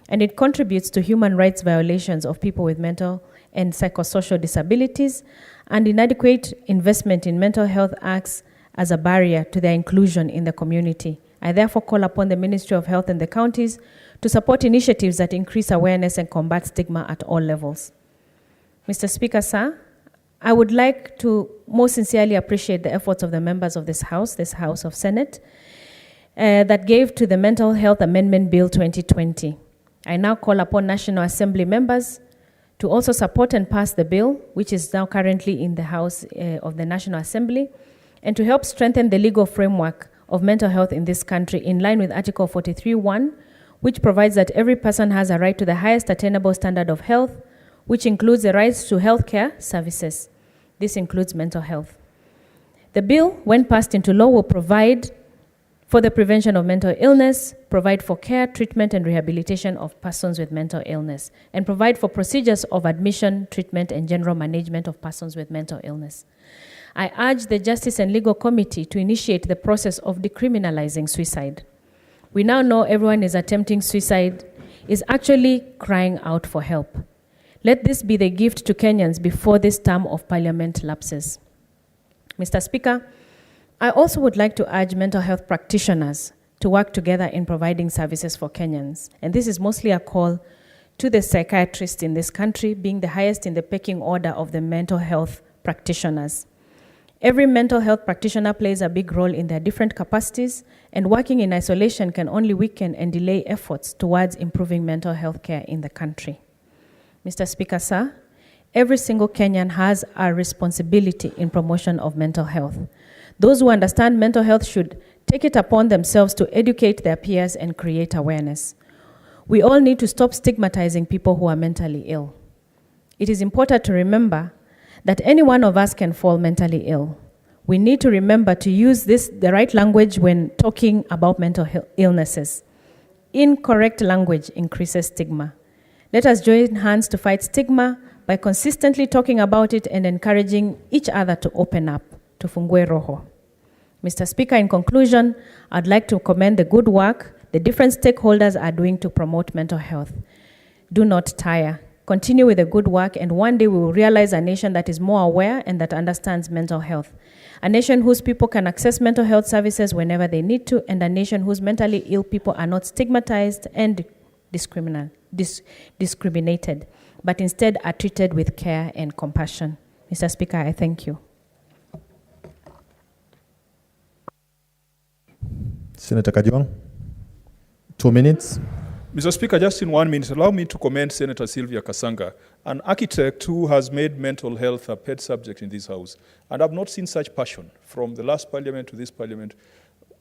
and it contributes to human rights violations of people with mental and psychosocial disabilities, and inadequate investment in mental health acts as a barrier to their inclusion in the community. I therefore call upon the Ministry of Health and the counties to support initiatives that increase awareness and combat stigma at all levels. Mr. Speaker, sir, I would like to most sincerely appreciate the efforts of the members of this House of Senate, that gave to the Mental Health Amendment Bill 2020. I now call upon National Assembly members to also support and pass the bill, which is now currently in the House of the National Assembly, and to help strengthen the legal framework of mental health in this country in line with Article 43(1), which provides that every person has a right to the highest attainable standard of health, which includes the rights to health care services. This includes mental health. The bill, when passed into law, will provide for the prevention of mental illness, provide for care, treatment, and rehabilitation of persons with mental illness, and provide for procedures of admission, treatment, and general management of persons with mental illness. I urge the Justice and Legal Committee to initiate the process of decriminalizing suicide. We now know everyone is attempting suicide is actually crying out for help. Let this be the gift to Kenyans before this term of parliament lapses. Mr. Speaker, I also would like to urge mental health practitioners to work together in providing services for Kenyans. And this is mostly a call to the psychiatrists in this country, being the highest in the pecking order of the mental health practitioners. Every mental health practitioner plays a big role in their different capacities, and working in isolation can only weaken and delay efforts towards improving mental health care in the country. Mr. Speaker, sir, every single Kenyan has a responsibility in promotion of mental health. Those who understand mental health should take it upon themselves to educate their peers and create awareness. We all need to stop stigmatizing people who are mentally ill. It is important to remember that any one of us can fall mentally ill. We need to remember to use the right language when talking about mental illnesses. Incorrect language increases stigma. Let us join hands to fight stigma by consistently talking about it and encouraging each other to open up. Tufungue roho. Mr. Speaker, in conclusion, I'd like to commend the good work the different stakeholders are doing to promote mental health. Do not tire. Continue with the good work, and one day we will realize a nation that is more aware and that understands mental health. A nation whose people can access mental health services whenever they need to, and a nation whose mentally ill people are not stigmatized and discriminated, but instead are treated with care and compassion. Mr. Speaker, I thank you. Senator Kajwang, 2 minutes. Mr. Speaker, just in 1 minute, allow me to commend Senator Sylvia Kasanga, an architect who has made mental health a pet subject in this House. And I've not seen such passion from the last parliament to this parliament.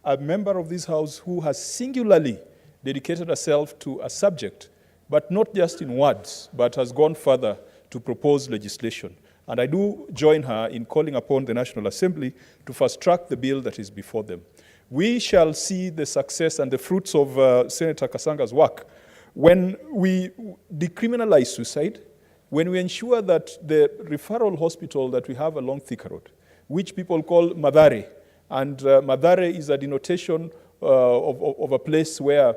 A member of this House who has singularly dedicated herself to a subject, but not just in words, but has gone further to propose legislation. And I do join her in calling upon the National Assembly to fast-track the bill that is before them. We shall see the success and the fruits of Senator Kasanga's work when we decriminalize suicide, when we ensure that the referral hospital that we have along Thika Road, which people call Madare, and Madare is a denotation of a place where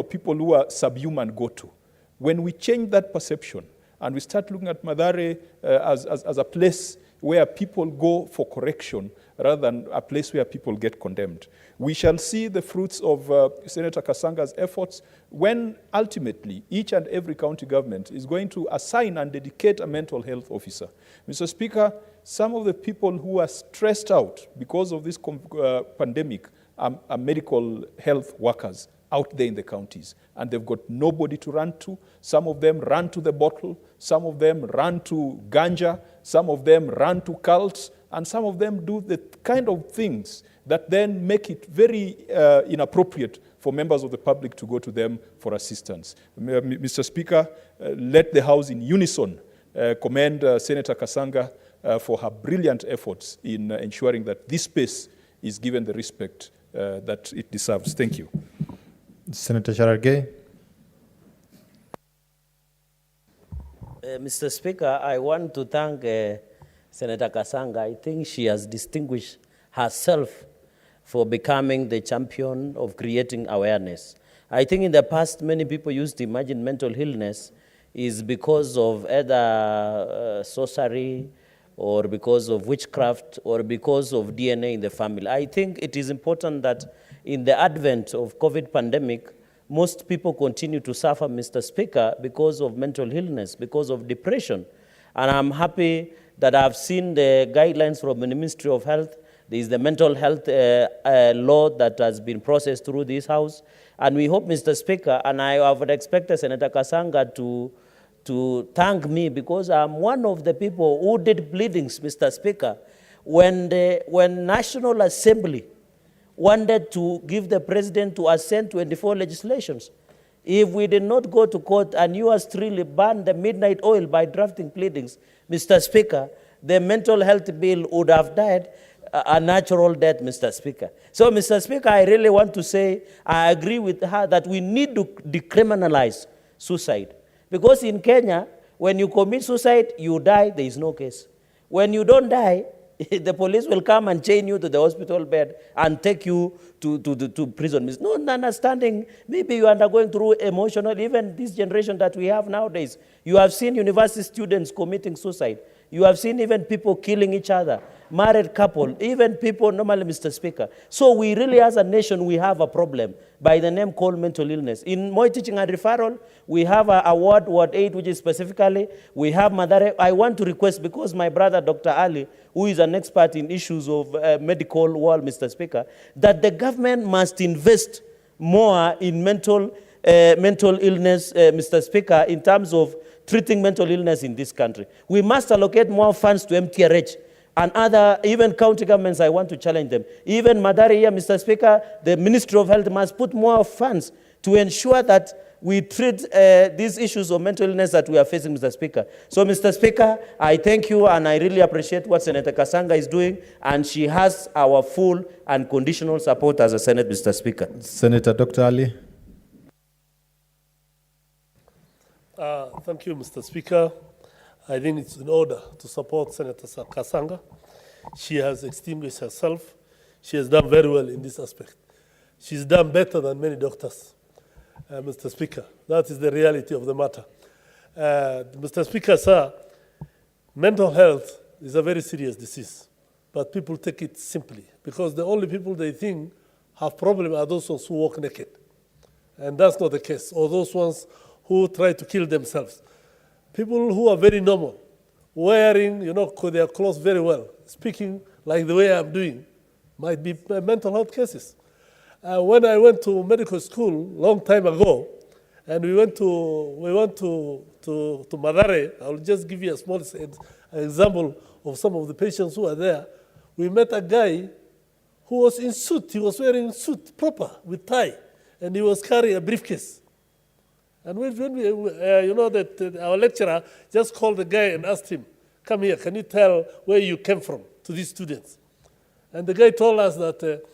people who are subhuman go to. When we change that perception and we start looking at Madare as a place where people go for correction rather than a place where people get condemned, we shall see the fruits of Senator Kasanga's efforts when ultimately each and every county government is going to assign and dedicate a mental health officer. Mr. Speaker, some of the people who are stressed out because of this pandemic are medical health workers out there in the counties, and they've got nobody to run to. Some of them run to the bottle, some of them run to ganja, some of them run to cults, and some of them do the kind of things that then make it very inappropriate for members of the public to go to them for assistance. Mr. Speaker, let the House in unison commend Senator Kasanga for her brilliant efforts in ensuring that this space is given the respect that it deserves. Thank you. Senator Cherargei. Mr. Speaker, I want to thank Senator Kasanga. I think she has distinguished herself for becoming the champion of creating awareness. I think in the past, many people used to imagine mental illness is because of either sorcery or because of witchcraft or because of DNA in the family. I think it is important that in the advent of COVID pandemic, most people continue to suffer, Mr. Speaker, because of mental illness, because of depression. And I'm happy that I've seen the guidelines from the Ministry of Health. There is the mental health law that has been processed through this House. And we hope, Mr. Speaker, and I would expect Senator Kasanga to thank me because I'm one of the people who did pleadings, Mr. Speaker, when National Assembly wanted to give the president to assent 24 legislations. If we did not go to court and you has really banned the midnight oil by drafting pleadings, Mr. Speaker, the mental health bill would have died a natural death, Mr. Speaker. So, Mr. Speaker, I really want to say I agree with her that we need to decriminalize suicide. Because in Kenya, when you commit suicide, you die, there is no case. When you don't die, the police will come and chain you to the hospital bed and take you to prison. It's not understanding. Maybe you are undergoing through emotional, even this generation that we have nowadays. You have seen university students committing suicide. You have seen even people killing each other, married couple, even people normally, Mr. Speaker. So we really, as a nation, we have a problem by the name called mental illness. In Moi Teaching and Referral, we have a ward, Ward 8, which is specifically, we have Madare. I want to request, because my brother, Dr. Ali, who is an expert in issues of medical world, Mr. Speaker, that the government must invest more in mental illness, Mr. Speaker, in terms of treating mental illness in this country. We must allocate more funds to MTRH and other, even county governments. I want to challenge them. Even Madari here, Mr. Speaker, the Ministry of Health must put more funds to ensure that we treat these issues of mental illness that we are facing, Mr. Speaker. So, Mr. Speaker, I thank you and I really appreciate what Senator Kasanga is doing, and she has our full and conditional support as a Senate, Mr. Speaker. Senator Dr. Ali. Thank you, Mr. Speaker. I think it's in order to support Senator Kasanga. She has extinguished herself. She has done very well in this aspect. She's done better than many doctors, Mr. Speaker. That is the reality of the matter. Mr. Speaker, sir, mental health is a very serious disease, but people take it simply because the only people they think have problems are those ones who walk naked. And that's not the case, or those ones who try to kill themselves. People who are very normal, wearing, their clothes very well, speaking like the way I'm doing, might be mental health cases. When I went to medical school long time ago, and we went to Madare, I'll just give you a small example of some of the patients who are there. We met a guy who was in suit. He was wearing suit proper with tie, and he was carrying a briefcase. And when we, that our lecturer just called the guy and asked him, "Come here, can you tell where you came from to these students?" And the guy told us that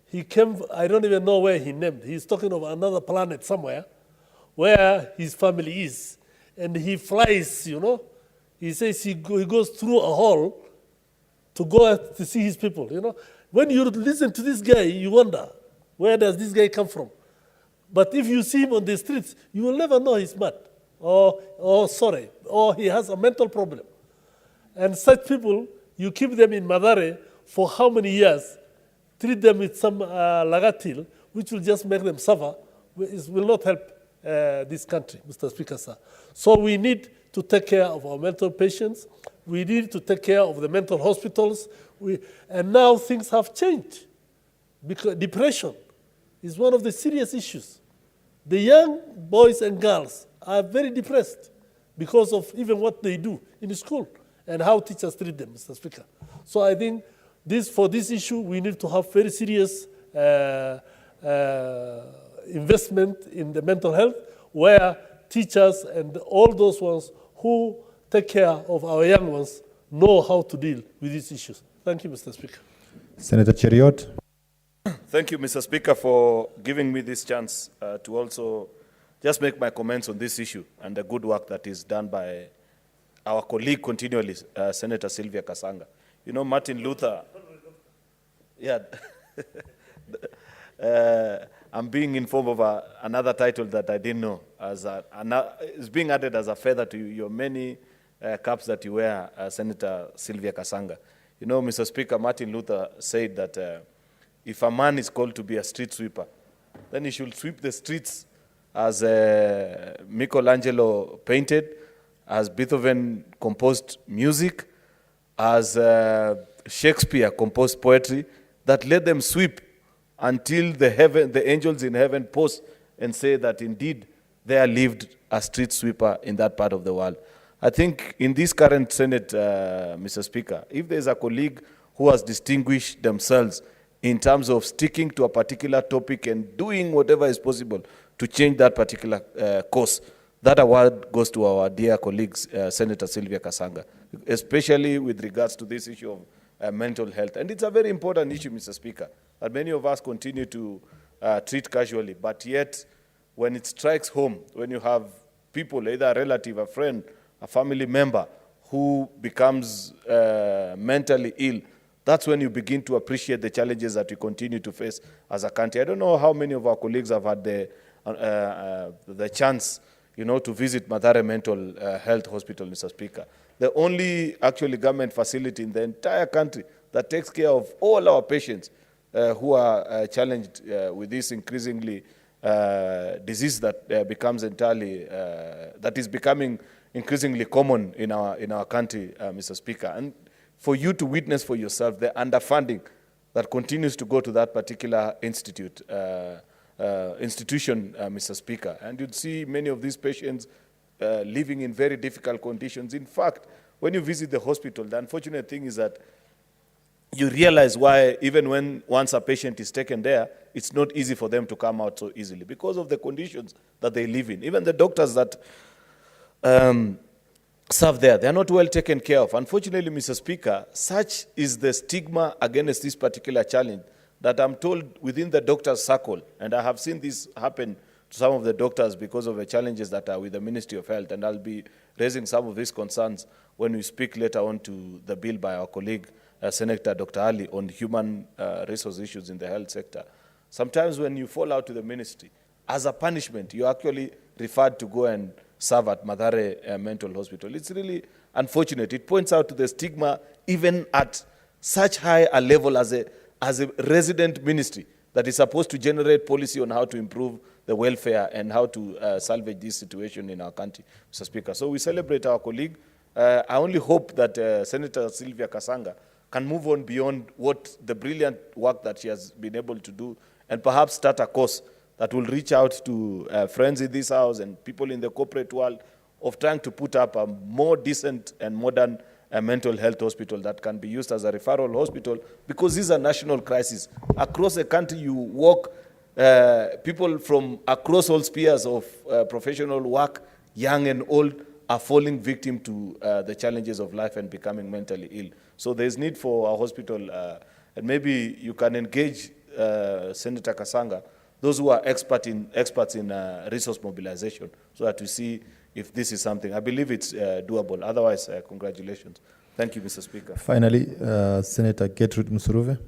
he came, I don't even know where he named. He's talking of another planet somewhere where his family is. And he flies, He says he goes through a hole to go to see his people, When you listen to this guy, you wonder, where does this guy come from? But if you see him on the streets, you will never know he's mad or he has a mental problem. And such people, you keep them in Madare for how many years, treat them with some lagatil, which will just make them suffer. It will not help this country, Mr. Speaker, sir. So we need to take care of our mental patients. We need to take care of the mental hospitals. And now things have changed. because depression is one of the serious issues. The young boys and girls are very depressed because of even what they do in school and how teachers treat them, Mr. Speaker. So I think for this issue, we need to have very serious investment in the mental health, where teachers and all those ones who take care of our young ones know how to deal with these issues. Thank you, Mr. Speaker. Senator Cheriot. Thank you, Mr. Speaker, for giving me this chance to also just make my comments on this issue and the good work that is done by our colleague continually, Senator Sylvia Kasanga. You know, Martin Luther, yeah, I'm being informed of another title that I didn't know. It's being added as a feather to your many caps that you wear, Senator Sylvia Kasanga. You know, Mr. Speaker, Martin Luther said that if a man is called to be a street sweeper, then he should sweep the streets as Michelangelo painted, as Beethoven composed music, as Shakespeare composed poetry, that let them sweep until the angels in heaven pause and say that indeed there lived a street sweeper in that part of the world. I think in this current Senate, Mr. Speaker, if there's a colleague who has distinguished themselves in terms of sticking to a particular topic and doing whatever is possible to change that particular course, that award goes to our dear colleagues, Senator Sylvia Kasanga, especially with regards to this issue of mental health. And it's a very important issue, Mr. Speaker, that many of us continue to treat casually, but yet when it strikes home, when you have people, either a relative, a friend, a family member who becomes mentally ill, that's when you begin to appreciate the challenges that we continue to face as a country. I don't know how many of our colleagues have had the chance, you know, to visit Mathare Mental Health Hospital, Mr. Speaker. The only actually government facility in the entire country that takes care of all our patients who are challenged with this increasingly disease that becomes entirely, that is becoming increasingly common in our country, Mr. Speaker. And for you to witness for yourself the underfunding that continues to go to that particular institution, Mr. Speaker. And you'd see many of these patients living in very difficult conditions. In fact, when you visit the hospital, the unfortunate thing is that you realize why, even when once a patient is taken there, it's not easy for them to come out so easily because of the conditions that they live in. Even the doctors that serve there, they're not well taken care of. Unfortunately, Mr. Speaker, such is the stigma against this particular challenge that I'm told within the doctor's circle, and I have seen this happen to some of the doctors because of the challenges that are with the Ministry of Health, and I'll be raising some of these concerns when we speak later on to the bill by our colleague, Senator Dr. Ali, on human resource issues in the health sector. Sometimes when you fall out to the ministry, as a punishment, you're actually referred to go and serve at Mathare Mental Hospital. It's really unfortunate. It points out to the stigma even at such high a level as a resident ministry that is supposed to generate policy on how to improve the welfare and how to salvage this situation in our country, Mr. Speaker. So we celebrate our colleague. I only hope that Senator Sylvia Kasanga can move on beyond what the brilliant work that she has been able to do and perhaps start a course that will reach out to friends in this house and people in the corporate world of trying to put up a more decent and modern mental health hospital that can be used as a referral hospital, because this is a national crisis. Across the country, you walk, people from across all spheres of professional work, young and old, are falling victim to the challenges of life and becoming mentally ill. So there's need for a hospital, and maybe you can engage Senator Kasanga, those who are experts in resource mobilization, so that we see if this is something. I believe it's doable. Otherwise, congratulations. Thank you, Mr. Speaker. Finally, Senator Gertrude Musuruve.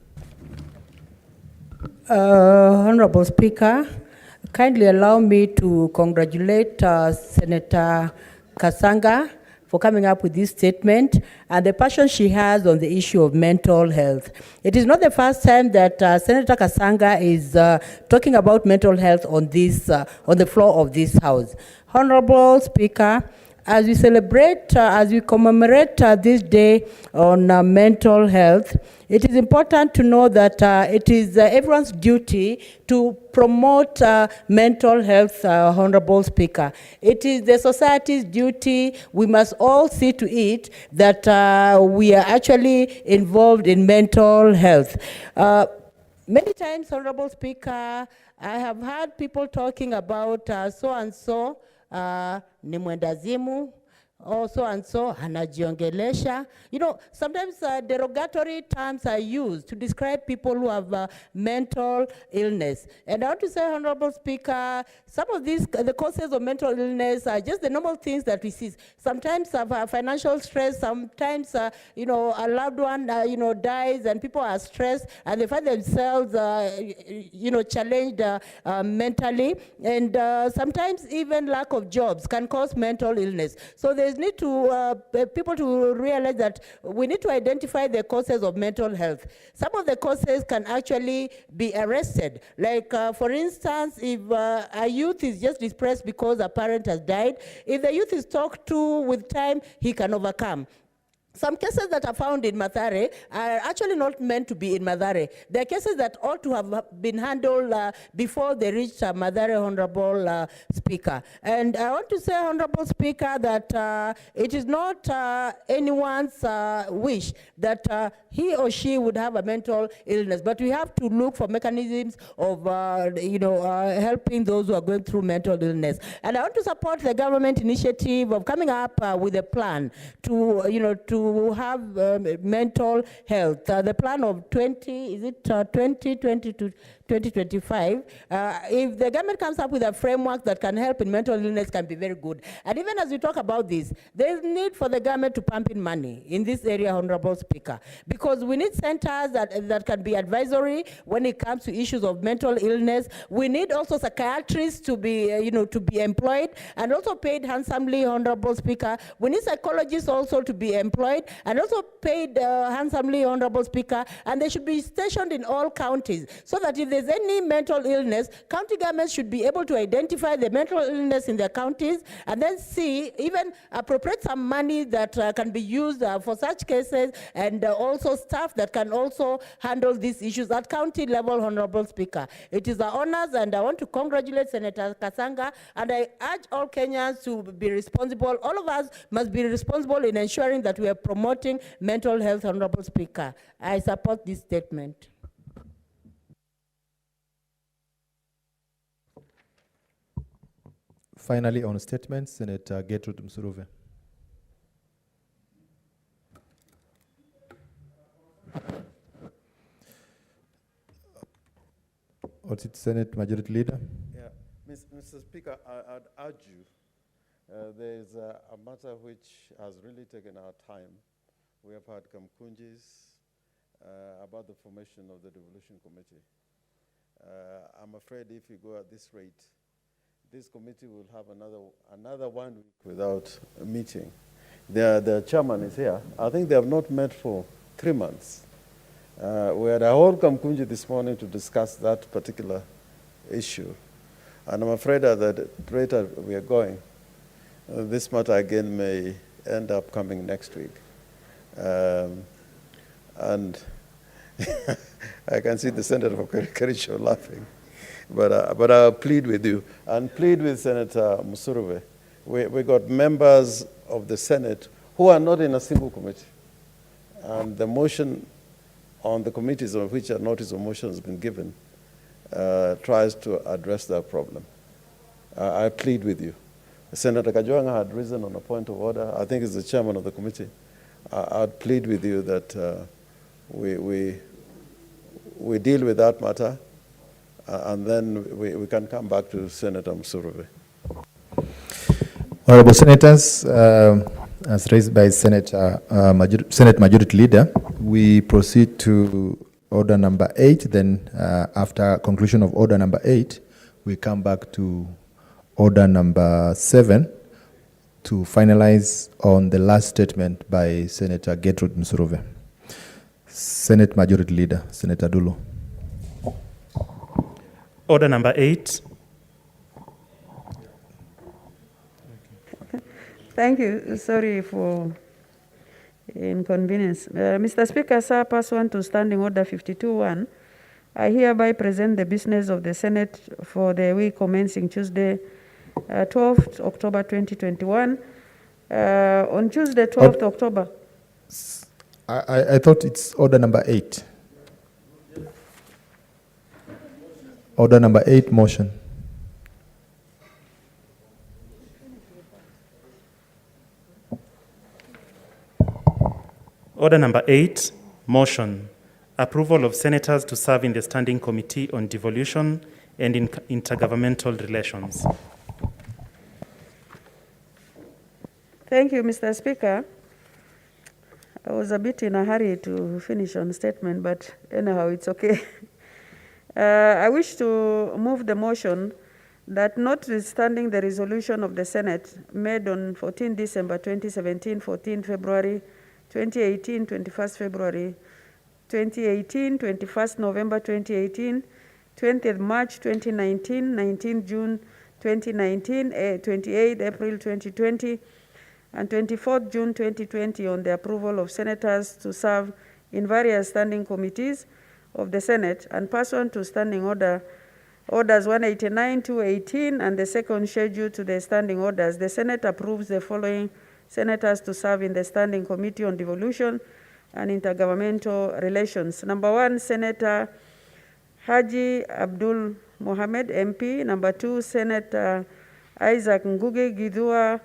Honorable Speaker, kindly allow me to congratulate Senator Kasanga for coming up with this statement and the passion she has on the issue of mental health. It is not the first time that Senator Kasanga is talking about mental health on this, on the floor of this House. Honorable Speaker, as we celebrate, as we commemorate this day on mental health, it is important to know that it is everyone's duty to promote mental health, Honorable Speaker. It is the society's duty. We must all see to it that we are actually involved in mental health. Many times, Honorable Speaker, I have heard people talking about so-and-so, ni mwendazimu, or so-and-so, anajiongelesha. You know, sometimes derogatory terms are used to describe people who have mental illness. And I want to say, Honorable Speaker, some of these, the causes of mental illness are just the normal things that we see. Sometimes financial stress, sometimes, you know, a loved one, you know, dies and people are stressed and they find themselves, you know, challenged mentally. And sometimes even lack of jobs can cause mental illness. So there's need to people to realize that we need to identify the causes of mental health. Some of the causes can actually be arrested. Like, for instance, if a youth is just depressed because a parent has died, if the youth is talked to with time, he can overcome. Some cases that are found in Mathare are actually not meant to be in Mathare. They're cases that ought to have been handled before they reach Mathare, Honorable Speaker. And I want to say, Honorable Speaker, that it is not anyone's wish that he or she would have a mental illness, but we have to look for mechanisms of, you know, helping those who are going through mental illness. And I want to support the government initiative of coming up with a plan to, you know, to have mental health. The plan of 2020 to 2025, if the government comes up with a framework that can help in mental illness, can be very good. And even as we talk about this, there is need for the government to pump in money in this area, Honorable Speaker, because we need centers that can be advisory when it comes to issues of mental illness. We need also psychiatrists to be, you know, to be employed and also paid handsomely, Honorable Speaker. We need psychologists also to be employed and also paid handsomely, Honorable Speaker, and they should be stationed in all counties so that if there's any mental illness, county governments should be able to identify the mental illness in their counties and then see, even appropriate some money that can be used for such cases, and also staff that can also handle these issues at county level, Honorable Speaker. It is our honors, and I want to congratulate Senator Kasanga, and I urge all Kenyans to be responsible. All of us must be responsible in ensuring that we are promoting mental health, Honorable Speaker. I support this statement. Finally, on statements, Senator Gertrude Msuruve. What's it, Senate Majority Leader? Yeah, Mr. Speaker, I'd urge you, there's a matter which has really taken our time. We have had Kamkunjis about the formation of the Devolution Committee. I'm afraid if we go at this rate, this committee will have another 1 week without a meeting. The chairman is here. I think they have not met for 3 months. We had a whole Kamkunji this morning to discuss that particular issue. And I'm afraid that the rate we are going, this matter again may end up coming next week. And I can see the Senator for Kerisho laughing. But I'll plead with you and plead with Senator Msuruve. We got members of the Senate who are not in a single committee. And the motion on the committees on which a notice of motion has been given tries to address that problem. I plead with you. Senator Kajwanga had risen on a point of order. I think he's the chairman of the committee. I'd plead with you that we deal with that matter, and then we can come back to Senator Msuruve. Honorable Senators, as raised by Senate Majority Leader, we proceed to order number 8. Then after conclusion of order number 8, we come back to order number 7 to finalize on the last statement by Senator Gertrude Msuruve. Senate Majority Leader, Senator Dulo. Order number 8. Thank you. Sorry for inconvenience. Mr. Speaker, sir, pursuant to Standing Order 52.1, I hereby present the business of the Senate for the week commencing Tuesday, 12th October 2021. On Tuesday, 12th October. I thought it's order number 8. Order number 8, motion. Order number 8, motion. Approval of senators to serve in the Standing Committee on Devolution and Intergovernmental Relations. Thank you, Mr. Speaker. I was a bit in a hurry to finish on statement, but anyhow, it's okay. I wish to move the motion that notwithstanding the resolution of the Senate made on 14 December 2017, 14 February 2018, 21st February 2018, 21st November 2018, 20th March 2019, 19 June 2019, 28 April 2020, and 24th June 2020 on the approval of senators to serve in various standing committees of the Senate and pursuant to Standing Orders 189, 218, and the second schedule to the standing orders, the Senate approves the following senators to serve in the Standing Committee on Devolution and Intergovernmental Relations. Number 1, Senator Haji Abdul Mohamed, MP. Number 2, Senator Isaac Ngugi Githua,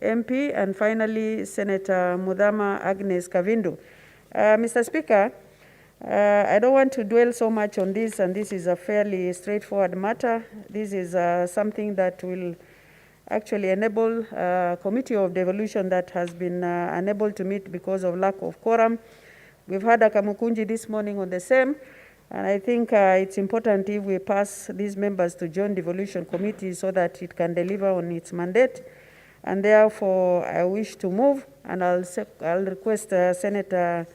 MP. And finally, Senator Mudhama Agnes Kavindu. Mr. Speaker, I don't want to dwell so much on this, and this is a fairly straightforward matter. This is something that will actually enable Committee of Devolution that has been unable to meet because of lack of quorum. We've had a Kamukunji this morning on the same, and I think it's important if we pass these members to join Devolution Committee so that it can deliver on its mandate. And therefore, I wish to move, and I'll request Senator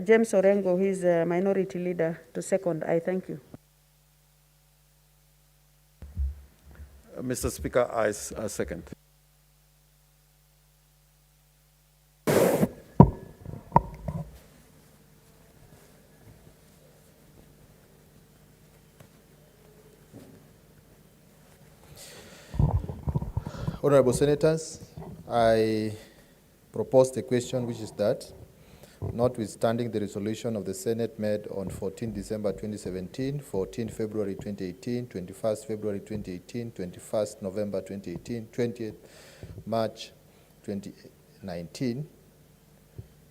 James Orengo, who is a minority leader, to second. I thank you. Mr. Speaker, I second. Honorable Senators, I propose the question, which is that, notwithstanding the resolution of the Senate made on 14 December 2017, 14 February 2018, 21st February 2018, 21st November 2018, 20th March 2019,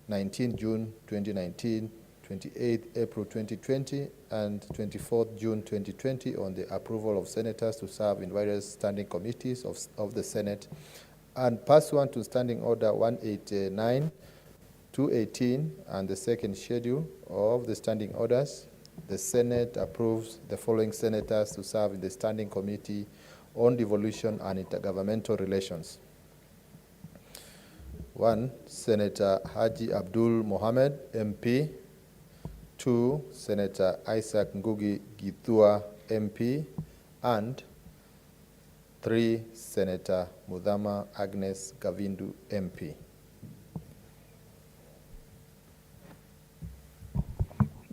19 June 2019, 28th April 2020, and 24th June 2020 on the approval of senators to serve in various standing committees of the Senate, and pursuant to Standing Order 189, 218, and the second schedule of the standing orders, the Senate approves the following senators to serve in the Standing Committee on Devolution and Intergovernmental Relations. 1, Senator Haji Abdul Mohamed, MP. 2, Senator Isaac Ngugi Githua, MP. And 3, Senator Mudhama Agnes Kavindu, MP.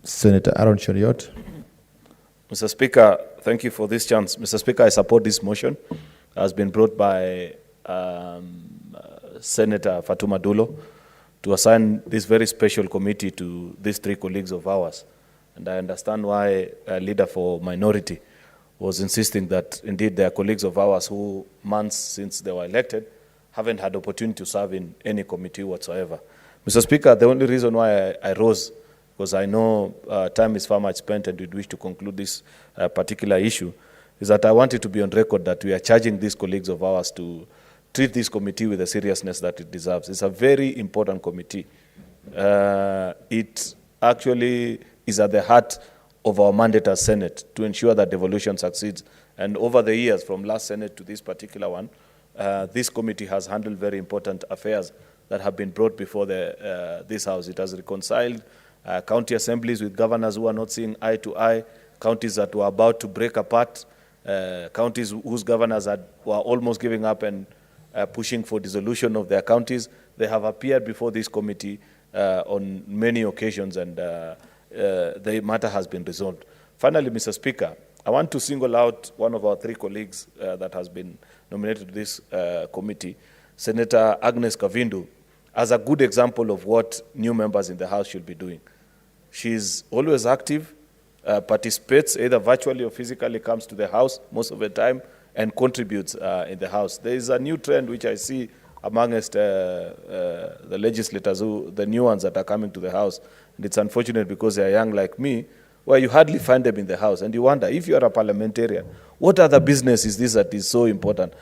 Senator Aaron Cheriot. Mr. Speaker, thank you for this chance. Mr. Speaker, I support this motion. It has been brought by Senator Fatuma Dulo to assign this very special committee to these 3 colleagues of ours. And I understand why a leader for minority was insisting that indeed there are colleagues of ours who, months since they were elected, haven't had opportunity to serve in any committee whatsoever. Mr. Speaker, the only reason why I rose, because I know time is far much spent and we'd wish to conclude this particular issue, is that I wanted to be on record that we are charging these colleagues of ours to treat this committee with the seriousness that it deserves. It's a very important committee. It actually is at the heart of our mandate as Senate to ensure that devolution succeeds. And over the years, from last Senate to this particular one, this committee has handled very important affairs that have been brought before this House. It has reconciled county assemblies with governors who are not seeing eye to eye, counties that were about to break apart, counties whose governors were almost giving up and pushing for dissolution of their counties. They have appeared before this committee on many occasions, and the matter has been resolved. Finally, Mr. Speaker, I want to single out one of our 3 colleagues that has been nominated to this committee, Senator Agnes Kavindu, as a good example of what new members in the House should be doing. She's always active, participates either virtually or physically, comes to the House most of the time, and contributes in the House. There is a new trend which I see amongst the legislators, the new ones that are coming to the House, and it's unfortunate because they are young like me, where you hardly find them in the House, and you wonder, if you are a parliamentarian, what other business is this that is so important?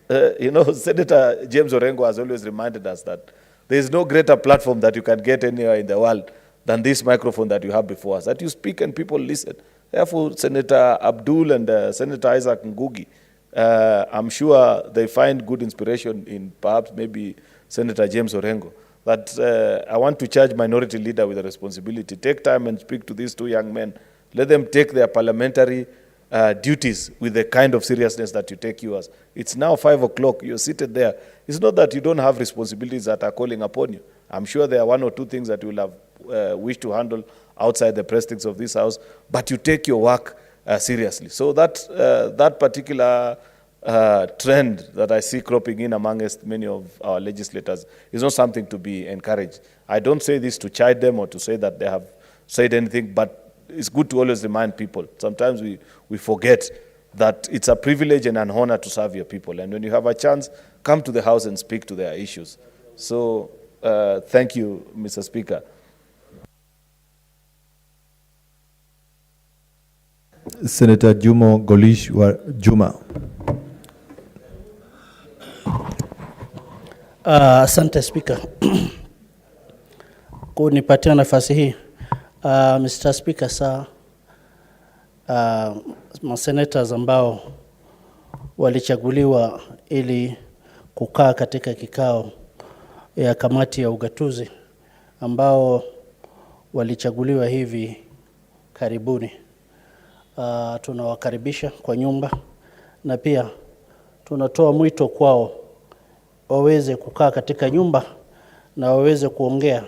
Senator James Orengo has always reminded us that there is no greater platform that you can get anywhere in the world than this microphone that you have before us, that you speak and people listen. Therefore, Senator Abdul and Senator Isaac Ngugi, I'm sure they find good inspiration in perhaps maybe Senator James Orengo. But I want to charge Minority Leader with a responsibility. Take time and speak to these 2 young men. Let them take their parliamentary duties with the kind of seriousness that you take yours. It's now 5 o'clock. You're seated there. It's not that you don't have responsibilities that are calling upon you. I'm sure there are 1 or 2 things that you will have wished to handle outside the precincts of this House, but you take your work seriously. So that particular trend that I see cropping in amongst many of our legislators is not something to be encouraged. I don't say this to chide them or to say that they have said anything, but it's good to always remind people. Sometimes we forget that it's a privilege and an honor to serve your people. And when you have a chance, come to the House and speak to their issues. So thank you, Mr. Speaker. Senator Jumo Golish Juma. Asante Speaker kunipatia nafasi hii. Mr. Speaker, masenators ambao walichaguliwa ili kukaa katika kikao ya kamati ya ugatuzi ambao walichaguliwa hivi karibuni, tunawakaribisha kwa nyumba, na pia tunatoa mwito kwao waweze kukaa katika nyumba na waweze kuongea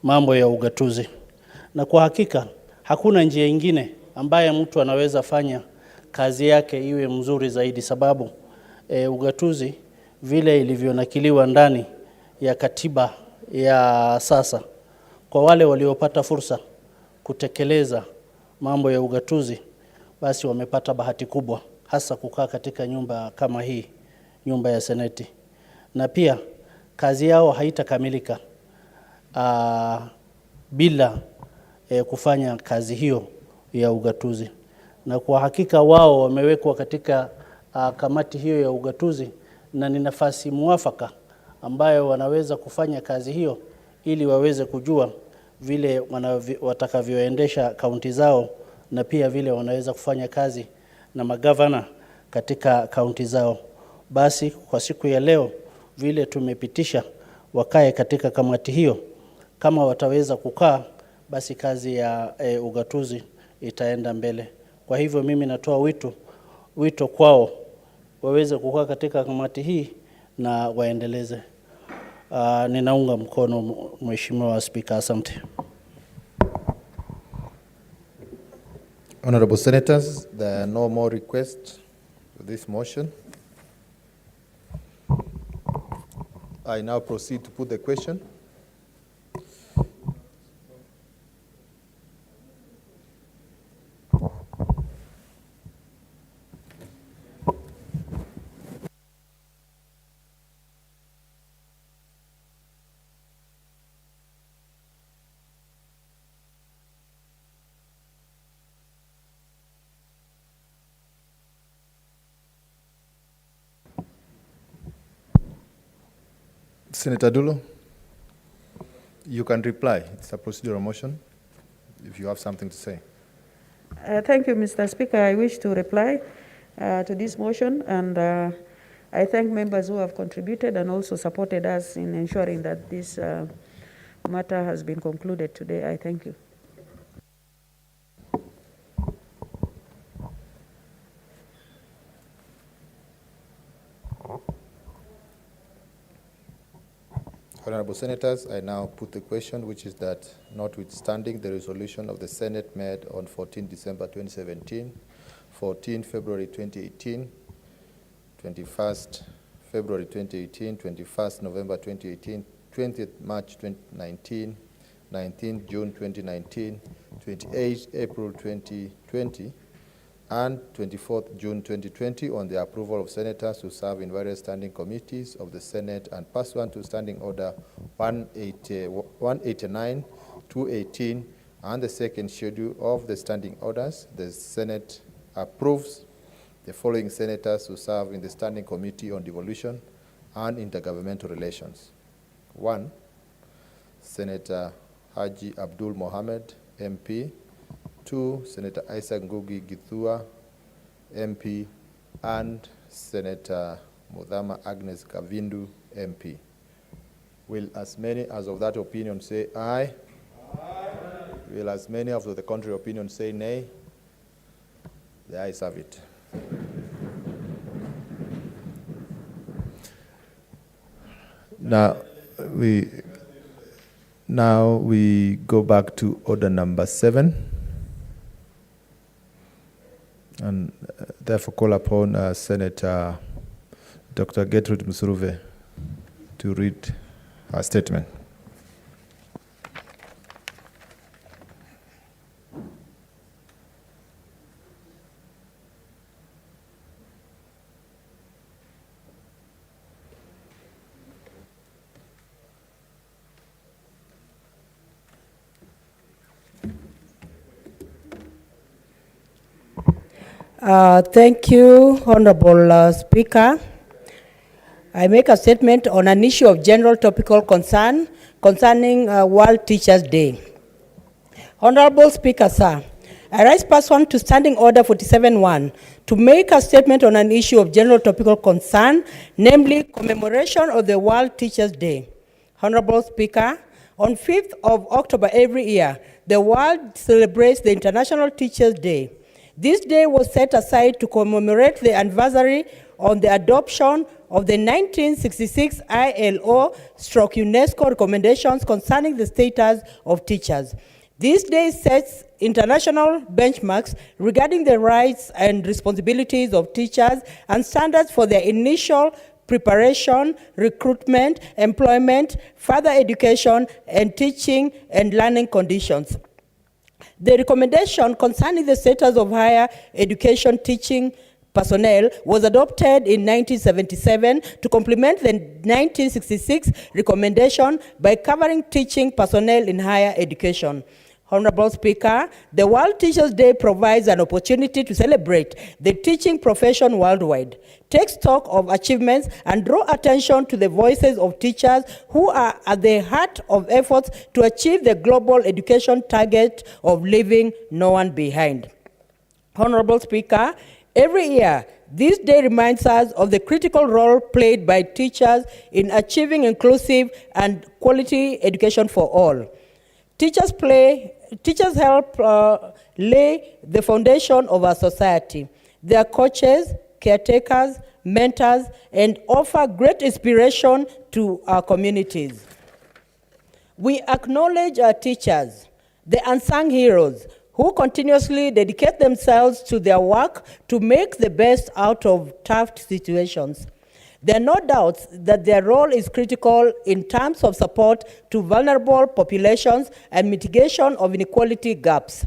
mambo ya ugatuzi. Na kwa hakika hakuna njia ingine ambaye mtu anaweza fanya kazi yake iwe mzuri zaidi, sababu ugatuzi vile ilivyonakiliwa ndani ya katiba ya sasa, kwa wale waliopata fursa kutekeleza mambo ya ugatuzi, basi wamepata bahati kubwa, hasa kukaa katika nyumba kama hii, nyumba ya Seneti. Na pia kazi yao haitakamilika bila kufanya kazi hiyo ya ugatuzi. Na kwa hakika wao wamewekwa katika kamati hiyo ya ugatuzi, na ni nafasi muafaka ambayo wanaweza kufanya kazi hiyo ili waweze kujua vile watakavyoendesha kaunti zao, na pia vile wanaweza kufanya kazi na magavana katika kaunti zao. Basi kwa siku ya leo vile tumepitisha wakae katika kamati hiyo, kama wataweza kukaa, basi kazi ya ugatuzi itaenda mbele. Kwa hivyo mimi natoa wito kwao waweze kukaa katika kamati hii na waendeleze. Ninaunga mkono Mheshimiwa Speaker. Asante. Honorable Senators, there are no more requests for this motion. I now proceed to put the question. Senator Dulo, you can reply. It's a procedural motion if you have something to say. Thank you, Mr. Speaker. I wish to reply to this motion, and I thank members who have contributed and also supported us in ensuring that this matter has been concluded today. I thank you. Honorable Senators, I now put the question, which is that notwithstanding the resolution of the Senate made on 14 December 2017, 14 February 2018, 21st February 2018, 21st November 2018, 20th March 2019, 19th June 2019, 28th April 2020, and 24th June 2020 on the approval of senators to serve in various standing committees of the Senate and pursuant to Standing Order 189, 218, and the second schedule of the standing orders, the Senate approves the following senators to serve in the Standing Committee on Devolution and Intergovernmental Relations. 1, Senator Haji Abdul Mohamed, MP. 2, Senator Isaac Ngugi Githua, MP, and Senator Mudhama Agnes Kavindu, MP. Will as many as of that opinion say aye? Aye. Will as many of the contrary opinion say nay? The ayes have it. Now we go back to order number 7. And therefore call upon Senator Dr. Gertrude Musuruve to read her statement. Thank you, Honorable Speaker. I make a statement on an issue of general topical concern concerning World Teachers' Day. Honorable Speaker, sir, I rise pursuant to Standing Order 47-1 to make a statement on an issue of general topical concern, namely commemoration of the World Teachers' Day. Honorable Speaker, on 5th of October every year, the world celebrates the International Teachers' Day. This day was set aside to commemorate the anniversary on the adoption of the 1966 ILO/UNESCO recommendations concerning the status of teachers. This day sets international benchmarks regarding the rights and responsibilities of teachers and standards for their initial preparation, recruitment, employment, further education, and teaching and learning conditions. The recommendation concerning the status of higher education teaching personnel was adopted in 1977 to complement the 1966 recommendation by covering teaching personnel in higher education. Honorable Speaker, the World Teachers' Day provides an opportunity to celebrate the teaching profession worldwide, take stock of achievements, and draw attention to the voices of teachers who are at the heart of efforts to achieve the global education target of leaving no one behind. Honorable Speaker, every year, this day reminds us of the critical role played by teachers in achieving inclusive and quality education for all. Teachers help lay the foundation of our society. They are coaches, caretakers, mentors, and offer great inspiration to our communities. We acknowledge our teachers, the unsung heroes, who continuously dedicate themselves to their work to make the best out of tough situations. There are no doubts that their role is critical in terms of support to vulnerable populations and mitigation of inequality gaps.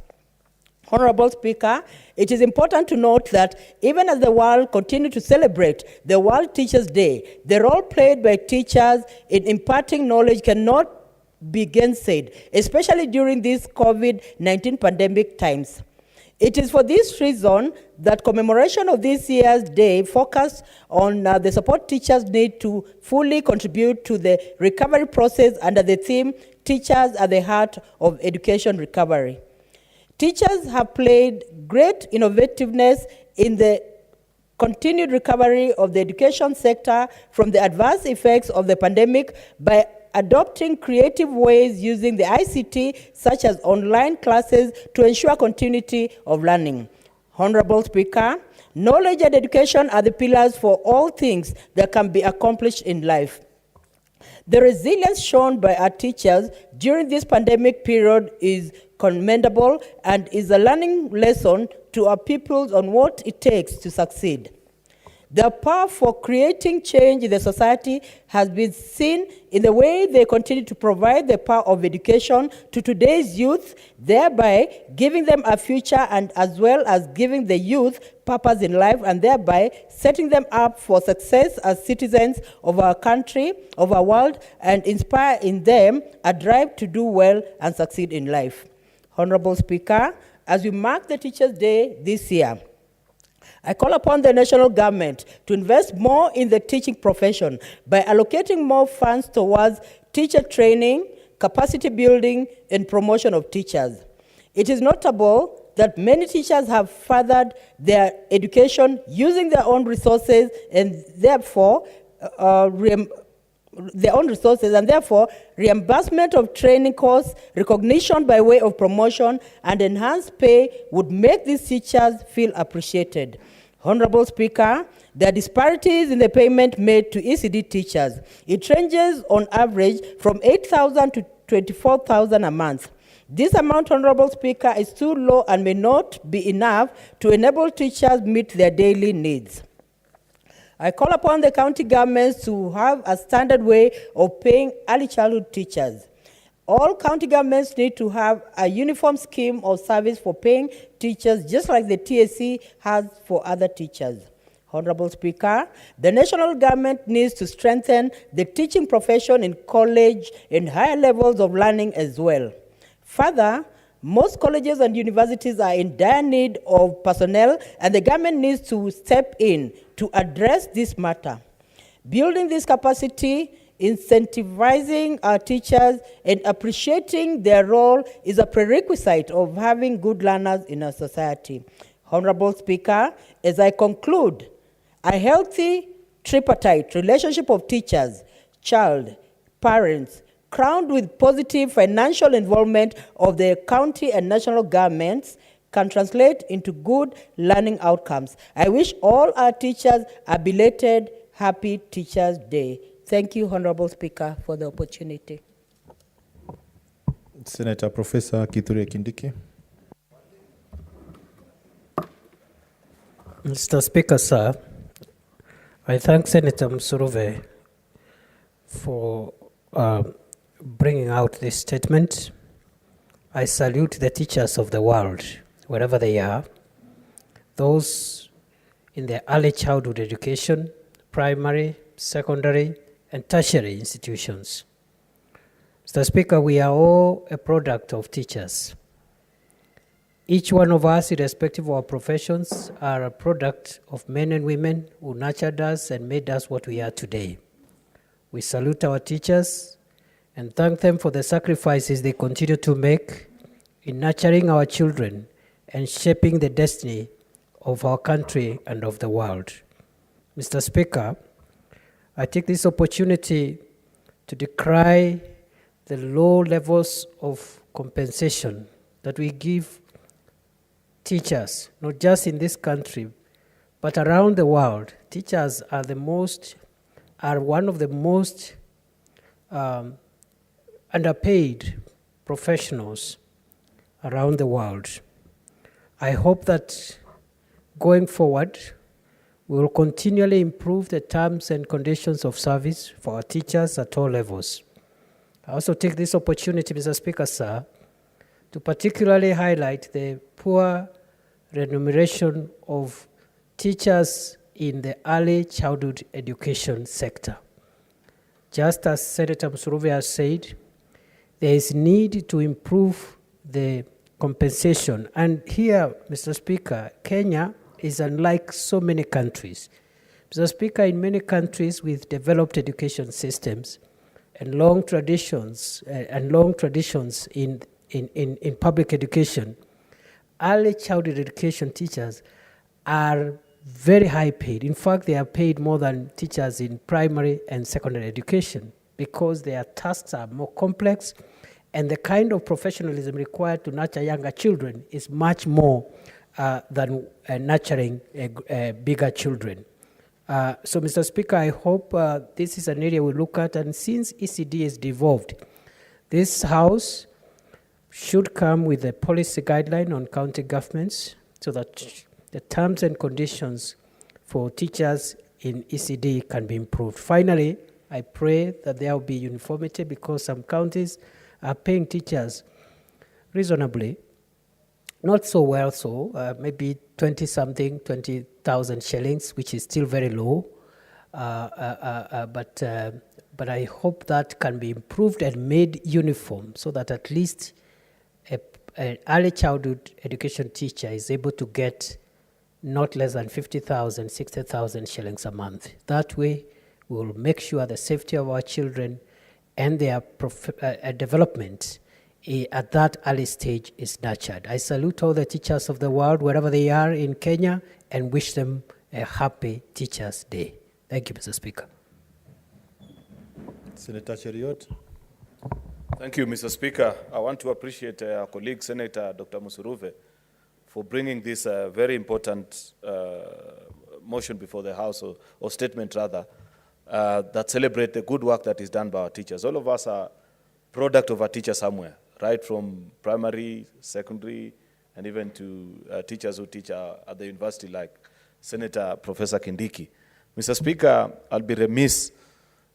Honorable Speaker, it is important to note that even as the world continues to celebrate the World Teachers' Day, the role played by teachers in imparting knowledge cannot be gainsaid, especially during these COVID-19 pandemic times. It is for this reason that commemoration of this year's day focused on the support teachers need to fully contribute to the recovery process under the theme, Teachers at the Heart of Education Recovery. Teachers have played great innovativeness in the continued recovery of the education sector from the adverse effects of the pandemic by adopting creative ways using the ICT, such as online classes, to ensure continuity of learning. Honorable Speaker, knowledge and education are the pillars for all things that can be accomplished in life. The resilience shown by our teachers during this pandemic period is commendable and is a learning lesson to our pupils on what it takes to succeed. Their power for creating change in the society has been seen in the way they continue to provide the power of education to today's youth, thereby giving them a future and as well as giving the youth purpose in life and thereby setting them up for success as citizens of our country, of our world, and inspire in them a drive to do well and succeed in life. Honorable Speaker, as we mark the Teachers' Day this year, I call upon the national government to invest more in the teaching profession by allocating more funds towards teacher training, capacity building, and promotion of teachers. It is notable that many teachers have furthered their education using their own resources and therefore reimbursement of training costs, recognition by way of promotion, and enhanced pay would make these teachers feel appreciated. Honorable Speaker, there are disparities in the payment made to ECD teachers. It ranges on average from 8,000 to 24,000 a month. This amount, Honorable Speaker, is too low and may not be enough to enable teachers meet their daily needs. I call upon the county governments to have a standard way of paying early childhood teachers. All county governments need to have a uniform scheme of service for paying teachers, just like the TSC has for other teachers. Honorable Speaker, the national government needs to strengthen the teaching profession in college and higher levels of learning as well. Further, most colleges and universities are in dire need of personnel, and the government needs to step in to address this matter. Building this capacity, incentivizing our teachers, and appreciating their role is a prerequisite of having good learners in our society. Honorable Speaker, as I conclude, a healthy tripartite relationship of teachers, child, parents, crowned with positive financial involvement of the county and national governments can translate into good learning outcomes. I wish all our teachers a belated Happy Teachers' Day. Thank you, Honorable Speaker, for the opportunity. Senator Professor Kithure Kindiki. Mr. Speaker, sir, I thank Senator Msurove for bringing out this statement. I salute the teachers of the world, wherever they are, those in the early childhood education, primary, secondary, and tertiary institutions. Mr. Speaker, we are all a product of teachers. Each one of us, irrespective of our professions, are a product of men and women who nurtured us and made us what we are today. We salute our teachers and thank them for the sacrifices they continue to make in nurturing our children and shaping the destiny of our country and of the world. Mr. Speaker, I take this opportunity to decry the low levels of compensation that we give teachers, not just in this country, but around the world. Teachers are one of the most underpaid professionals around the world. I hope that going forward, we will continually improve the terms and conditions of service for our teachers at all levels. I also take this opportunity, Mr. Speaker, sir, to particularly highlight the poor remuneration of teachers in the early childhood education sector. Just as Senator Msurove has said, there is need to improve the compensation. And here, Mr. Speaker, Kenya is unlike so many countries. Mr. Speaker, in many countries with developed education systems and long traditions in public education, early childhood education teachers are very high paid. In fact, they are paid more than teachers in primary and secondary education because their tasks are more complex and the kind of professionalism required to nurture younger children is much more than nurturing bigger children. So, Mr. Speaker, I hope this is an area we look at, and since ECD is devolved, this House should come with a policy guideline on county governments so that the terms and conditions for teachers in ECD can be improved. Finally, I pray that there will be uniformity, because some counties are paying teachers reasonably, not so well, maybe 20,000 shillings, which is still very low. But I hope that can be improved and made uniform so that at least an early childhood education teacher is able to get not less than 50,000, 60,000 shillings a month. That way, we will make sure the safety of our children and their development at that early stage is nurtured. I salute all the teachers of the world, wherever they are in Kenya, and wish them a happy Teachers' Day. Thank you, Mr. Speaker. Senator Cheriot. Thank you, Mr. Speaker. I want to appreciate our colleague, Senator Dr. Musuruve, for bringing this very important motion before the House, or statement rather, that celebrate the good work that is done by our teachers. All of us are product of a teacher somewhere, right from primary, secondary, and even to teachers who teach at the university, like Senator Professor Kindiki. Mr. Speaker, I'll be remiss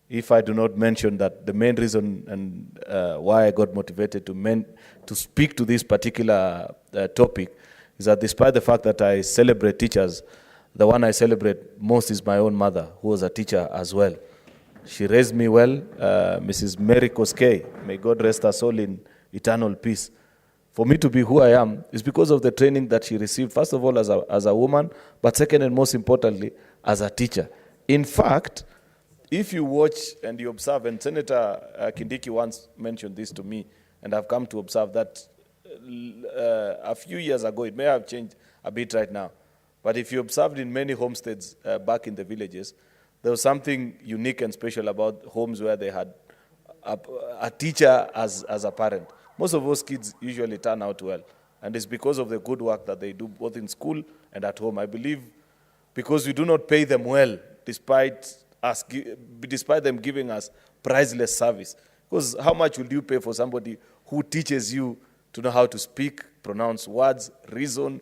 if I do not mention that the main reason and why I got motivated to speak to this particular topic is that despite the fact that I celebrate teachers, the one I celebrate most is my own mother, who was a teacher as well. She raised me well, Mrs. Mary Koskei. May God rest her soul in eternal peace. For me to be who I am is because of the training that she received, first of all as a woman, but second and most importantly, as a teacher. In fact, if you watch and you observe, and Senator Kindiki once mentioned this to me, and I've come to observe that a few years ago, it may have changed a bit right now, but if you observed in many homesteads back in the villages, there was something unique and special about homes where they had a teacher as a parent. Most of those kids usually turn out well, and it's because of the good work that they do both in school and at home. I believe because we do not pay them well, despite them giving us priceless service. Because how much will you pay for somebody who teaches you to know how to speak, pronounce words, reason,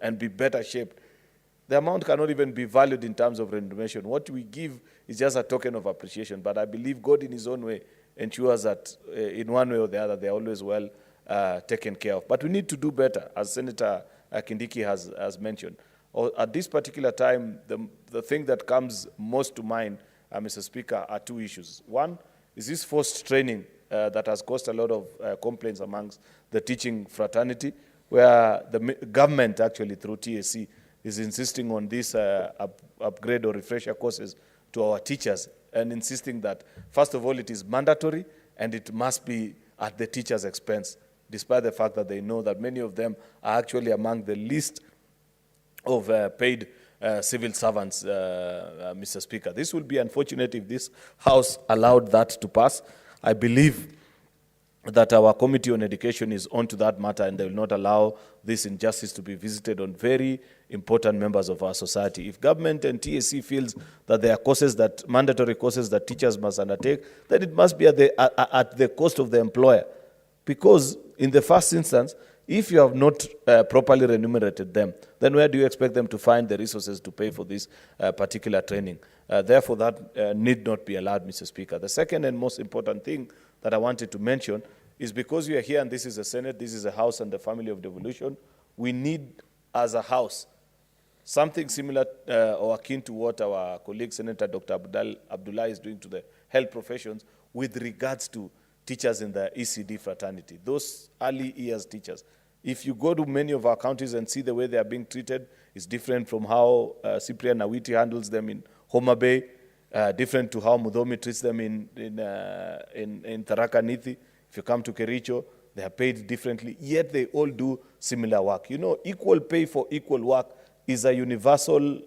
and be better shaped? The amount cannot even be valued in terms of remuneration. What we give is just a token of appreciation. But I believe God in his own way ensures that in one way or the other, they're always well taken care of. But we need to do better, as Senator Kindiki has mentioned. At this particular time, the thing that comes most to mind, Mr. Speaker, are two issues. One is this forced training that has caused a lot of complaints amongst the teaching fraternity, where the government actually through TSC is insisting on this upgrade or refresher courses to our teachers, and insisting that, first of all, it is mandatory and it must be at the teacher's expense, despite the fact that they know that many of them are actually among the least of paid civil servants, Mr. Speaker. This will be unfortunate if this House allowed that to pass. I believe that our Committee on Education is onto that matter, and they will not allow this injustice to be visited on very important members of our society. If government and TSC feels that there are mandatory courses that teachers must undertake, then it must be at the cost of the employer. Because in the first instance, if you have not properly remunerated them, then where do you expect them to find the resources to pay for this particular training? Therefore, that need not be allowed, Mr. Speaker. The second and most important thing that I wanted to mention is, because we are here and this is a Senate, this is a House and the family of devolution, we need, as a House, something similar or akin to what our colleague Senator Dr. Abdullah is doing to the health professions with regards to teachers in the ECD fraternity, those early years teachers. If you go to many of our counties and see the way they are being treated, it's different from how Cyprian Awiti handles them in Homa Bay, different to how Mudhomi treats them in Tharaka Nithi. If you come to Kericho, they are paid differently, yet they all do similar work. Equal pay for equal work is a universal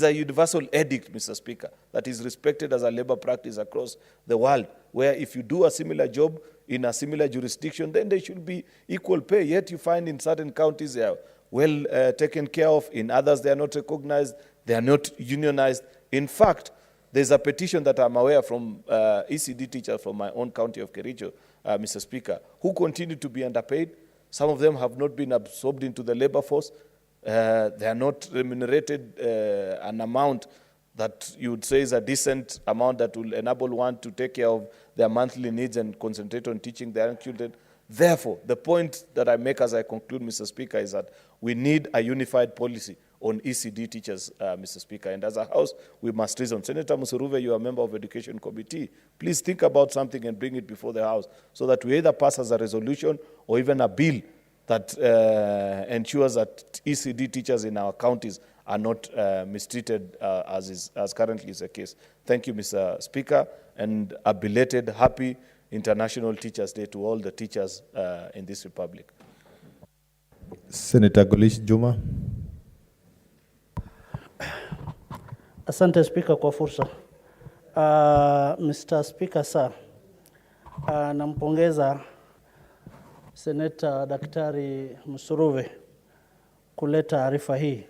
universal edict, Mr. Speaker, that is respected as a labor practice across the world, where if you do a similar job in a similar jurisdiction, then there should be equal pay. Yet you find in certain counties there are well taken care of. In others, they are not recognized. They are not unionized. In fact, there's a petition that I'm aware from ECD teachers from my own county of Kericho, Mr. Speaker, who continue to be underpaid. Some of them have not been absorbed into the labor force. They are not remunerated an amount that you would say is a decent amount that will enable one to take care of their monthly needs and concentrate on teaching their children. Therefore, the point that I make as I conclude, Mr. Speaker, is that we need a unified policy on ECD teachers, Mr. Speaker. And as a House, we must reason. Senator Musuruve, you are a member of the Education Committee. Please think about something and bring it before the House so that we either pass as a resolution or even a bill that ensures that ECD teachers in our counties are not mistreated as currently is the case. Thank you, Mr. Speaker, and a belated happy International Teachers' Day to all the teachers in this republic. Senator Golish Juma. Asante Speaker kwa fursa. Mr. Speaker sir, nampongeza Senator Daktari Musuruve kuleta taarifa hii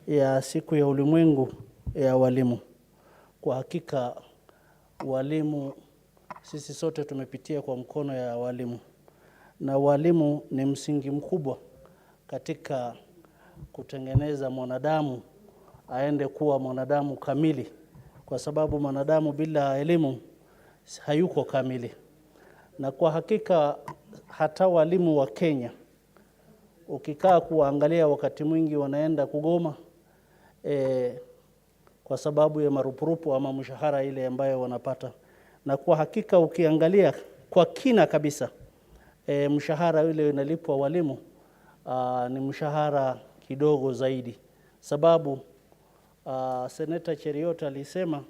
ya siku ya ulimwengu ya walimu. Kwa hakika walimu sisi sote tumepitia kwa mkono ya walimu, na walimu ni msingi mkubwa katika kutengeneza mwanadamu aende kuwa mwanadamu kamili, kwa sababu mwanadamu bila elimu hayuko kamili. Na kwa hakika hata walimu wa Kenya ukikaa kuangalia wakati mwingi wanaenda kugoma kwa sababu ya marupurupu ama mshahara ile ambayo wanapata. Na kwa hakika ukiangalia kwa kina kabisa mshahara ile unalipwa walimu ni mshahara kidogo zaidi, sababu Senator Cheriot alisema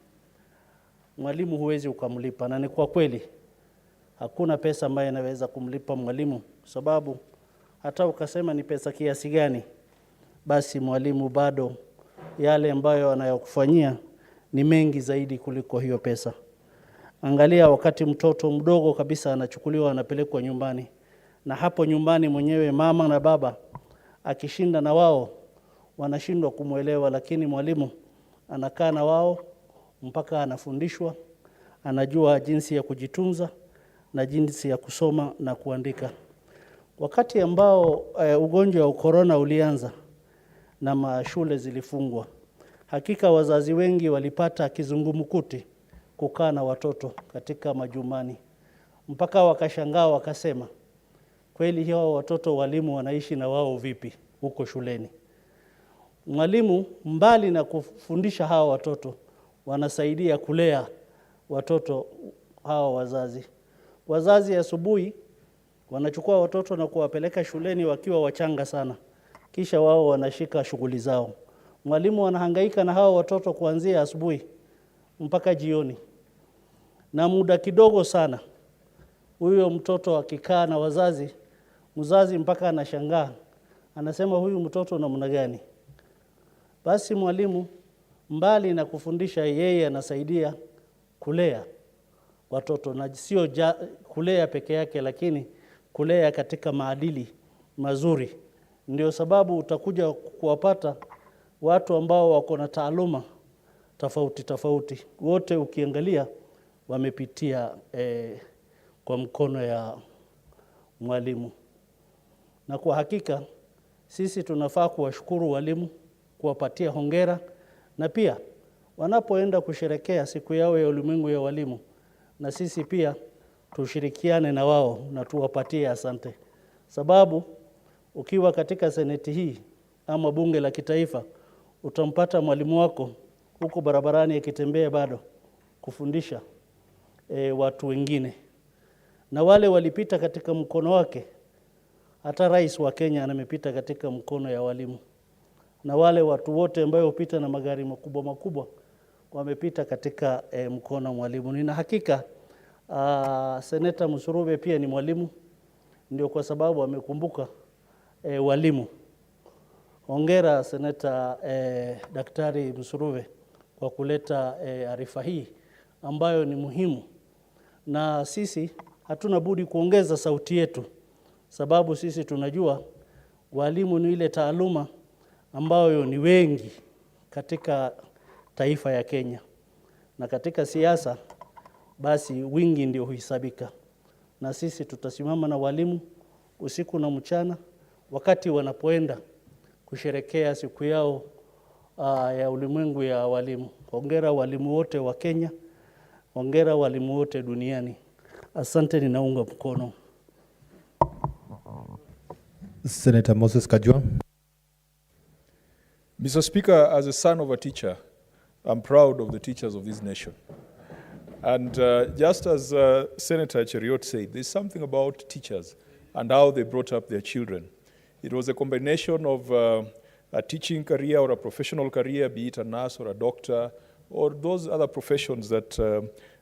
mwalimu huwezi ukamlipa, na ni kwa kweli hakuna pesa ambayo inaweza kumlipa mwalimu, sababu hata ukasema ni pesa kiasi gani, basi mwalimu bado yale ambayo anayokufanyia ni mengi zaidi kuliko hiyo pesa. Angalia wakati mtoto mdogo kabisa anachukuliwa anapelekwa nyumbani, na hapo nyumbani mwenyewe mama na baba akishinda na wao wanashindwa kumuelewa, lakini mwalimu anakaa na wao mpaka anafundishwa, anajua jinsi ya kujitunza na jinsi ya kusoma na kuandika. Wakati ambao ugonjwa wa corona ulianza na mashule zilifungwa, hakika wazazi wengi walipata kizungumkuti kukaa na watoto katika majumbani, mpaka wakashangaa wakasema, kweli hao watoto walimu wanaishi na wao vipi huko shuleni? Mwalimu mbali na kufundisha hao watoto wanasaidia kulea watoto hao wazazi. Wazazi asubuhi wanachukua watoto na kuwapeleka shuleni wakiwa wachanga sana, kisha wao wanashika shughuli zao. Mwalimu anahangaika na hao watoto kuanzia asubuhi mpaka jioni, na muda kidogo sana huyo mtoto akikaa na wazazi, mzazi mpaka anashangaa, anasema huyu mtoto namna gani? Basi mwalimu mbali na kufundisha, yeye anasaidia kulea watoto, na sio kulea peke yake, lakini kulea katika maadili mazuri. Ndio sababu utakuja kuwapata watu ambao wako na taaluma tofauti tofauti, wote ukiangalia wamepitia kwa mkono ya mwalimu. Na kwa hakika sisi tunafaa kuwashukuru walimu, kuwapatia hongera, na pia wanapoenda kusherekea siku yao ya ulimwengu ya walimu, na sisi pia tushirikiane na wao na tuwapatie asante. Sababu ukiwa katika seneti hii ama bunge la kitaifa, utampata mwalimu wako huko barabarani akitembea bado kufundisha watu wengine, na wale walipita katika mkono wake. Hata rais wa Kenya amepita katika mkono ya walimu, na wale watu wote ambao upita na magari makubwa makubwa wamepita katika mkono wa mwalimu. Nina hakika Senator Musuruve pia ni mwalimu, ndio kwa sababu amekumbuka walimu. Hongera Senator Daktari Musuruve kwa kuleta arifa hii ambayo ni muhimu, na sisi hatuna budi kuongeza sauti yetu, sababu sisi tunajua Walimu ni ile taaluma ambayo ni wengi katika taifa ya Kenya, na katika siasa basi wingi ndio huhesabika, na sisi tutasimama na walimu usiku na mchana wakati wanapoenda kusherekea siku yao ya ulimwengu ya walimu. Hongera walimu wote wa Kenya, hongera walimu wote duniani. Asante, ninaunga mkono. Senator Moses Kajwa. Mr. Speaker, as a son of a teacher, I'm proud of the teachers of this nation. And just as Senator Cheriot said, there's something about teachers and how they brought up their children. It was a combination of a teaching career or a professional career, be it a nurse or a doctor, or those other professions that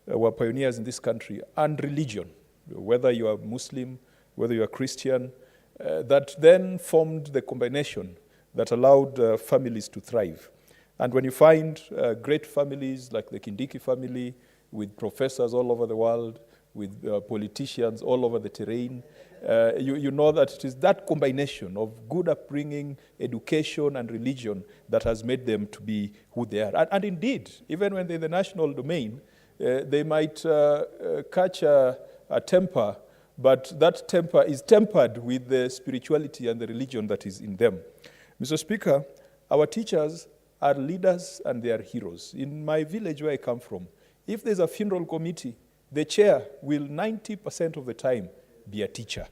were pioneers in this country, and religion, whether you are Muslim, whether you are Christian, that then formed the combination that allowed families to thrive. And when you find great families like the Kindiki family, with professors all over the world, with politicians all over the terrain, you know that it is that combination of good upbringing, education, and religion that has made them to be who they are. And indeed, even when they're in the national domain, they might catch a temper, but that temper is tempered with the spirituality and the religion that is in them. Mr. Speaker, our teachers are leaders and they are heroes. In my village where I come from, if there's a funeral committee, the chair will 90% of the time be a teacher.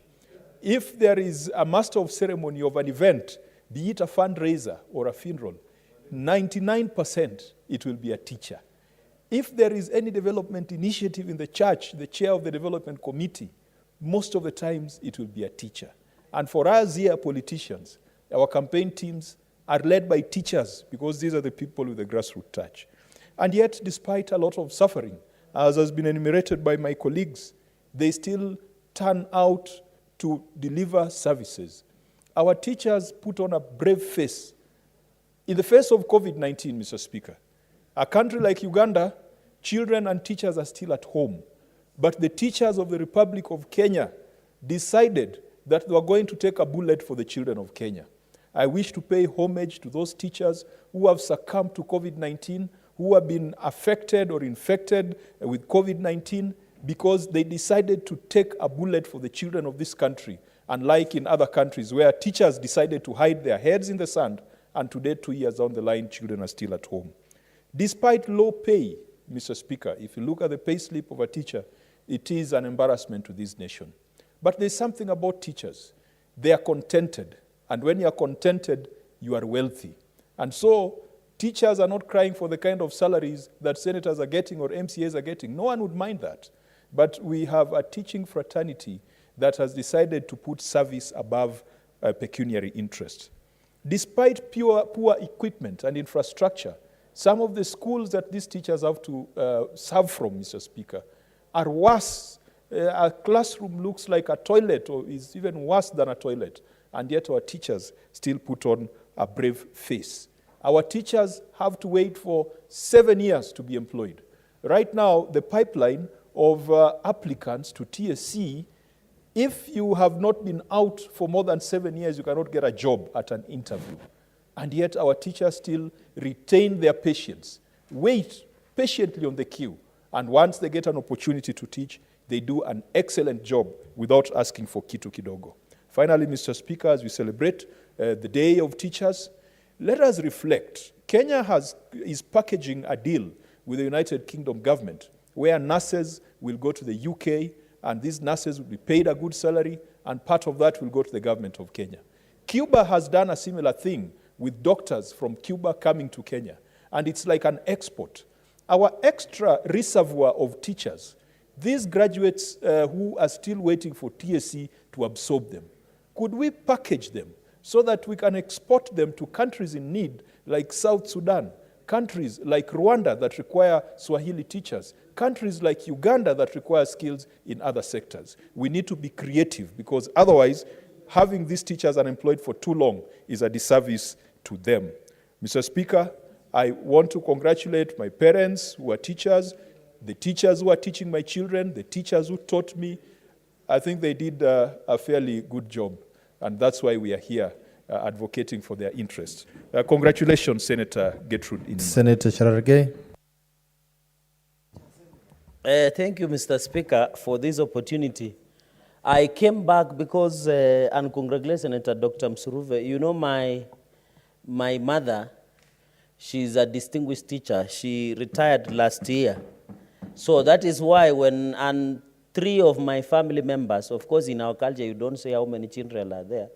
If there is a master of ceremony of an event, be it a fundraiser or a funeral, 99% it will be a teacher. If there is any development initiative in the church, the chair of the development committee, most of the times it will be a teacher. And for us here, politicians, our campaign teams are led by teachers because these are the people with the grassroots touch. And yet, despite a lot of suffering, as has been enumerated by my colleagues, they still turn out to deliver services. Our teachers put on a brave face. In the face of COVID-19, Mr. Speaker, a country like Uganda, children and teachers are still at home. But the teachers of the Republic of Kenya decided that they were going to take a bullet for the children of Kenya. I wish to pay homage to those teachers who have succumbed to COVID-19, who have been affected or infected with COVID-19 because they decided to take a bullet for the children of this country, unlike in other countries where teachers decided to hide their heads in the sand, and today, 2 years down the line, children are still at home. Despite low pay, Mr. Speaker, if you look at the pay slip of a teacher, it is an embarrassment to this nation. But there's something about teachers. They are contented. And when you are contented, you are wealthy. And so, teachers are not crying for the kind of salaries that senators are getting or MCAs are getting. No one would mind that. But we have a teaching fraternity that has decided to put service above pecuniary interest. Despite poor equipment and infrastructure, some of the schools that these teachers have to serve from, Mr. Speaker, are worse. A classroom looks like a toilet or is even worse than a toilet. And yet our teachers still put on a brave face. Our teachers have to wait for 7 years to be employed. Right now, the pipeline of applicants to TSC, if you have not been out for more than 7 years, you cannot get a job at an interview. And yet our teachers still retain their patience, wait patiently on the queue, and once they get an opportunity to teach, they do an excellent job without asking for kitu kidogo. Finally, Mr. Speaker, as we celebrate the Day of Teachers, let us reflect. Kenya is packaging a deal with the United Kingdom government where nurses will go to the UK and these nurses will be paid a good salary and part of that will go to the government of Kenya. Cuba has done a similar thing with doctors from Cuba coming to Kenya, and it's like an export. Our extra reservoir of teachers, these graduates who are still waiting for TSC to absorb them, could we package them so that we can export them to countries in need like South Sudan, countries like Rwanda that require Swahili teachers, countries like Uganda that require skills in other sectors? We need to be creative because otherwise having these teachers unemployed for too long is a disservice to them. Mr. Speaker, I want to congratulate my parents who are teachers, the teachers who are teaching my children, the teachers who taught me. I think they did a fairly good job, and that's why we are here. advocating for their interests. Congratulations, Senator Gertrude Inima. Senator Cherargei. Thank you, Mr. Speaker, for this opportunity. I came back because, and congratulate Senator Dr. Msuruve. You know, my mother, she's a distinguished teacher. She retired last year. So that is why and 3 of my family members, of course, in our culture, you don't say how many children are there.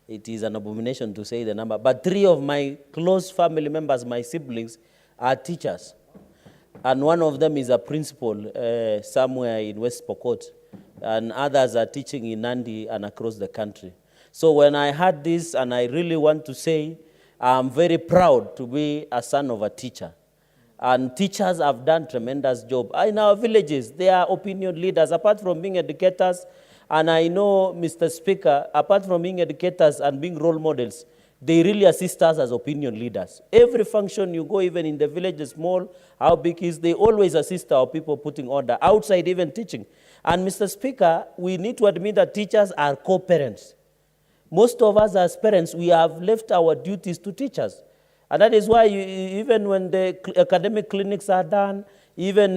It is an abomination to say the number. But 3 of my close family members, my siblings, are teachers. And one of them is a principal somewhere in West Pokot. And others are teaching in Nandi and across the country. So when I heard this, and I really want to say, I'm very proud to be a son of a teacher. And teachers have done tremendous job. In our villages, they are opinion leaders, apart from being educators. And I know, Mr. Speaker, apart from being educators and being role models, they really assist us as opinion leaders. Every function you go, even in the village, the small, how big is, they always assist our people putting order, outside even teaching. And Mr. Speaker, we need to admit that teachers are co-parents. Most of us as parents, we have left our duties to teachers. And that is why even when the academic clinics are done, even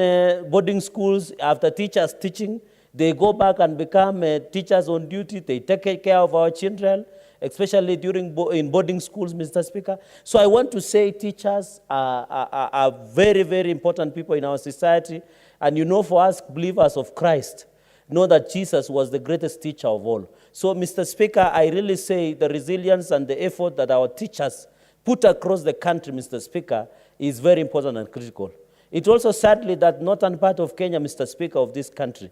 boarding schools, after teachers teaching, they go back and become teachers on duty. They take care of our children, especially in boarding schools, Mr. Speaker. So I want to say teachers are very, very important people in our society. And you know, for us believers of Christ, know that Jesus was the greatest teacher of all. So, Mr. Speaker, I really say the resilience and the effort that our teachers put across the country, Mr. Speaker, is very important and critical. It also sadly that northern part of Kenya, Mr. Speaker, of this country,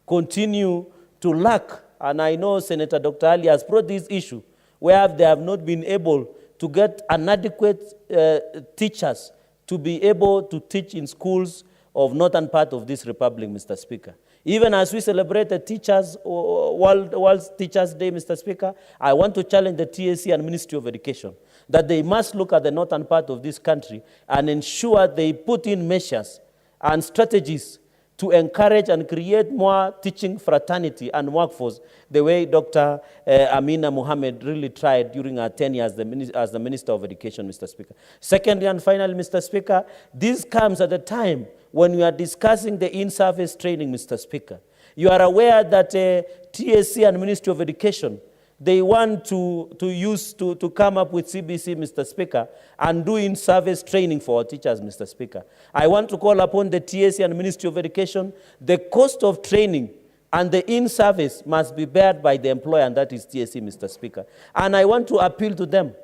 continue to lack, and I know Senator Dr. Ali has brought this issue, where they have not been able to get inadequate teachers to be able to teach in schools of northern part of this republic, Mr. Speaker. Even as we celebrate the Teachers World Teachers Day, Mr. Speaker, I want to challenge the TSC and Ministry of Education that they must look at the northern part of this country and ensure they put in measures and strategies to encourage and create more teaching fraternity and workforce, the way Dr. Amina Mohammed really tried during her tenure as the Minister of Education, Mr. Speaker. Secondly and finally, Mr. Speaker, this comes at a time when we are discussing the in-service training, Mr. Speaker. You are aware that TSC and Ministry of Education, they want to come up with CBC, Mr. Speaker, and do in-service training for our teachers, Mr. Speaker. I want to call upon the TSC and Ministry of Education. The cost of training and the in-service must be bared by the employer, and that is TSC, Mr. Speaker. And I want to appeal to them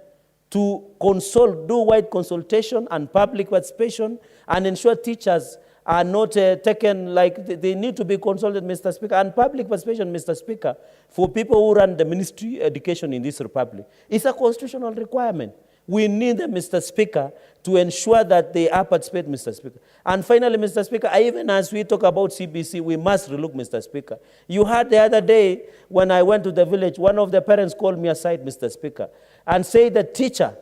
to do wide consultation and public participation and ensure teachers are not taken like they need to be consulted, Mr. Speaker, and public participation, Mr. Speaker, for people who run the ministry of education in this republic. It's a constitutional requirement. We need them, Mr. Speaker, to ensure that they are participate, Mr. Speaker. And finally, Mr. Speaker, even as we talk about CBC, we must relook, Mr. Speaker. You heard the other day when I went to the village, one of the parents called me aside, Mr. Speaker, and said the teacher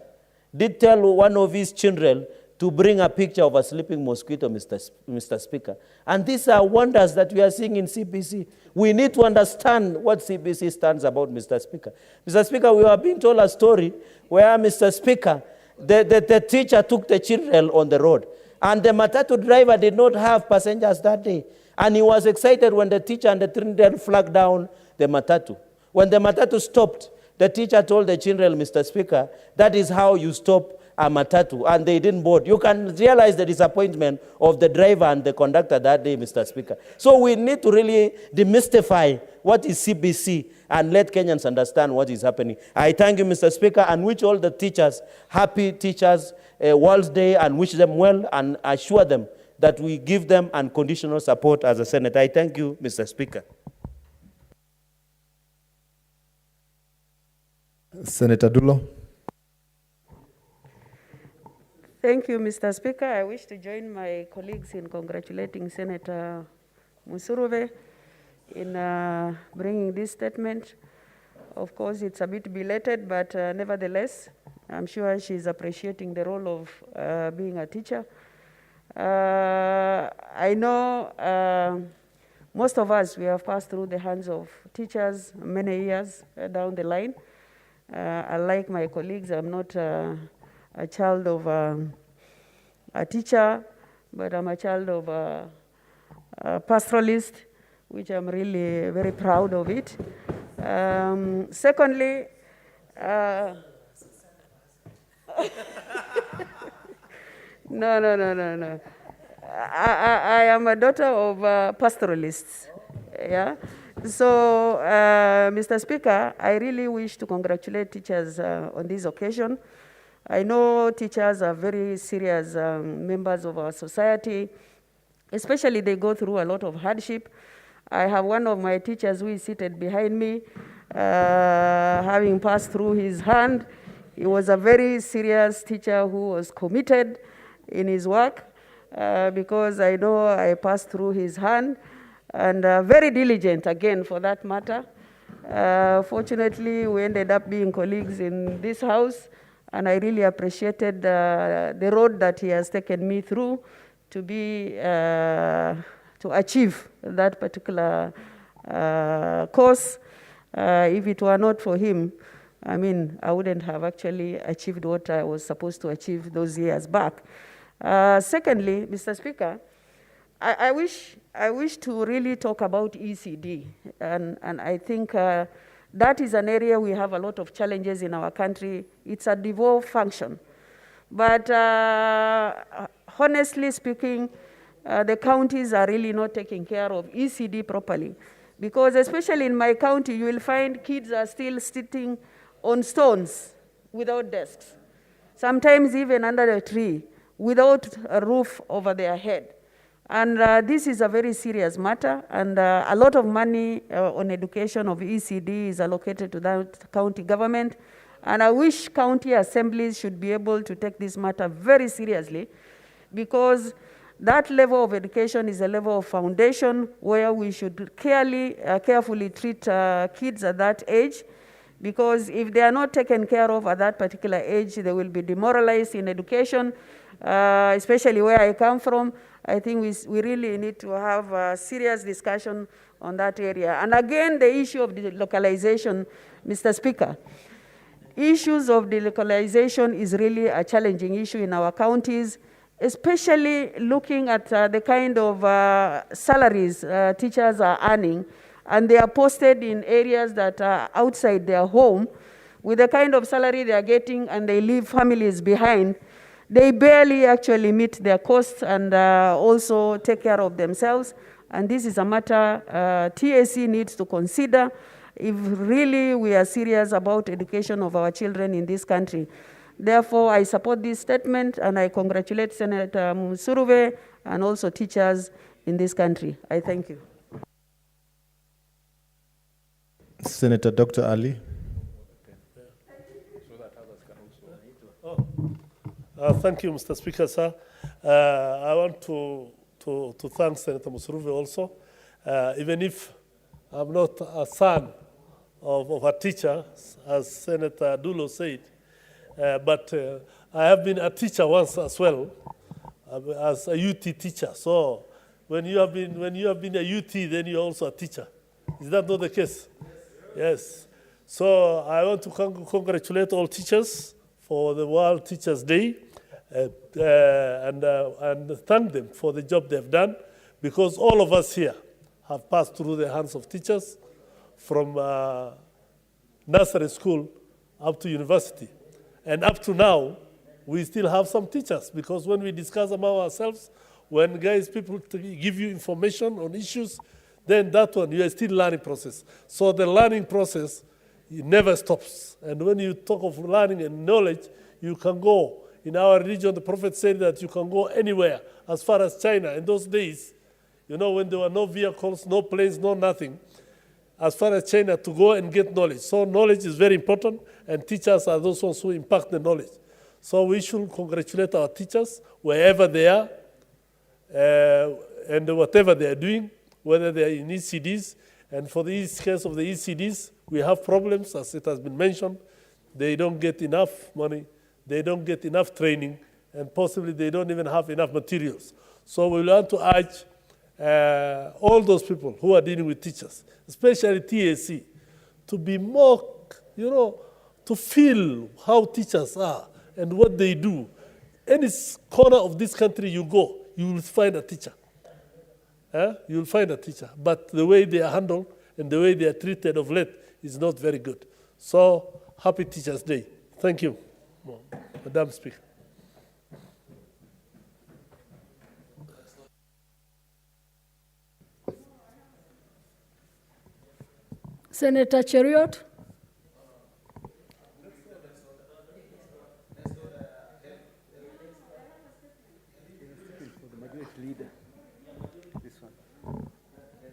did tell one of his children to bring a picture of a sleeping mosquito, Mr. Speaker. And these are wonders that we are seeing in CBC. We need to understand what CBC stands about, Mr. Speaker. Mr. Speaker, we are being told a story where, Mr. Speaker, the teacher took the children on the road, and the matatu driver did not have passengers that day. And he was excited when the teacher and the children flagged down the matatu. When the matatu stopped, the teacher told the children, Mr. Speaker, that is how you stop a matatu, and they didn't board. You can realize the disappointment of the driver and the conductor that day, Mr. Speaker. So we need to really demystify what is CBC and let Kenyans understand what is happening. I thank you, Mr. Speaker, and wish all the teachers happy Teachers World Day and wish them well and assure them that we give them unconditional support as a Senate. I thank you, Mr. Speaker. Senator Dulo. Thank you, Mr. Speaker. I wish to join my colleagues in congratulating Senator Musuruve in bringing this statement. Of course, it's a bit belated, but nevertheless, I'm sure she's appreciating the role of being a teacher. I know most of us, we have passed through the hands of teachers many years down the line. Unlike my colleagues, I'm not a child of a teacher, but I'm a child of a pastoralist, which I'm really very proud of it. Secondly, no. I am a daughter of pastoralists. Yeah. So, Mr. Speaker, I really wish to congratulate teachers on this occasion. I know teachers are very serious members of our society, especially they go through a lot of hardship. I have one of my teachers who is seated behind me, having passed through his hand. He was a very serious teacher who was committed in his work, because I know I passed through his hand, and very diligent again for that matter. Fortunately, we ended up being colleagues in this house, and I really appreciated the road that he has taken me through to be to achieve that particular course. If it were not for him, I mean, I wouldn't have actually achieved what I was supposed to achieve those years back. Secondly, Mr. Speaker, I wish to really talk about ECD, and I think that is an area we have a lot of challenges in our country. It's a devolved function. But honestly speaking, the counties are really not taking care of ECD properly. Because especially in my county, you will find kids are still sitting on stones without desks. Sometimes even under a tree, without a roof over their head. And this is a very serious matter, and a lot of money on education of ECD is allocated to that county government. And I wish county assemblies should be able to take this matter very seriously, because that level of education is a level of foundation where we should carefully treat kids at that age, because if they are not taken care of at that particular age, they will be demoralized in education, especially where I come from. I think we really need to have a serious discussion on that area. And again, the issue of delocalization, Mr. Speaker. Issues of delocalization is really a challenging issue in our counties, especially looking at the kind of salaries teachers are earning, and they are posted in areas that are outside their home. With the kind of salary they are getting, and they leave families behind, they barely actually meet their costs and also take care of themselves. And this is a matter TSC needs to consider if really we are serious about education of our children in this country. Therefore, I support this statement, and I congratulate Senator Musuruve and also teachers in this country. I thank you. Senator Dr. Ali. Thank you, Mr. Speaker, sir. I want to thank Senator Musuruve also. Even if I'm not a son of a teacher, as Senator Dulo said, but I have been a teacher once as well, as a UT teacher. So when you have been a UT, then you're also a teacher. Is that not the case? Yes. So I want to congratulate all teachers for the World Teachers' Day, and thank them for the job they've done, because all of us here have passed through the hands of teachers from nursery school up to university. And up to now, we still have some teachers, because when we discuss among ourselves, when people give you information on issues, then that one, you are still learning process. So the learning process, it never stops. And when you talk of learning and knowledge, you can go. In our region, the Prophet said that you can go anywhere, as far as China. In those days, you know, when there were no vehicles, no planes, no nothing, as far as China, to go and get knowledge. So knowledge is very important, and teachers are those ones who impact the knowledge. So we should congratulate our teachers wherever they are, and whatever they are doing, whether they are in ECDs. And for the case of the ECDs, we have problems, as it has been mentioned. They don't get enough money, they don't get enough training, and possibly they don't even have enough materials. So we want to urge all those people who are dealing with teachers, especially TSC, to be more, to feel how teachers are and what they do. Any corner of this country you go, you will find a teacher. You will find a teacher. But the way they are handled and the way they are treated of late is not very good. So, happy Teachers' Day. Thank you, Madam Speaker. Senator Cheriot.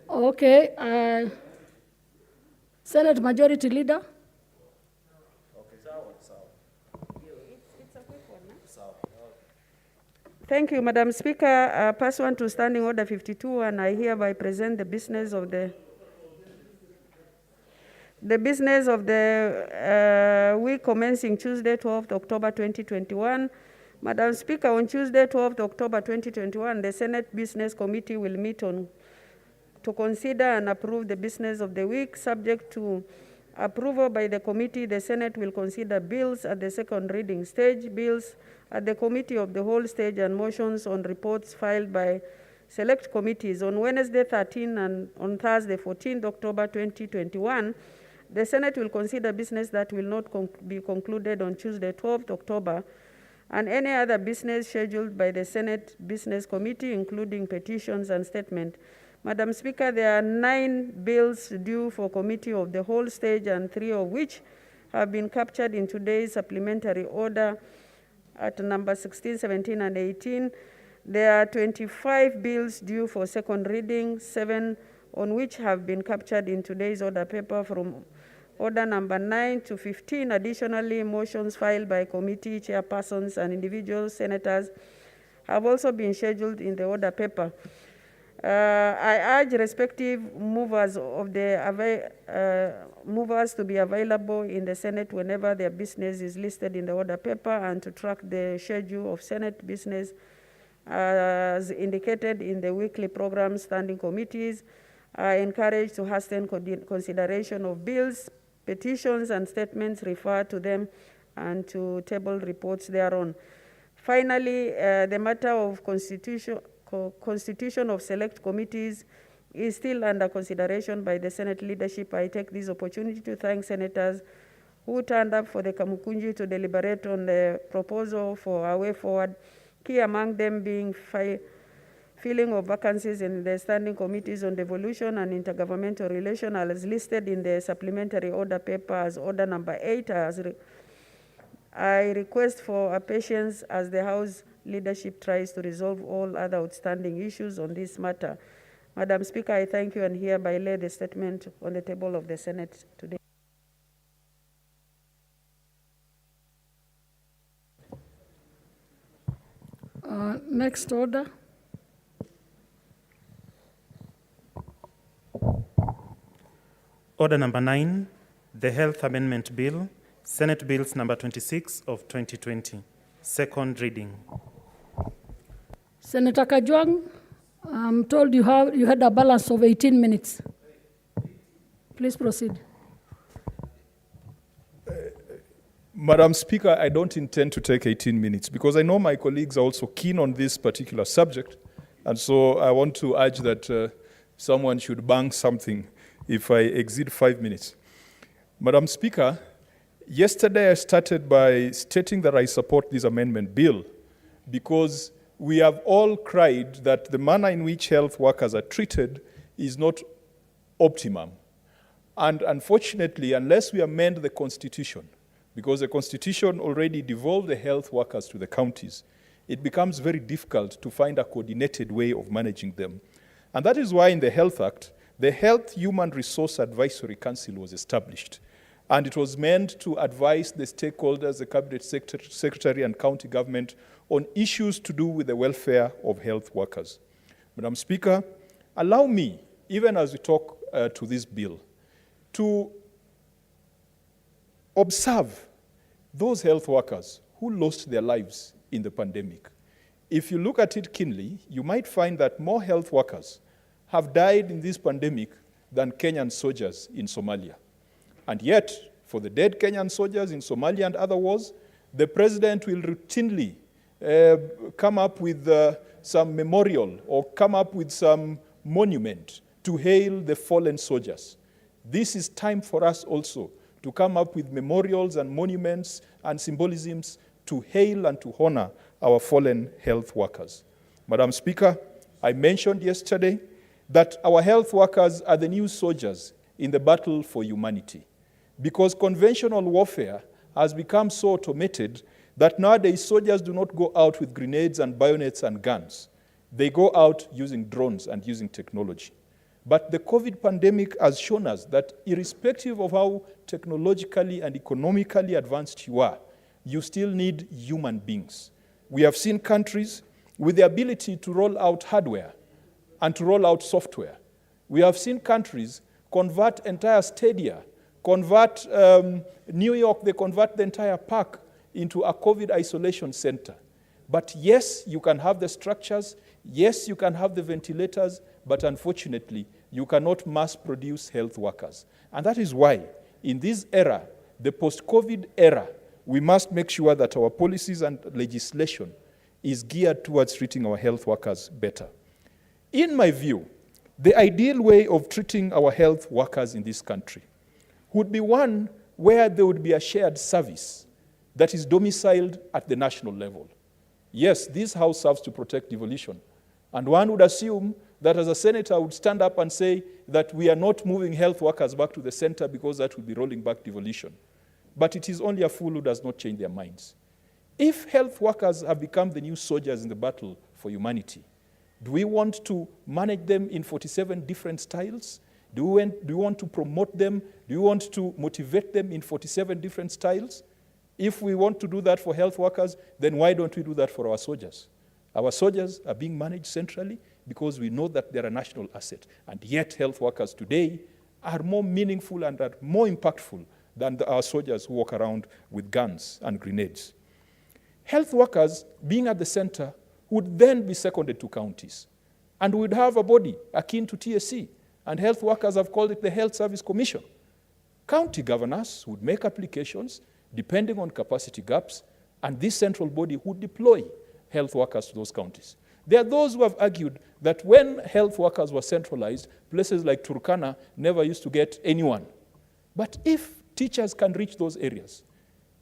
Okay, Senate Majority Leader. Thank you, Madam Speaker. Pursuant to Standing Order 52, and I hereby present the business of the week commencing Tuesday, 12th October 2021. Madam Speaker, on Tuesday, 12th October 2021, the Senate Business Committee will meet to consider and approve the business of the week. Subject to approval by the committee, the Senate will consider bills at the second reading stage, bills at the Committee of the Whole stage, and motions on reports filed by select committees. On Wednesday, 13th, and on Thursday, 14th October 2021, the Senate will consider business that will not be concluded on Tuesday, 12th October, and any other business scheduled by the Senate Business Committee, including petitions and statements. Madam Speaker, there are 9 bills due for Committee of the Whole stage, and 3 of which have been captured in today's supplementary order at number 16, 17, and 18. There are 25 bills due for second reading, 7 on which have been captured in today's order paper from order number 9 to 15. Additionally, motions filed by committee chairpersons and individual senators have also been scheduled in the order paper. I urge respective movers to be available in the Senate whenever their business is listed in the order paper, and to track the schedule of Senate business as indicated in the weekly program. Standing committees are encouraged to hasten consideration of bills, petitions, and statements, refer to them, and to table reports thereon. Finally, the matter of constitution of select committees is still under consideration by the Senate leadership. I take this opportunity to thank senators who turned up for the Kamukunji to deliberate on the proposal for a way forward, key among them being filling of vacancies in the standing committees on devolution and intergovernmental relations, as listed in the supplementary order paper as order number 8. I request for patience as the House leadership tries to resolve all other outstanding issues on this matter. Madam Speaker, I thank you and hereby lay the statement on the table of the Senate today. Next order. Order number 9, the Health Amendment Bill, Senate Bills number 26 of 2020, second reading. Senator Kajwang, I'm told you had a balance of 18 minutes. Please proceed. Madam Speaker, I don't intend to take 18 minutes because I know my colleagues are also keen on this particular subject, and so I want to urge that someone should bang something if I exceed 5 minutes. Madam Speaker, yesterday I started by stating that I support this amendment bill because we have all cried that the manner in which health workers are treated is not optimum. And unfortunately, unless we amend the Constitution, because the Constitution already devolved the health workers to the counties, it becomes very difficult to find a coordinated way of managing them. And that is why in the Health Act, the Health Human Resource Advisory Council was established. And it was meant to advise the stakeholders, the Cabinet Secretary and county government on issues to do with the welfare of health workers. Madam Speaker, allow me, even as we talk to this bill, to observe those health workers who lost their lives in the pandemic. If you look at it keenly, you might find that more health workers have died in this pandemic than Kenyan soldiers in Somalia. And yet, for the dead Kenyan soldiers in Somalia and other wars. The president will routinely come up with some memorial or come up with some monument to hail the fallen soldiers. This is time for us also to come up with memorials and monuments and symbolisms to hail and to honor our fallen health workers. Madam Speaker, I mentioned yesterday that our health workers are the new soldiers in the battle for humanity, because conventional warfare has become so automated that nowadays soldiers do not go out with grenades and bayonets and guns. They go out using drones and using technology. But the COVID pandemic has shown us that irrespective of how technologically and economically advanced you are, you still need human beings. We have seen countries with the ability to roll out hardware and to roll out software. We have seen countries convert entire stadia, convert New York, they convert the entire park into a COVID isolation center. But yes, you can have the structures, yes, you can have the ventilators, but unfortunately, you cannot mass produce health workers. And that is why, in this era, the post-COVID era, we must make sure that our policies and legislation is geared towards treating our health workers better. In my view, the ideal way of treating our health workers in this country would be one where there would be a shared service that is domiciled at the national level. Yes, this house serves to protect devolution. And one would assume that as a senator would stand up and say that we are not moving health workers back to the center because that would be rolling back devolution. But it is only a fool who does not change their minds. If health workers have become the new soldiers in the battle for humanity, do we want to manage them in 47 different styles? Do we want to promote them? Do we want to motivate them in 47 different styles? If we want to do that for health workers, then why don't we do that for our soldiers? Our soldiers are being managed centrally because we know that they're a national asset. And yet health workers today are more meaningful and are more impactful than our soldiers who walk around with guns and grenades. Health workers, being at the center, would then be seconded to counties. And we would have a body akin to TSC, and health workers have called it the Health Service Commission. County governors would make applications depending on capacity gaps, and this central body would deploy health workers to those counties. There are those who have argued that when health workers were centralized, places like Turkana never used to get anyone. But if teachers can reach those areas,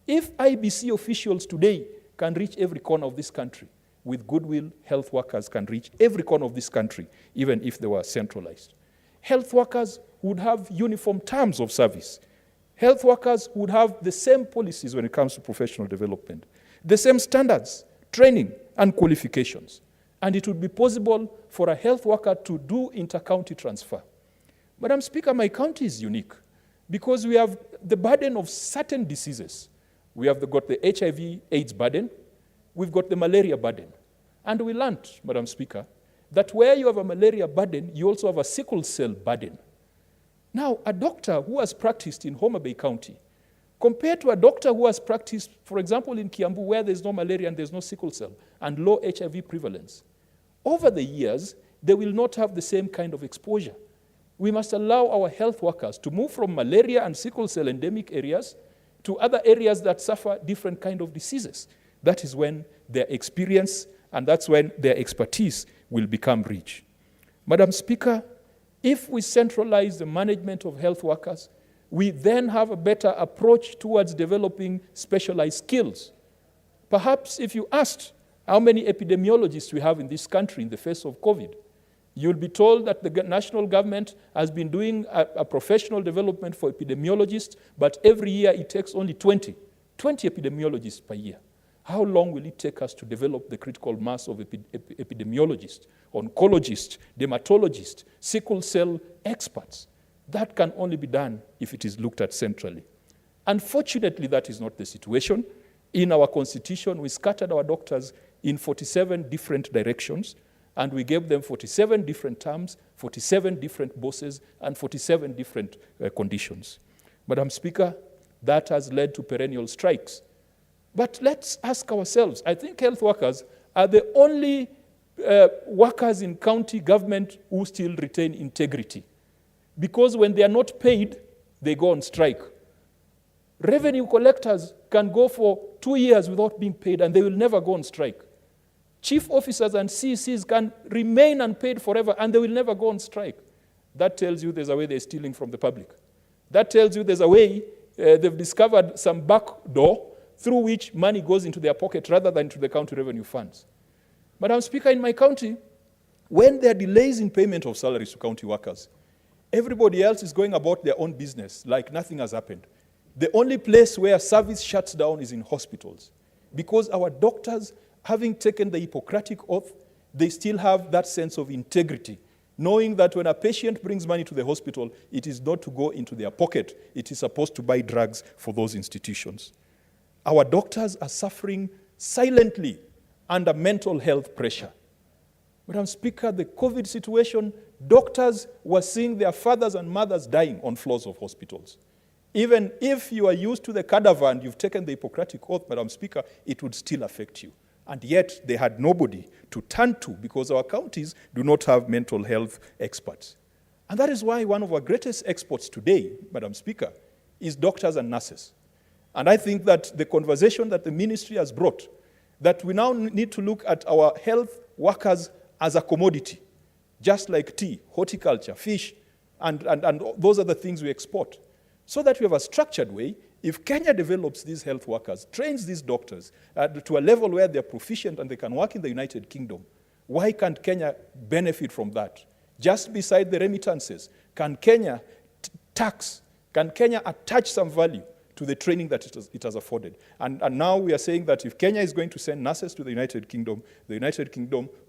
if IBC officials today can reach every corner of this country, with goodwill, health workers can reach every corner of this country, even if they were centralized. Health workers would have uniform terms of service. Health workers would have the same policies when it comes to professional development, the same standards, training, and qualifications. And it would be possible for a health worker to do inter-county transfer. Madam Speaker, my county is unique because we have the burden of certain diseases. We have got the HIV/AIDS burden, we've got the malaria burden. And we learned, Madam Speaker, that where you have a malaria burden, you also have a sickle cell burden. Now, a doctor who has practiced in Homa Bay County, compared to a doctor who has practiced, for example, in Kiambu, where there's no malaria and there's no sickle cell and low HIV prevalence, over the years, they will not have the same kind of exposure. We must allow our health workers to move from malaria and sickle cell endemic areas to other areas that suffer different kind of diseases. That is when their experience and that's when their expertise will become rich. Madam Speaker, if we centralize the management of health workers, we then have a better approach towards developing specialized skills. Perhaps if you asked how many epidemiologists we have in this country in the face of COVID, you'll be told that the national government has been doing a professional development for epidemiologists, but every year it takes only 20 epidemiologists per year. How long will it take us to develop the critical mass of epidemiologists, oncologists, dermatologists, sickle cell experts? That can only be done if it is looked at centrally. Unfortunately, that is not the situation. In our constitution, we scattered our doctors in 47 different directions, and we gave them 47 different terms, 47 different bosses, and 47 different conditions. Madam Speaker, that has led to perennial strikes. But let's ask ourselves, I think health workers are the only workers in county government who still retain integrity. Because when they are not paid, they go on strike. Revenue collectors can go for 2 years without being paid and they will never go on strike. Chief officers and CCs can remain unpaid forever and they will never go on strike. That tells you there's a way they're stealing from the public. That tells you there's a way they've discovered some back door through which money goes into their pocket rather than to the county revenue funds. Madam Speaker, in my county, when there are delays in payment of salaries to county workers, everybody else is going about their own business like nothing has happened. The only place where service shuts down is in hospitals because our doctors, having taken the Hippocratic oath, they still have that sense of integrity, knowing that when a patient brings money to the hospital, it is not to go into their pocket. It is supposed to buy drugs for those institutions. Our doctors are suffering silently under mental health pressure. Madam Speaker, the COVID situation, doctors were seeing their fathers and mothers dying on floors of hospitals. Even if you are used to the cadaver and you've taken the Hippocratic oath, Madam Speaker, it would still affect you. And yet they had nobody to turn to because our counties do not have mental health experts. And that is why one of our greatest exports today, Madam Speaker, is doctors and nurses. And I think that the conversation that the ministry has brought, that we now need to look at our health workers as a commodity, just like tea, horticulture, fish, and those are the things we export. So that we have a structured way. If Kenya develops these health workers, trains these doctors to a level where they're proficient and they can work in the United Kingdom, why can't Kenya benefit from that? Just beside the remittances, can Kenya tax, can Kenya attach some value to the training that it has afforded? And now we are saying that if Kenya is going to send nurses to the United Kingdom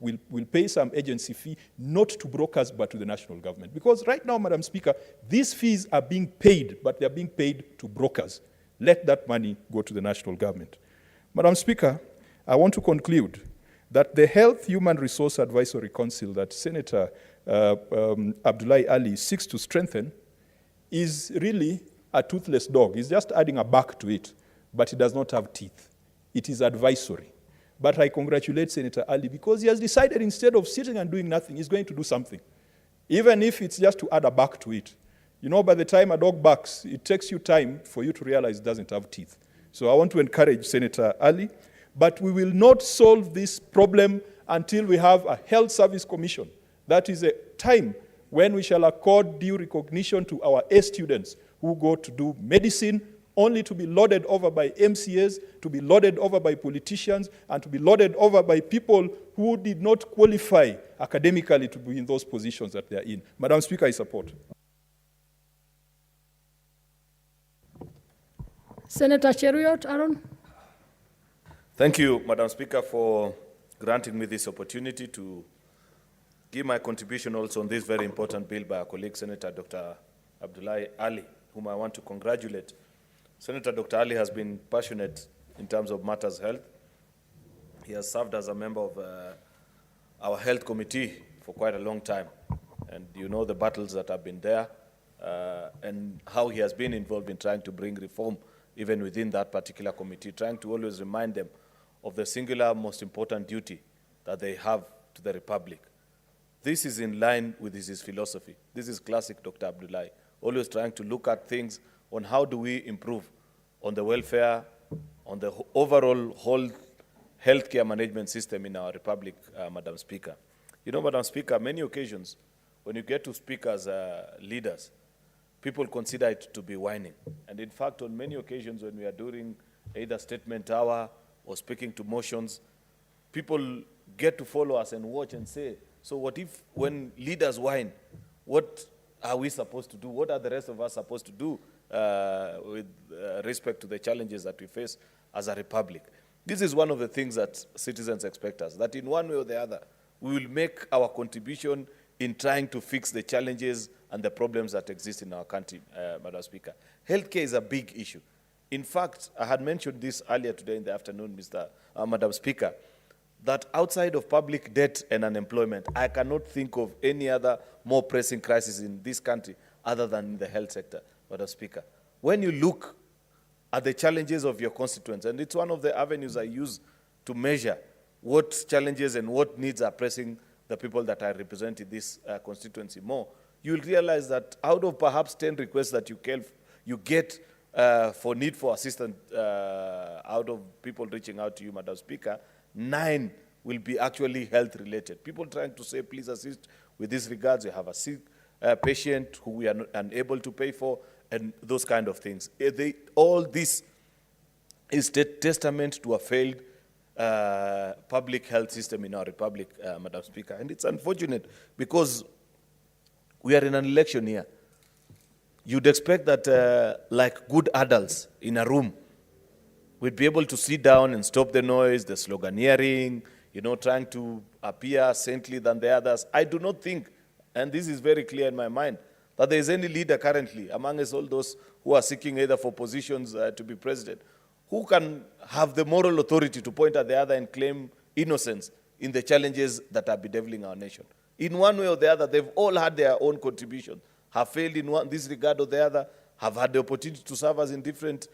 will pay some agency fee, not to brokers, but to the national government. Because right now, Madam Speaker, these fees are being paid, but they're being paid to brokers. Let that money go to the national government. Madam Speaker, I want to conclude that the Health Human Resource Advisory Council that Senator Abdullahi Ali seeks to strengthen is really a toothless dog. He's just adding a back to it, but it does not have teeth. It is advisory. But I congratulate Senator Ali because he has decided instead of sitting and doing nothing, he's going to do something, even if it's just to add a back to it. You know, by the time a dog barks, it takes you time for you to realize it doesn't have teeth. So I want to encourage Senator Ali, but we will not solve this problem until we have a health service commission. That is a time when we shall accord due recognition to our A students who go to do medicine, only to be lauded over by MCAs, to be lauded over by politicians, and to be lauded over by people who did not qualify academically to be in those positions that they are in. Madam Speaker, I support. Senator Cheruiyot, Aaron. Thank you, Madam Speaker, for granting me this opportunity to give my contribution also on this very important bill by our colleague, Senator Dr. Abdullahi Ali, whom I want to congratulate. Senator Dr. Ali has been passionate in terms of matters health. He has served as a member of our health committee for quite a long time. And you know the battles that have been there and how he has been involved in trying to bring reform even within that particular committee, trying to always remind them of the singular most important duty that they have to the Republic. This is in line with his philosophy. This is classic Dr. Abdullahi, always trying to look at things on how do we improve on the welfare, on the overall whole healthcare management system in our Republic, Madam Speaker. You know, Madam Speaker, many occasions when you get to speak as leaders, people consider it to be whining. And in fact, on many occasions when we are doing either statement hour or speaking to motions, people get to follow us and watch and say, so what if when leaders whine, what are we supposed to do? What are the rest of us supposed to do with respect to the challenges that we face as a republic? This is one of the things that citizens expect us, that in one way or the other, we will make our contribution in trying to fix the challenges and the problems that exist in our country, Madam Speaker. Healthcare is a big issue. In fact, I had mentioned this earlier today in the afternoon, Madam Speaker, that outside of public debt and unemployment, I cannot think of any other more pressing crisis in this country other than in the health sector, Madam Speaker. When you look at the challenges of your constituents, and it's one of the avenues I use to measure what challenges and what needs are pressing the people that I represent in this constituency more, you'll realize that out of perhaps 10 requests that you get for need for assistance out of people reaching out to you, Madam Speaker, 9 will be actually health related. People trying to say, please assist with this regards. You have a sick patient who we are not unable to pay for, and those kind of things. All this is testament to a failed public health system in our republic, Madam Speaker. And it's unfortunate because we are in an election year. You'd expect that, like good adults in a room, we'd be able to sit down and stop the noise, the sloganeering, trying to appear saintly than the others. I do not think, and this is very clear in my mind, that there is any leader currently among us all those who are seeking either for positions to be president, who can have the moral authority to point at the other and claim innocence in the challenges that are bedeviling our nation. In one way or the other, they've all had their own contribution, have failed in this regard or the other, have had the opportunity to serve us in different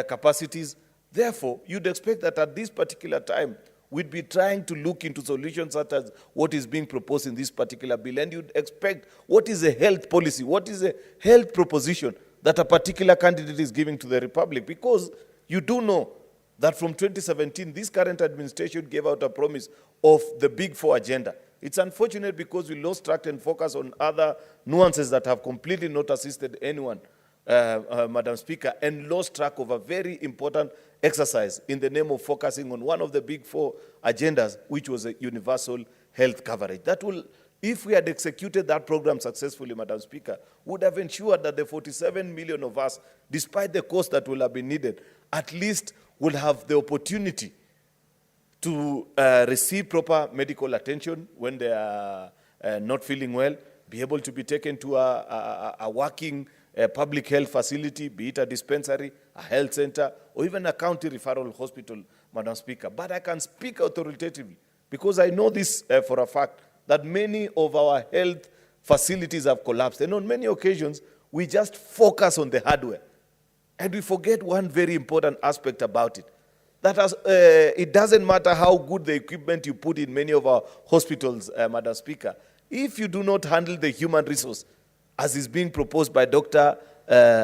capacities. Therefore, you'd expect that at this particular time, we'd be trying to look into solutions such as what is being proposed in this particular bill. And you'd expect what is a health policy, what is a health proposition that a particular candidate is giving to the Republic. Because you do know that from 2017, this current administration gave out a promise of the Big Four agenda. It's unfortunate because we lost track and focus on other nuances that have completely not assisted anyone, Madam Speaker, and lost track of a very important exercise in the name of focusing on one of the Big Four agendas, which was a universal health coverage. That will, if we had executed that program successfully, Madam Speaker, would have ensured that the 47 million of us, despite the cost that will have been needed, at least will have the opportunity to receive proper medical attention when they are not feeling well, be able to be taken to a working public health facility, be it a dispensary, a health center, or even a county referral hospital, Madam Speaker. But I can speak authoritatively because I know this for a fact, that many of our health facilities have collapsed. And on many occasions, we just focus on the hardware. And we forget one very important aspect about it. That it doesn't matter how good the equipment you put in many of our hospitals, Madam Speaker, if you do not handle the human resource, as is being proposed by Dr.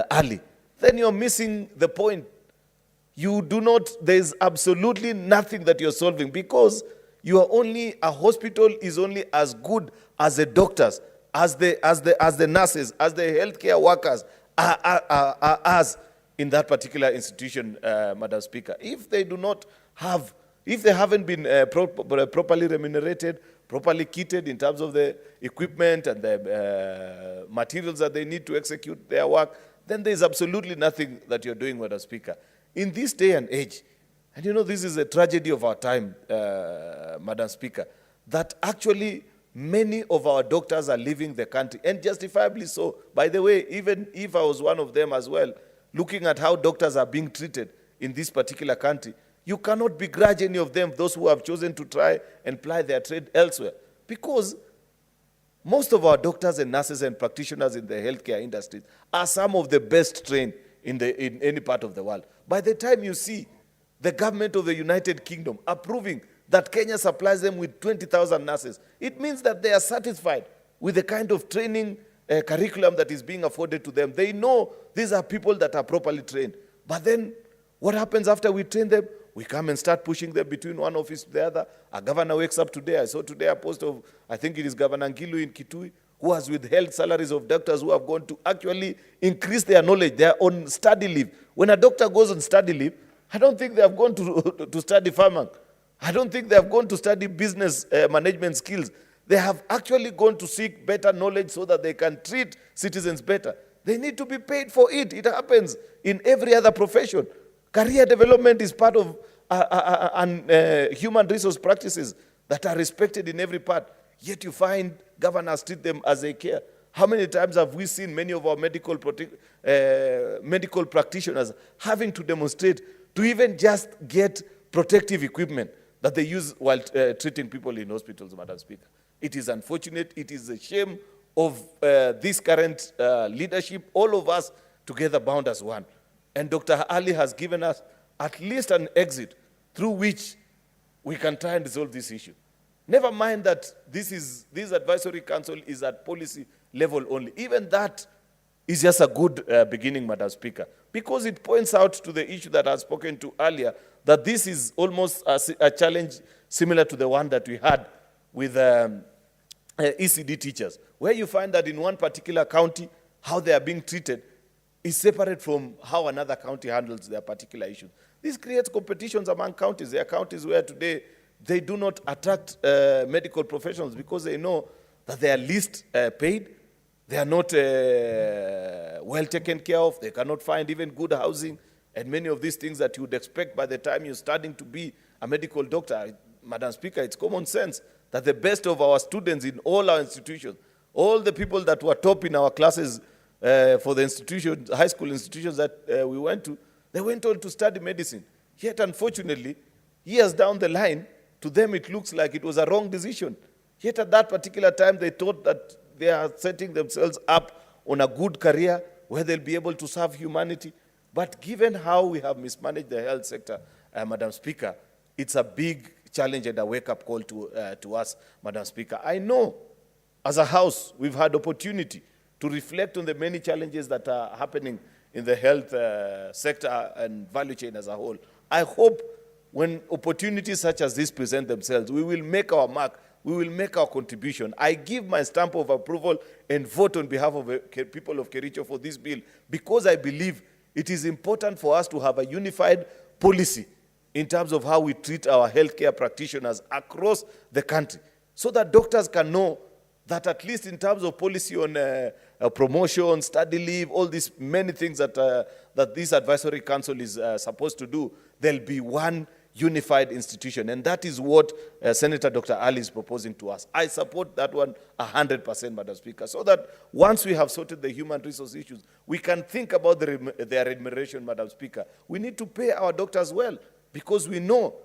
Ali, then you're missing the point. You do not, there's absolutely nothing that you're solving because you are only, a hospital is only as good as the doctors, as the nurses, as the healthcare workers as in that particular institution, Madam Speaker. If they do not have, if they haven't been properly remunerated, properly kitted in terms of the equipment and the materials that they need to execute their work, then there is absolutely nothing that you're doing, Madam Speaker. In this day and age, and this is a tragedy of our time, Madam Speaker, that actually many of our doctors are leaving the country, and justifiably so. By the way, even if I was one of them as well, looking at how doctors are being treated in this particular country, you cannot begrudge any of them, those who have chosen to try and ply their trade elsewhere. Because most of our doctors and nurses and practitioners in the healthcare industry are some of the best trained in any part of the world. By the time you see the government of the United Kingdom approving that Kenya supplies them with 20,000 nurses, it means that they are satisfied with the kind of training curriculum that is being afforded to them. They know these are people that are properly trained. But then what happens after we train them? We come and start pushing them between one office to the other. A governor wakes up today. I saw today a post of, I think it is Governor Ngilu in Kitui, who has withheld salaries of doctors who have gone to actually increase their knowledge. They are on study leave. When a doctor goes on study leave, I don't think they have gone to study farming. I don't think they have gone to study business management skills. They have actually gone to seek better knowledge so that they can treat citizens better. They need to be paid for it. It happens in every other profession. Career development is part of human resource practices that are respected in every part. Yet you find governors treat them as they care. How many times have we seen many of our medical practitioners having to demonstrate to even just get protective equipment that they use while treating people in hospitals, Madam Speaker? It is unfortunate. It is a shame of this current leadership, all of us together bound as one. And Dr. Ali has given us at least an exit through which we can try and resolve this issue. Never mind that this advisory council is at policy level only. Even that is just a good beginning, Madam Speaker, because it points out to the issue that I've spoken to earlier, that this is almost a challenge similar to the one that we had with ECD teachers, where you find that in one particular county, how they are being treated is separate from how another county handles their particular issues. This creates competitions among counties. There are counties where today they do not attract medical professionals because they know that they are least paid, they are not well taken care of, they cannot find even good housing, and many of these things that you would expect by the time you're starting to be a medical doctor. Madam Speaker, it's common sense that the best of our students in all our institutions, all the people that were top in our classes for the institutions, high school institutions that we went to, they went on to study medicine. Yet, unfortunately, years down the line, to them it looks like it was a wrong decision. Yet at that particular time, they thought that they are setting themselves up on a good career where they'll be able to serve humanity. But given how we have mismanaged the health sector, Madam Speaker, it's a big challenge and a wake-up call to us, Madam Speaker. I know, as a House, we've had opportunity to reflect on the many challenges that are happening in the health sector and value chain as a whole. I hope when opportunities such as this present themselves, we will make our mark, we will make our contribution. I give my stamp of approval and vote on behalf of the people of Kericho for this bill because I believe it is important for us to have a unified policy in terms of how we treat our healthcare practitioners across the country so that doctors can know that at least in terms of policy on promotion, study leave, all these many things that, that this advisory council is supposed to do, there'll be one unified institution. And that is what Senator Dr. Ali is proposing to us. I support that one 100%, Madam Speaker, so that once we have sorted the human resource issues, we can think about their remuneration, Madam Speaker. We need to pay our doctors well because we know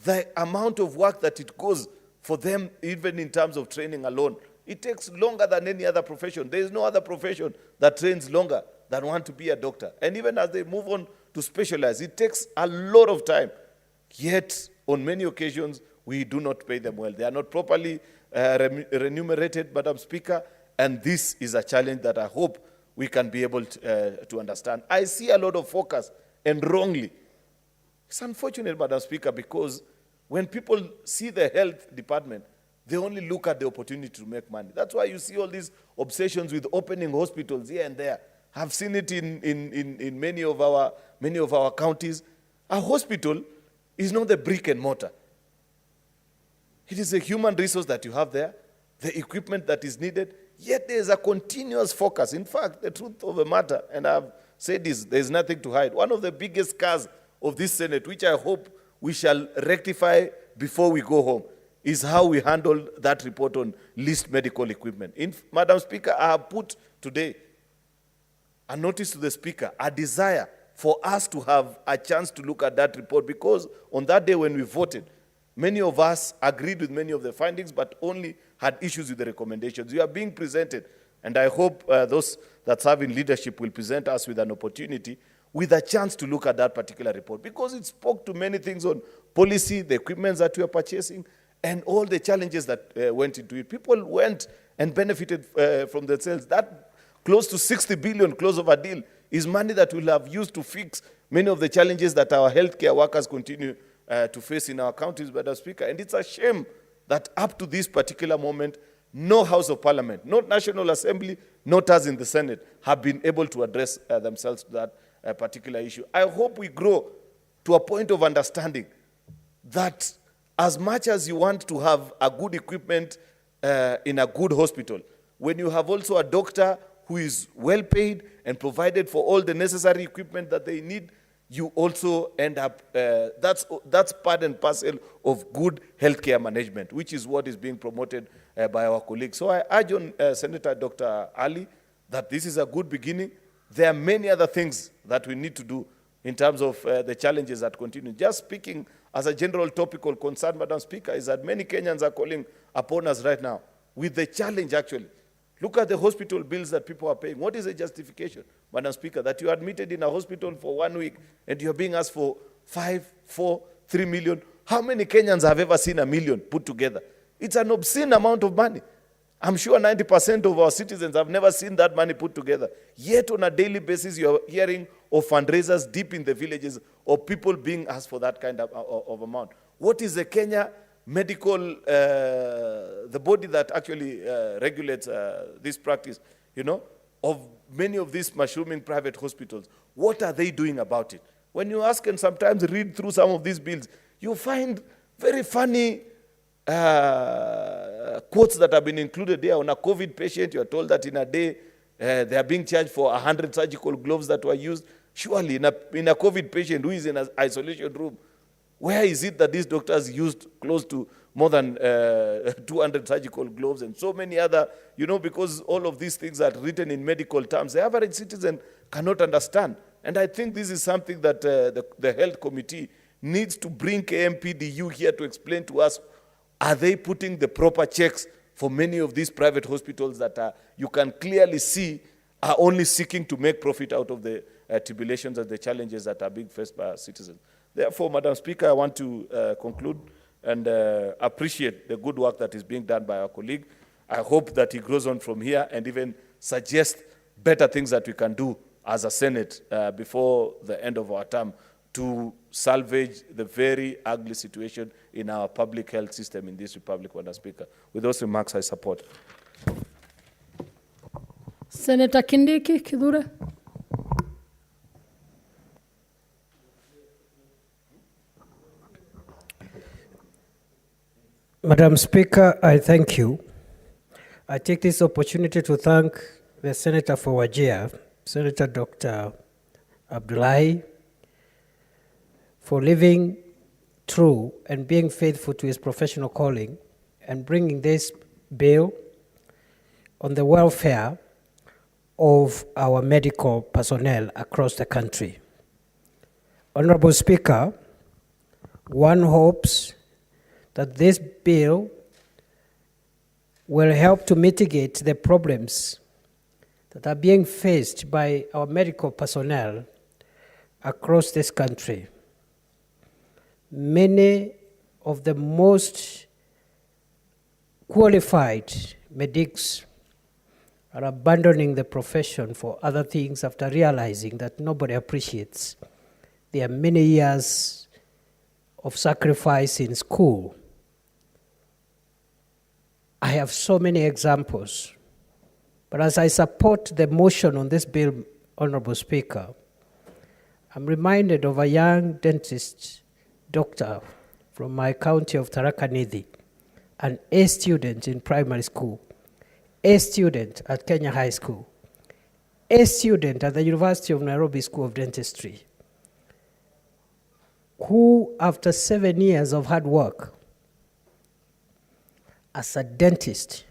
the amount of work that it goes for them, even in terms of training alone. It takes longer than any other profession. There is no other profession that trains longer than want to be a doctor. And even as they move on to specialize, it takes a lot of time. Yet, on many occasions, we do not pay them well. They are not properly remunerated, Madam Speaker, and this is a challenge that I hope we can be able to understand. I see a lot of focus, and wrongly. It's unfortunate, Madam Speaker, because when people see the health department, they only look at the opportunity to make money. That's why you see all these obsessions with opening hospitals here and there. I've seen it in many of our counties. A hospital is not the brick and mortar. It is a human resource that you have there, the equipment that is needed, yet there is a continuous focus. In fact, the truth of the matter, and I've said this, there is nothing to hide. One of the biggest scars of this Senate, which I hope we shall rectify before we go home, is how we handle that report on leased medical equipment. Madam Speaker, I have put today a notice to the Speaker, a desire for us to have a chance to look at that report because on that day when we voted, many of us agreed with many of the findings but only had issues with the recommendations. We are being presented, and I hope those that serve in leadership will present us with an opportunity with a chance to look at that particular report because it spoke to many things on policy, the equipment that we are purchasing, and all the challenges that went into it. People went and benefited from themselves. That close to 60 billion close of a deal is money that we'll have used to fix many of the challenges that our healthcare workers continue to face in our counties, Madam Speaker. And it's a shame that up to this particular moment, no House of Parliament, not National Assembly, not us in the Senate, have been able to address themselves to that particular issue. I hope we grow to a point of understanding that as much as you want to have a good equipment in a good hospital, when you have also a doctor who is well paid and provided for all the necessary equipment that they need, you also end up, that's part and parcel of good healthcare management, which is what is being promoted by our colleagues. So I urge on Senator Dr. Ali that this is a good beginning. There are many other things that we need to do in terms of the challenges that continue. Just speaking as a general topical concern, Madam Speaker, is that many Kenyans are calling upon us right now with the challenge, actually. Look at the hospital bills that people are paying. What is the justification, Madam Speaker, that you are admitted in a hospital for 1 week and you're being asked for 5, 4, 3 million? How many Kenyans have ever seen $1 million put together? It's an obscene amount of money. I'm sure 90% of our citizens have never seen that money put together. Yet on a daily basis, you're hearing of fundraisers deep in the villages or people being asked for that kind of amount. What is the Kenya medical, the body that actually regulates this practice, of many of these mushrooming private hospitals? What are they doing about it? When you ask and sometimes read through some of these bills, you find very funny quotes that have been included there. On a COVID patient, you are told that in a day, they are being charged for 100 surgical gloves that were used. Surely, in a COVID patient who is in an isolation room, where is it that these doctors used close to more than 200 surgical gloves and so many other, because all of these things are written in medical terms. The average citizen cannot understand. And I think this is something that the Health Committee needs to bring KMPDU here to explain to us. Are they putting the proper checks for many of these private hospitals that you can clearly see are only seeking to make profit out of the tribulations and the challenges that are being faced by our citizens? Therefore, Madam Speaker, I want to conclude and appreciate the good work that is being done by our colleague. I hope that he grows on from here and even suggest better things that we can do as a Senate before the end of our term to salvage the very ugly situation in our public health system in this Republic, Madam Speaker. With those remarks, I support. Senator Kindiki Kithure. Madam Speaker, I thank you. I take this opportunity to thank the Senator for Wajir, Senator Dr. Abdullahi, for living true and being faithful to his professional calling and bringing this bill on the welfare of our medical personnel across the country. Honorable Speaker, one hopes that this bill will help to mitigate the problems that are being faced by our medical personnel across this country. Many of the most qualified medics are abandoning the profession for other things after realizing that nobody appreciates their many years of sacrifice in school. I have so many examples, but as I support the motion on this bill, Honorable Speaker, I'm reminded of a young dentist doctor from my county of Tharaka Nithi, an A student in primary school, A student at Kenya High School, A student at the University of Nairobi School of Dentistry, who after 7 years of hard work as a dentist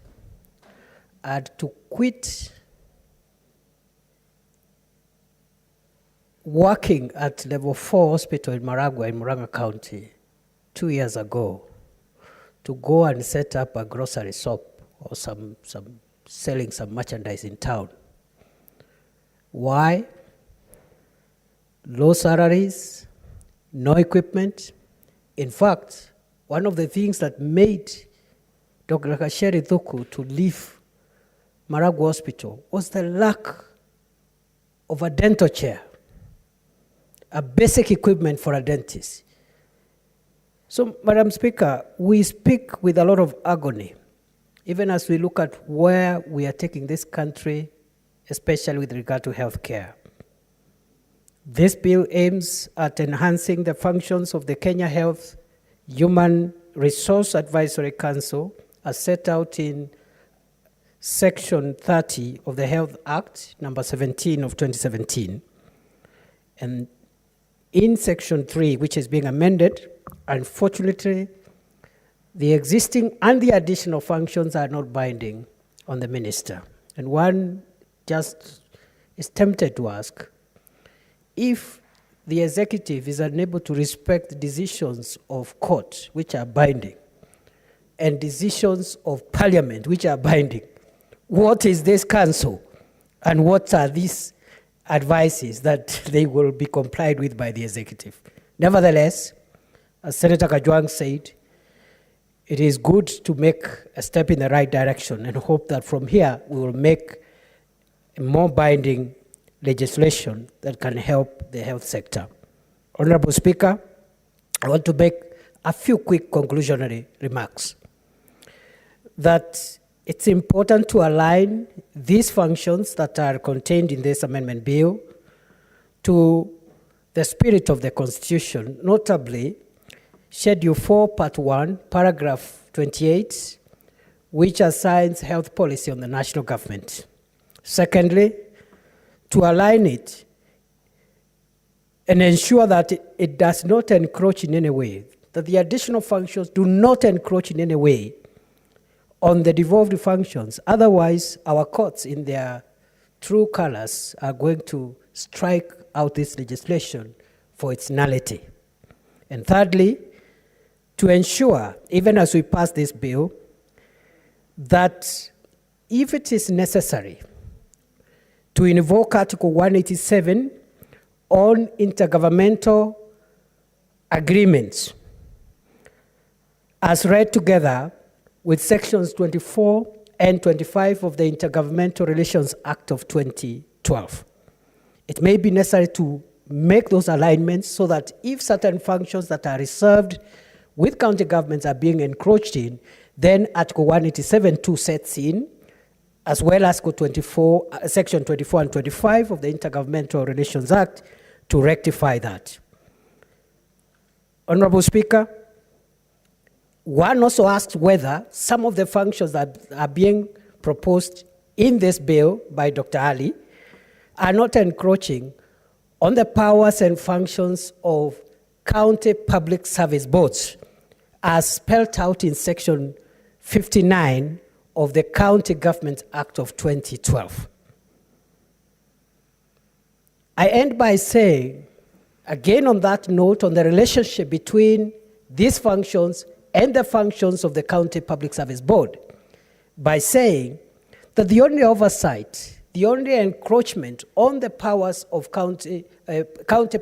had to quit working at level 4 hospital in Maragua in Murang'a County 2 years ago to go and set up a grocery shop or selling some merchandise in town. Why? Low salaries, no equipment. In fact, one of the things that made Dr. Kasheri Thuku to leave Maragua Hospital was the lack of a dental chair, a basic equipment for a dentist. So, Madam Speaker, we speak with a lot of agony, even as we look at where we are taking this country, especially with regard to healthcare. This bill aims at enhancing the functions of the Kenya Health Human Resource Advisory Council as set out in Section 30 of the Health Act, number 17 of 2017. And in Section 3, which is being amended, unfortunately, the existing and the additional functions are not binding on the minister. And one just is tempted to ask, if the executive is unable to respect decisions of court, which are binding, and decisions of parliament, which are binding, what is this council? And what are these advices that they will be complied with by the executive? Nevertheless, as Senator Kajwang said, it is good to make a step in the right direction and hope that from here we will make a more binding legislation that can help the health sector. Honorable Speaker, I want to make a few quick conclusionary remarks. That it's important to align these functions that are contained in this amendment bill to the spirit of the Constitution, notably Schedule 4, Part 1, Paragraph 28, which assigns health policy on the national government. Secondly, to align it and ensure that it does not encroach in any way, that the additional functions do not encroach in any way on the devolved functions. Otherwise, our courts in their true colors are going to strike out this legislation for its nullity. And thirdly, to ensure, even as we pass this bill, that if it is necessary to invoke Article 187 on intergovernmental agreements, as read together with sections 24 and 25 of the Intergovernmental Relations Act of 2012. It may be necessary to make those alignments so that if certain functions that are reserved with county governments are being encroached in, then Article 187.2 sets in, as well as Section 24 and 25 of the Intergovernmental Relations Act to rectify that. Honorable Speaker, one also asked whether some of the functions that are being proposed in this bill by Dr. Ali are not encroaching on the powers and functions of county public service boards, as spelled out in Section 59 of the County Government Act of 2012. I end by saying, again on that note, on the relationship between these functions and the functions of the County Public Service Board, by saying that the only oversight, the only encroachment on the powers of county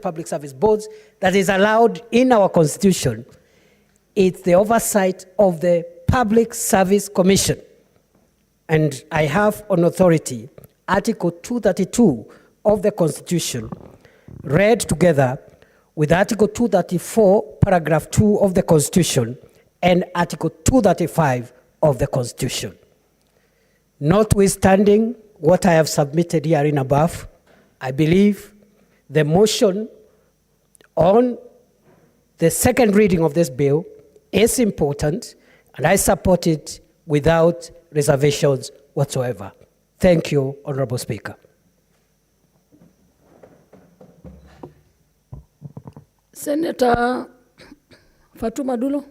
public service boards that is allowed in our Constitution is the oversight of the Public Service Commission. And I have on authority Article 232 of the Constitution, read together with Article 234, Paragraph 2 of the Constitution, and Article 235 of the Constitution. Notwithstanding what I have submitted herein above, I believe the motion on the second reading of this bill is important, and I support it without reservations whatsoever. Thank you, Honorable Speaker. Senator Fatuma Dulo.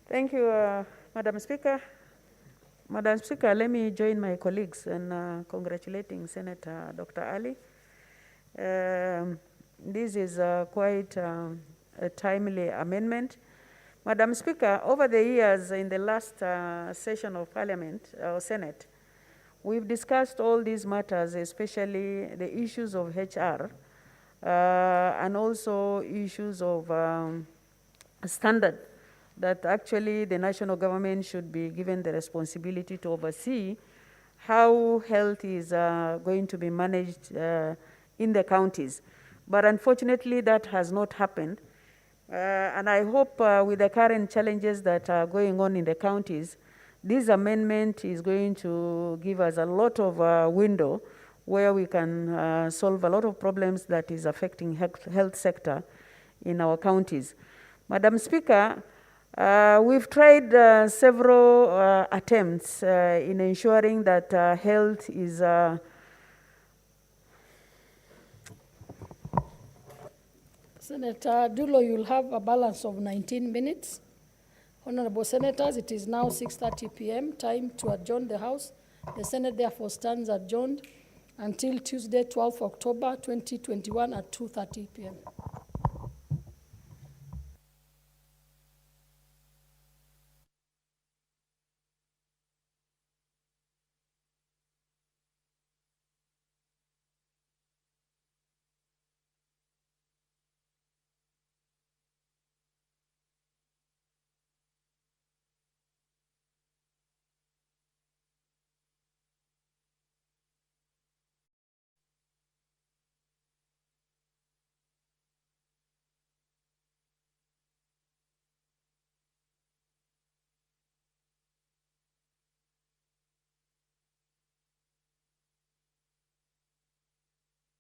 Thank you, Madam Speaker. Madam Speaker, let me join my colleagues in congratulating Senator Dr. Ali. This is quite a timely amendment. Madam Speaker, over the years in the last session of Parliament or Senate, we've discussed all these matters, especially the issues of HR and also issues of standard that actually the national government should be given the responsibility to oversee how health is going to be managed in the counties. But unfortunately, that has not happened. And I hope with the current challenges that are going on in the counties, this amendment is going to give us a lot of window where we can solve a lot of problems that is affecting health sector in our counties. Madam Speaker, we've tried several attempts in ensuring that health is Senator Dulo, you'll have a balance of 19 minutes. Honorable Senators, it is now 6:30 p.m., time to adjourn the House. The Senate therefore stands adjourned until Tuesday, 12th October 2021 at 2:30 p.m.